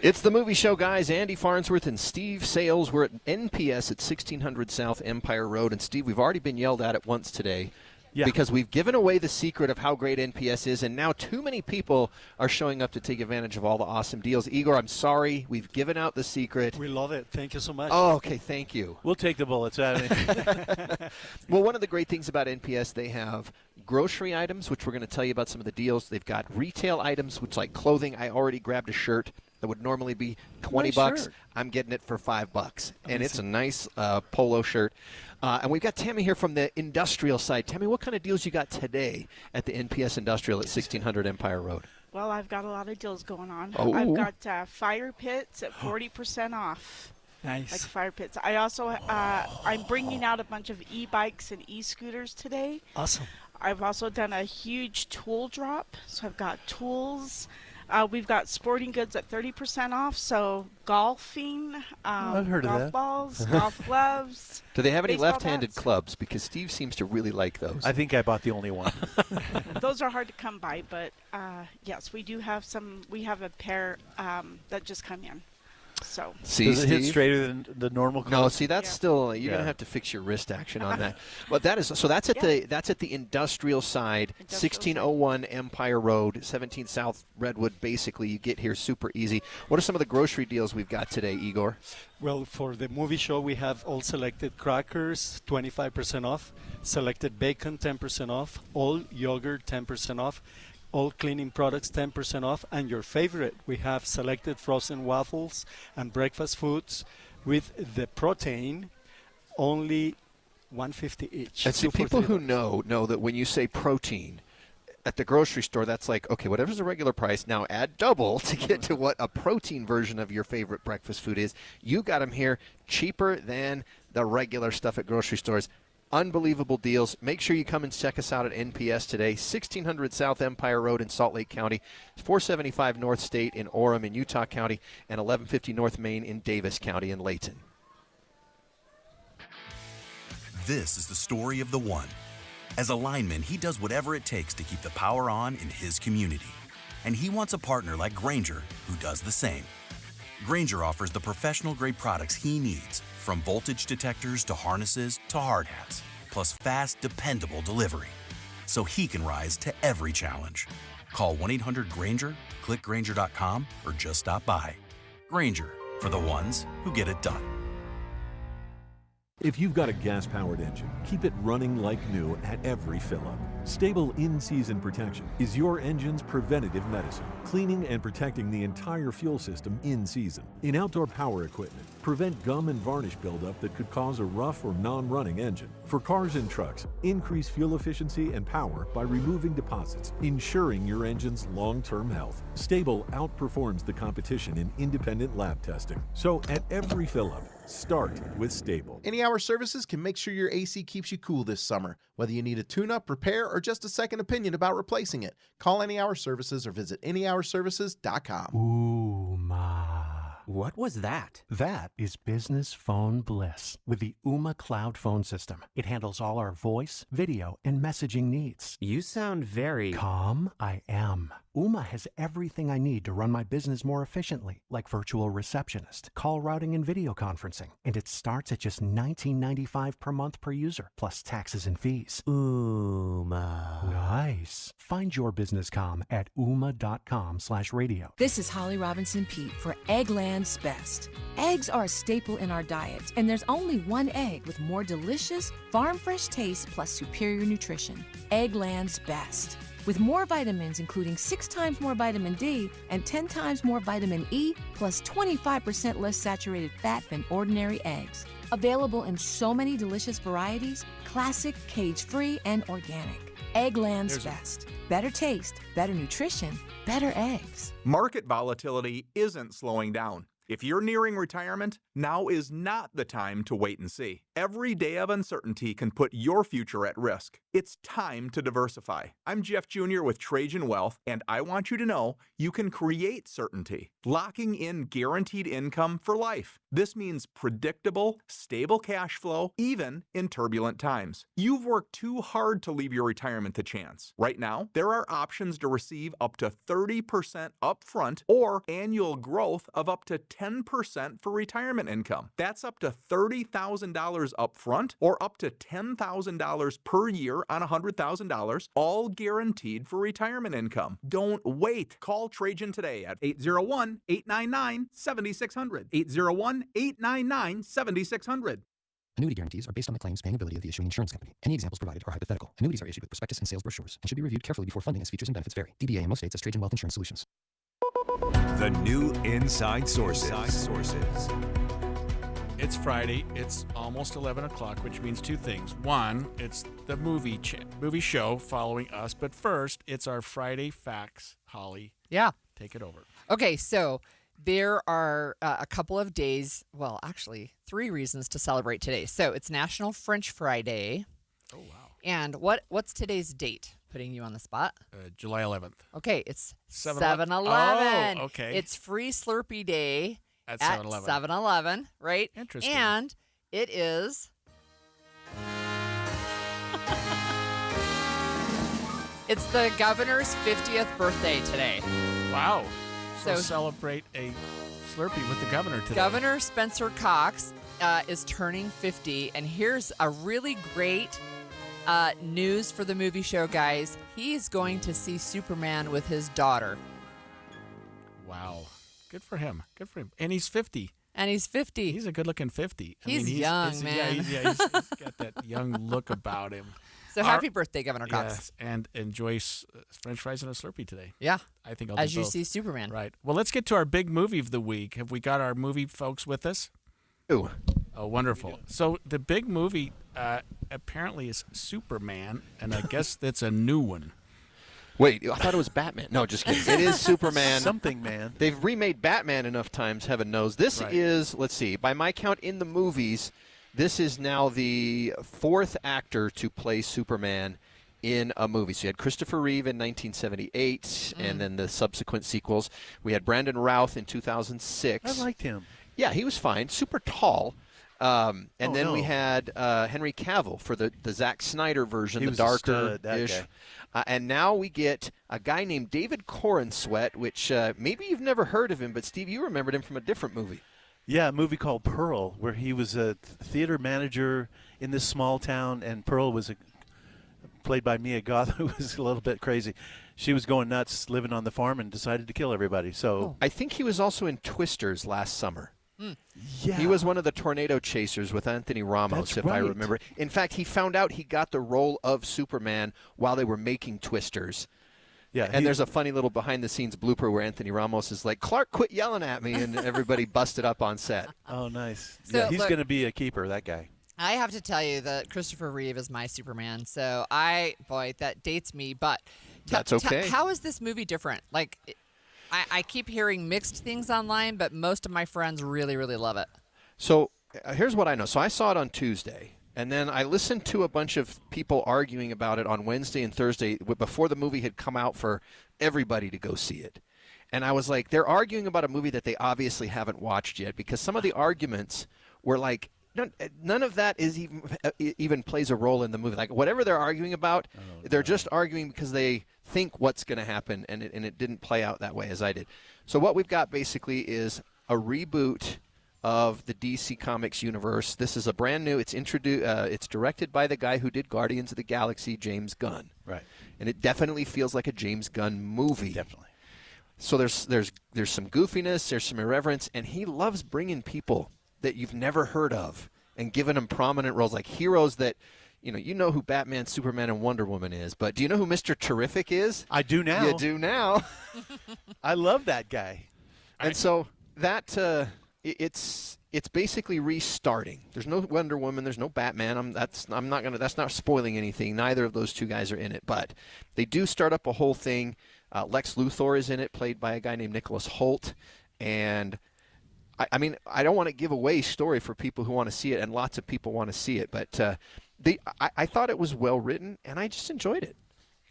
It's the movie show, guys. Andy Farnsworth and Steve Sales. We're at NPS at 1600 South Empire Road. And, Steve, we've already been yelled at once today because we've given away the secret of how great NPS is, and now too many people are showing up to take advantage of all the awesome deals. Igor, I'm sorry. We've given out the secret. We love it. Thank you so much. Oh, okay. Thank you. We'll take the bullets out of it. Well, one of the great things about NPS, they have grocery items, which we're going to tell you about some of the deals. They've got retail items, which like clothing. I already grabbed a shirt that would normally be $20. Nice I'm getting it for $5, and it's a nice polo shirt. And we've got Tammy here from the industrial side. Tammy, what kind of deals you got today at the NPS Industrial at 1600 Empire Road? Well, I've got a lot of deals going on. Oh. I've got fire pits at 40% off. Nice. Like fire pits. I also, I'm bringing out a bunch of e-bikes and e-scooters today. Awesome. I've also done a huge tool drop. So I've got tools. We've got sporting goods at 30% off. So golfing, I've heard of golf that. balls, golf gloves. Do they have any baseball left-handed bats. clubs? Because Steve seems to really like those. I think I bought the only one. Those are hard to come by, but yes, we do have some. We have a pair that just come in. So See, Does it hit Steve? straighter than the normal club? No, see, that's still you're Yeah. gonna have to fix your wrist action on that. But that's at the industrial side, 1601 Empire Road, 17 South Redwood. Basically, you get here super easy. What are some of the grocery deals we've got today, Igor? Well, for the movie show, we have all selected crackers, 25% off, selected bacon, 10% off, all yogurt, 10% off, all cleaning products, 10% off, and your favorite, we have selected frozen waffles and breakfast foods with the protein, only $1.50 each. And see, Two for people $3. who know that when you say protein at the grocery store, that's like, okay, whatever's the regular price, now add double to get to what a protein version of your favorite breakfast food is. You got them here cheaper than the regular stuff at grocery stores. Unbelievable deals. Make sure you come and check us out at NPS today. 1600 South Empire Road in Salt Lake County, 475 North State in Orem in Utah County, and 1150 North Main in Davis County in Layton. This is the story of the one. As a lineman, he does whatever it takes to keep the power on in his community. And he wants a partner like Grainger who does the same. Grainger offers the professional-grade products he needs, from voltage detectors to harnesses to hard hats, plus fast, dependable delivery, so he can rise to every challenge. Call 1-800-GRAINGER, click Grainger.com, or just stop by. Grainger, for the ones who get it done. If you've got a gas-powered engine, keep it running like new at every fill-up. Stable in-season protection is your engine's preventative medicine, cleaning and protecting the entire fuel system in season. In outdoor power equipment, prevent gum and varnish buildup that could cause a rough or non-running engine. For cars and trucks, increase fuel efficiency and power by removing deposits, ensuring your engine's long-term health. Stable outperforms the competition in independent lab testing. So at every fill-up, start with Stable. Any Hour Services can make sure your AC keeps you cool this summer. Whether you need a tune-up, repair, or just a second opinion about replacing it, call Any Hour Services or visit anyhourservices.com. Ooh, ma. What was that? That is business phone bliss with the Ooma Cloud Phone System. It handles all our voice, video, and messaging needs. You sound very... Calm? I am. Ooma has everything I need to run my business more efficiently, like virtual receptionist, call routing, and video conferencing. And it starts at just $19.95 per month per user, plus taxes and fees. Ooma. Nice. Find your business comm at ooma.com/radio. This is Holly Robinson Pete for Eggland's Best. Eggs are a staple in our diet, and there's only one egg with more delicious, farm-fresh taste plus superior nutrition. Eggland's Best. With more vitamins, including 6 times more vitamin D and 10 times more vitamin E, plus 25% less saturated fat than ordinary eggs. Available in so many delicious varieties, classic, cage-free, and organic. Eggland's Best. Better taste, better nutrition, better eggs. Market volatility isn't slowing down. If you're nearing retirement, now is not the time to wait and see. Every day of uncertainty can put your future at risk. It's time to diversify. I'm Jeff Jr. with Trajan Wealth, and I want you to know you can create certainty, locking in guaranteed income for life. This means predictable, stable cash flow, even in turbulent times. You've worked too hard to leave your retirement to chance. Right now, there are options to receive up to 30% upfront or annual growth of up to 10% for retirement income. That's up to $30,000 upfront or up to $10,000 per year on $100,000, all guaranteed for retirement income. Don't wait. Call Trajan today at 801-899-7600. 801-899-7600. Annuity guarantees are based on the claims paying ability of the issuing insurance company. Any examples provided are hypothetical. Annuities are issued with prospectus and sales brochures and should be reviewed carefully before funding as features and benefits vary. DBA in most states as Trajan Wealth Insurance Solutions. The new Inside Sources. It's Friday. It's almost 11 o'clock, which means two things. One, it's the movie show following us. But first, it's our Friday Facts. Holly. Yeah. Take it over. Okay, so there are a couple of days, well, actually 3 reasons to celebrate today. So it's National French Fry Day. Oh, wow. And what's today's date? Putting you on the spot. July 11th. Okay, it's 7-Eleven. 7-Eleven. Oh, okay. It's Free Slurpee Day at 7-Eleven. 7-Eleven, right? Interesting. And it is... it's the governor's 50th birthday today. Wow. So So celebrate a Slurpee with the governor today. Governor Spencer Cox is turning 50, and here's a really great news for the movie show, guys. He's going to see Superman with his daughter. Wow. Good for him. Good for him. And he's 50. And he's 50. He's a good-looking 50. He's young, man. Yeah, he's got that young look about him. So happy birthday, Governor Cox. Yes, and enjoy French fries and a Slurpee today. Yeah. I think I'll As do you both. see Superman. Right. Well, let's get to our big movie of the week. Have we got our movie folks with us? Ooh. Oh, wonderful. So the big movie apparently is Superman, and I guess that's a new one. Wait, I thought it was Batman. No, just kidding. It is Superman. Something, man. They've remade Batman enough times, heaven knows. This Right. is, let's see, by my count in the movies, This is now the fourth actor to play Superman in a movie. So you had Christopher Reeve in 1978, and then the subsequent sequels. We had Brandon Routh in 2006. I liked him. Yeah, he was fine. Super tall. We had Henry Cavill for the Zack Snyder version, He the was a stud, that darker-ish. guy. And now we get a guy named David Corenswet, which maybe you've never heard of him, but Steve, you remembered him from a different movie. Yeah, a movie called Pearl, where he was a theater manager in this small town, and Pearl was played by Mia Goth, who was a little bit crazy. She was going nuts, living on the farm, and decided to kill everybody. So I think he was also in Twisters last summer. Yeah. He was one of the tornado chasers with Anthony Ramos, That's if I right. remember. In fact, he found out he got the role of Superman while they were making Twisters. Yeah, and there's a funny little behind-the-scenes blooper where Anthony Ramos is like, "Clark, quit yelling at me," and everybody busted up on set. Oh, nice. So, yeah, he's look- going to be a keeper, that guy. I have to tell you that Christopher Reeve is my Superman. So that dates me. But That's okay. How is this movie different? Like, I keep hearing mixed things online, but most of my friends really, really love it. So here's what I know. So I saw it on Tuesday, and then I listened to a bunch of people arguing about it on Wednesday and Thursday before the movie had come out for everybody to go see it. And I was like, they're arguing about a movie that they obviously haven't watched yet, because some of the arguments were like, none of that is even plays a role in the movie. Like, whatever they're arguing about, they're just arguing because they think what's going to happen, and it didn't play out that way as I did. So what we've got basically is a reboot of the DC Comics universe. This is a brand new. It's directed by the guy who did Guardians of the Galaxy, James Gunn. Right. And it definitely feels like a James Gunn movie. Definitely. So there's some goofiness, there's some irreverence, and he loves bringing people that you've never heard of and giving them prominent roles, like heroes that you know who Batman, Superman, and Wonder Woman is. But do you know who Mr. Terrific is? I do now. You do now. I love that guy. And so that it's basically restarting. There's no Wonder Woman. There's no Batman. That's not spoiling anything. Neither of those two guys are in it. But they do start up a whole thing. Lex Luthor is in it, played by a guy named Nicholas Hoult. And I mean, I don't want to give away story for people who want to see it, and lots of people want to see it. But I thought it was well written, and I just enjoyed it.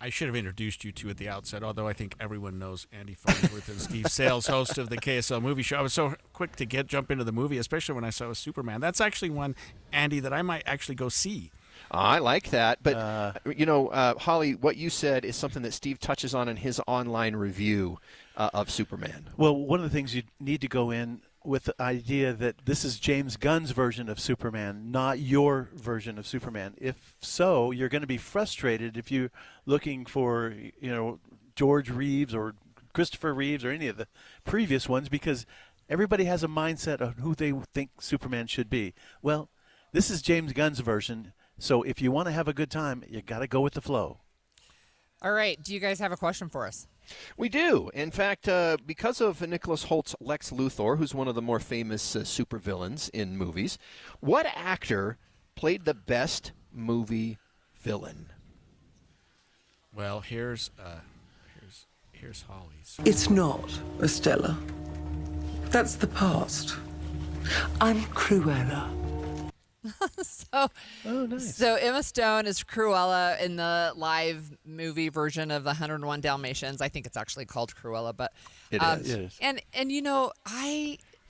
I should have introduced you two at the outset, although I think everyone knows Andy Farnsworth and Steve Sales, host of the KSL Movie Show. I was so quick to jump into the movie, especially when I saw Superman. That's actually one, Andy, that I might actually go see. I like that. But, Holly, what you said is something that Steve touches on in his online review of Superman. Well, one of the things you need to go in with the idea that this is James Gunn's version of Superman, not your version of Superman. If so, you're going to be frustrated if you're looking for, George Reeves or Christopher Reeves or any of the previous ones, because everybody has a mindset of who they think Superman should be. Well, this is James Gunn's version, so if you want to have a good time, you got to go with the flow. All right. Do you guys have a question for us? We do. In fact, because of Nicholas Holt's Lex Luthor, who's one of the more famous supervillains in movies, what actor played the best movie villain? Well, here's Holly's. It's not, Estella. That's the past. I'm Cruella. So Emma Stone is Cruella in the live movie version of the 101 Dalmatians. I think it's actually called Cruella, but It is. And You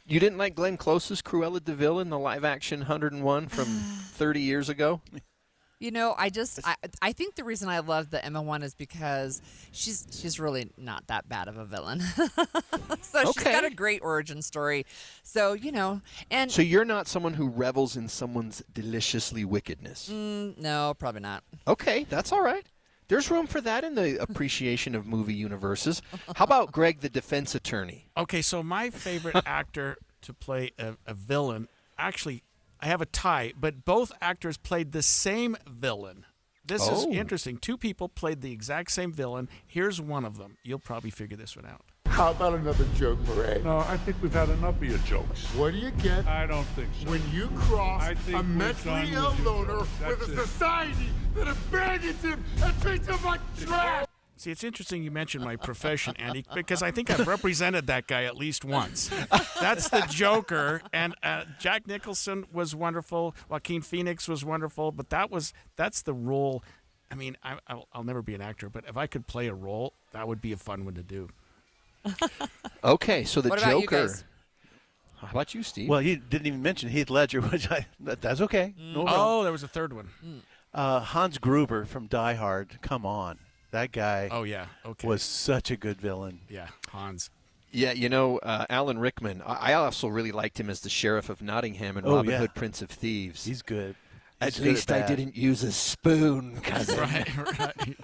didn't like Glenn Close's Cruella de Vil in the live-action 101 from 30 years ago? I think the reason I love the Emma one is because she's really not that bad of a villain. So she's got a great origin story. So, and So you're not someone who revels in someone's deliciously wickedness? No, probably not. Okay, that's all right. There's room for that in the appreciation of movie universes. How about Greg, the defense attorney? Okay, so my favorite actor to play a villain, actually, I have a tie, but both actors played the same villain. This is interesting. Two people played the exact same villain. Here's one of them. You'll probably figure this one out. How about another joke, Murray? No, I think we've had enough of your jokes. What do you get? I don't think so. When you cross I think a we're mentally done ill with you, loner George. with That's a it. society that abandons him and treats him like trash. See, it's interesting you mentioned my profession, Andy, because I think I've represented that guy at least once. That's the Joker, and Jack Nicholson was wonderful. Joaquin Phoenix was wonderful, but that's the role. I mean, I'll never be an actor, but if I could play a role, that would be a fun one to do. Okay, so the What about you Joker. guys? How about you, Steve? Well, you didn't even mention Heath Ledger, which that's okay. No Oh, there was a third one. Hans Gruber from Die Hard. Come on. That guy Oh, yeah. Okay. was such a good villain. Yeah, Hans. Yeah, Alan Rickman, I also really liked him as the Sheriff of Nottingham in Robin Hood, Prince of Thieves. He's good. At least I didn't use a spoon, cousin. Right.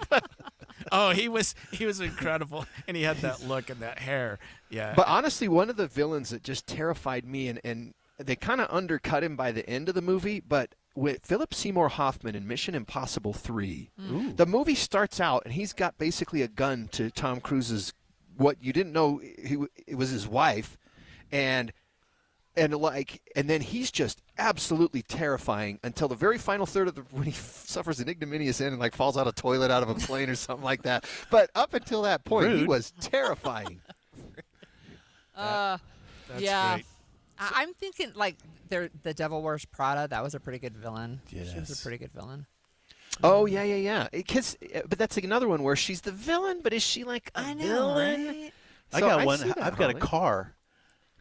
Oh, he was incredible, and he had that look and that hair. Yeah. But honestly, one of the villains that just terrified me, and they kind of undercut him by the end of the movie, but with Philip Seymour Hoffman in Mission Impossible 3, the movie starts out, and he's got basically a gun to Tom Cruise's, what you didn't know, it was his wife, and then he's just absolutely terrifying until the very final third of when he suffers an ignominious end and falls out of a toilet out of a plane or something like that. But up until that point, he was terrifying. That's yeah. great. I'm thinking the Devil Wears Prada. That was a pretty good villain. Yes. She was a pretty good villain. Oh, yeah. But that's another one where she's the villain, but is she like a villain? Right? I So got I one. see that, I've got a Holly. car.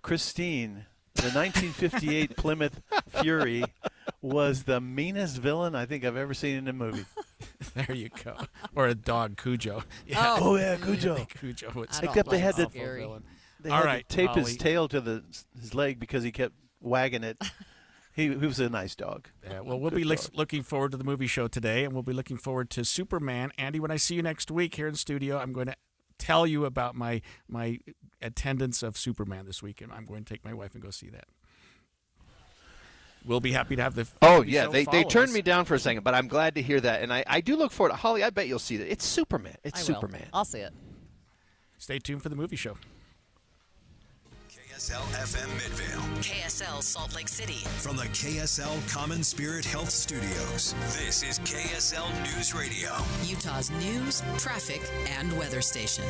Christine, the 1958 Plymouth Fury, was the meanest villain I think I've ever seen in a movie. There you go. Or a dog, Cujo. Yeah. Oh, yeah, Cujo. Cujo. Was I don't Except they like had to scary. villain. They All had right, to tape Holly. his tail to his leg because he kept wagging it. He was a nice dog. Yeah, well, we'll Good be dog. looking forward to the movie show today, and we'll be looking forward to Superman. Andy, when I see you next week here in studio, I'm going to tell you about my attendance of Superman this week, and I'm going to take my wife and go see that. We'll be happy to have the Oh, TV yeah, show they follow turned us. me down for a second, but I'm glad to hear that. And I do look forward to Holly, I bet you'll see that. It's Superman. It's I Superman. will. I'll see it. Stay tuned for the movie show. KSL FM Midvale. KSL Salt Lake City. From the KSL Common Spirit Health Studios, this is KSL News Radio. Utah's news, traffic, and weather station.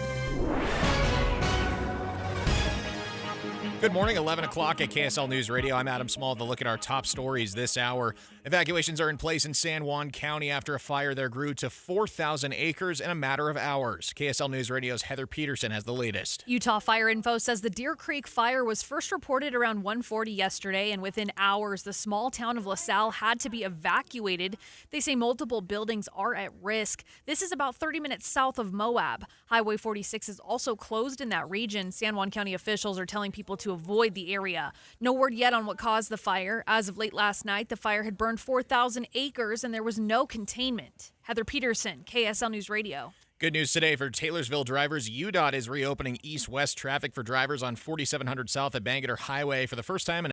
Good morning, 11 o'clock at KSL News Radio. I'm Adam Small to look at our top stories this hour. Evacuations are in place in San Juan County after a fire there grew to 4,000 acres in a matter of hours. KSL News Radio's Heather Peterson has the latest. Utah Fire Info says the Deer Creek fire was first reported around 1:40 yesterday, and within hours, the small town of LaSalle had to be evacuated. They say multiple buildings are at risk. This is about 30 minutes south of Moab. Highway 46 is also closed in that region. San Juan County officials are telling people to avoid the area. No word yet on what caused the fire. As of late last night, the fire had burned 4,000 acres and there was no containment. Heather Peterson, KSL News Radio. Good news today for Taylorsville drivers. UDOT is reopening east-west traffic for drivers on 4700 south at Bangerter Highway for the first time in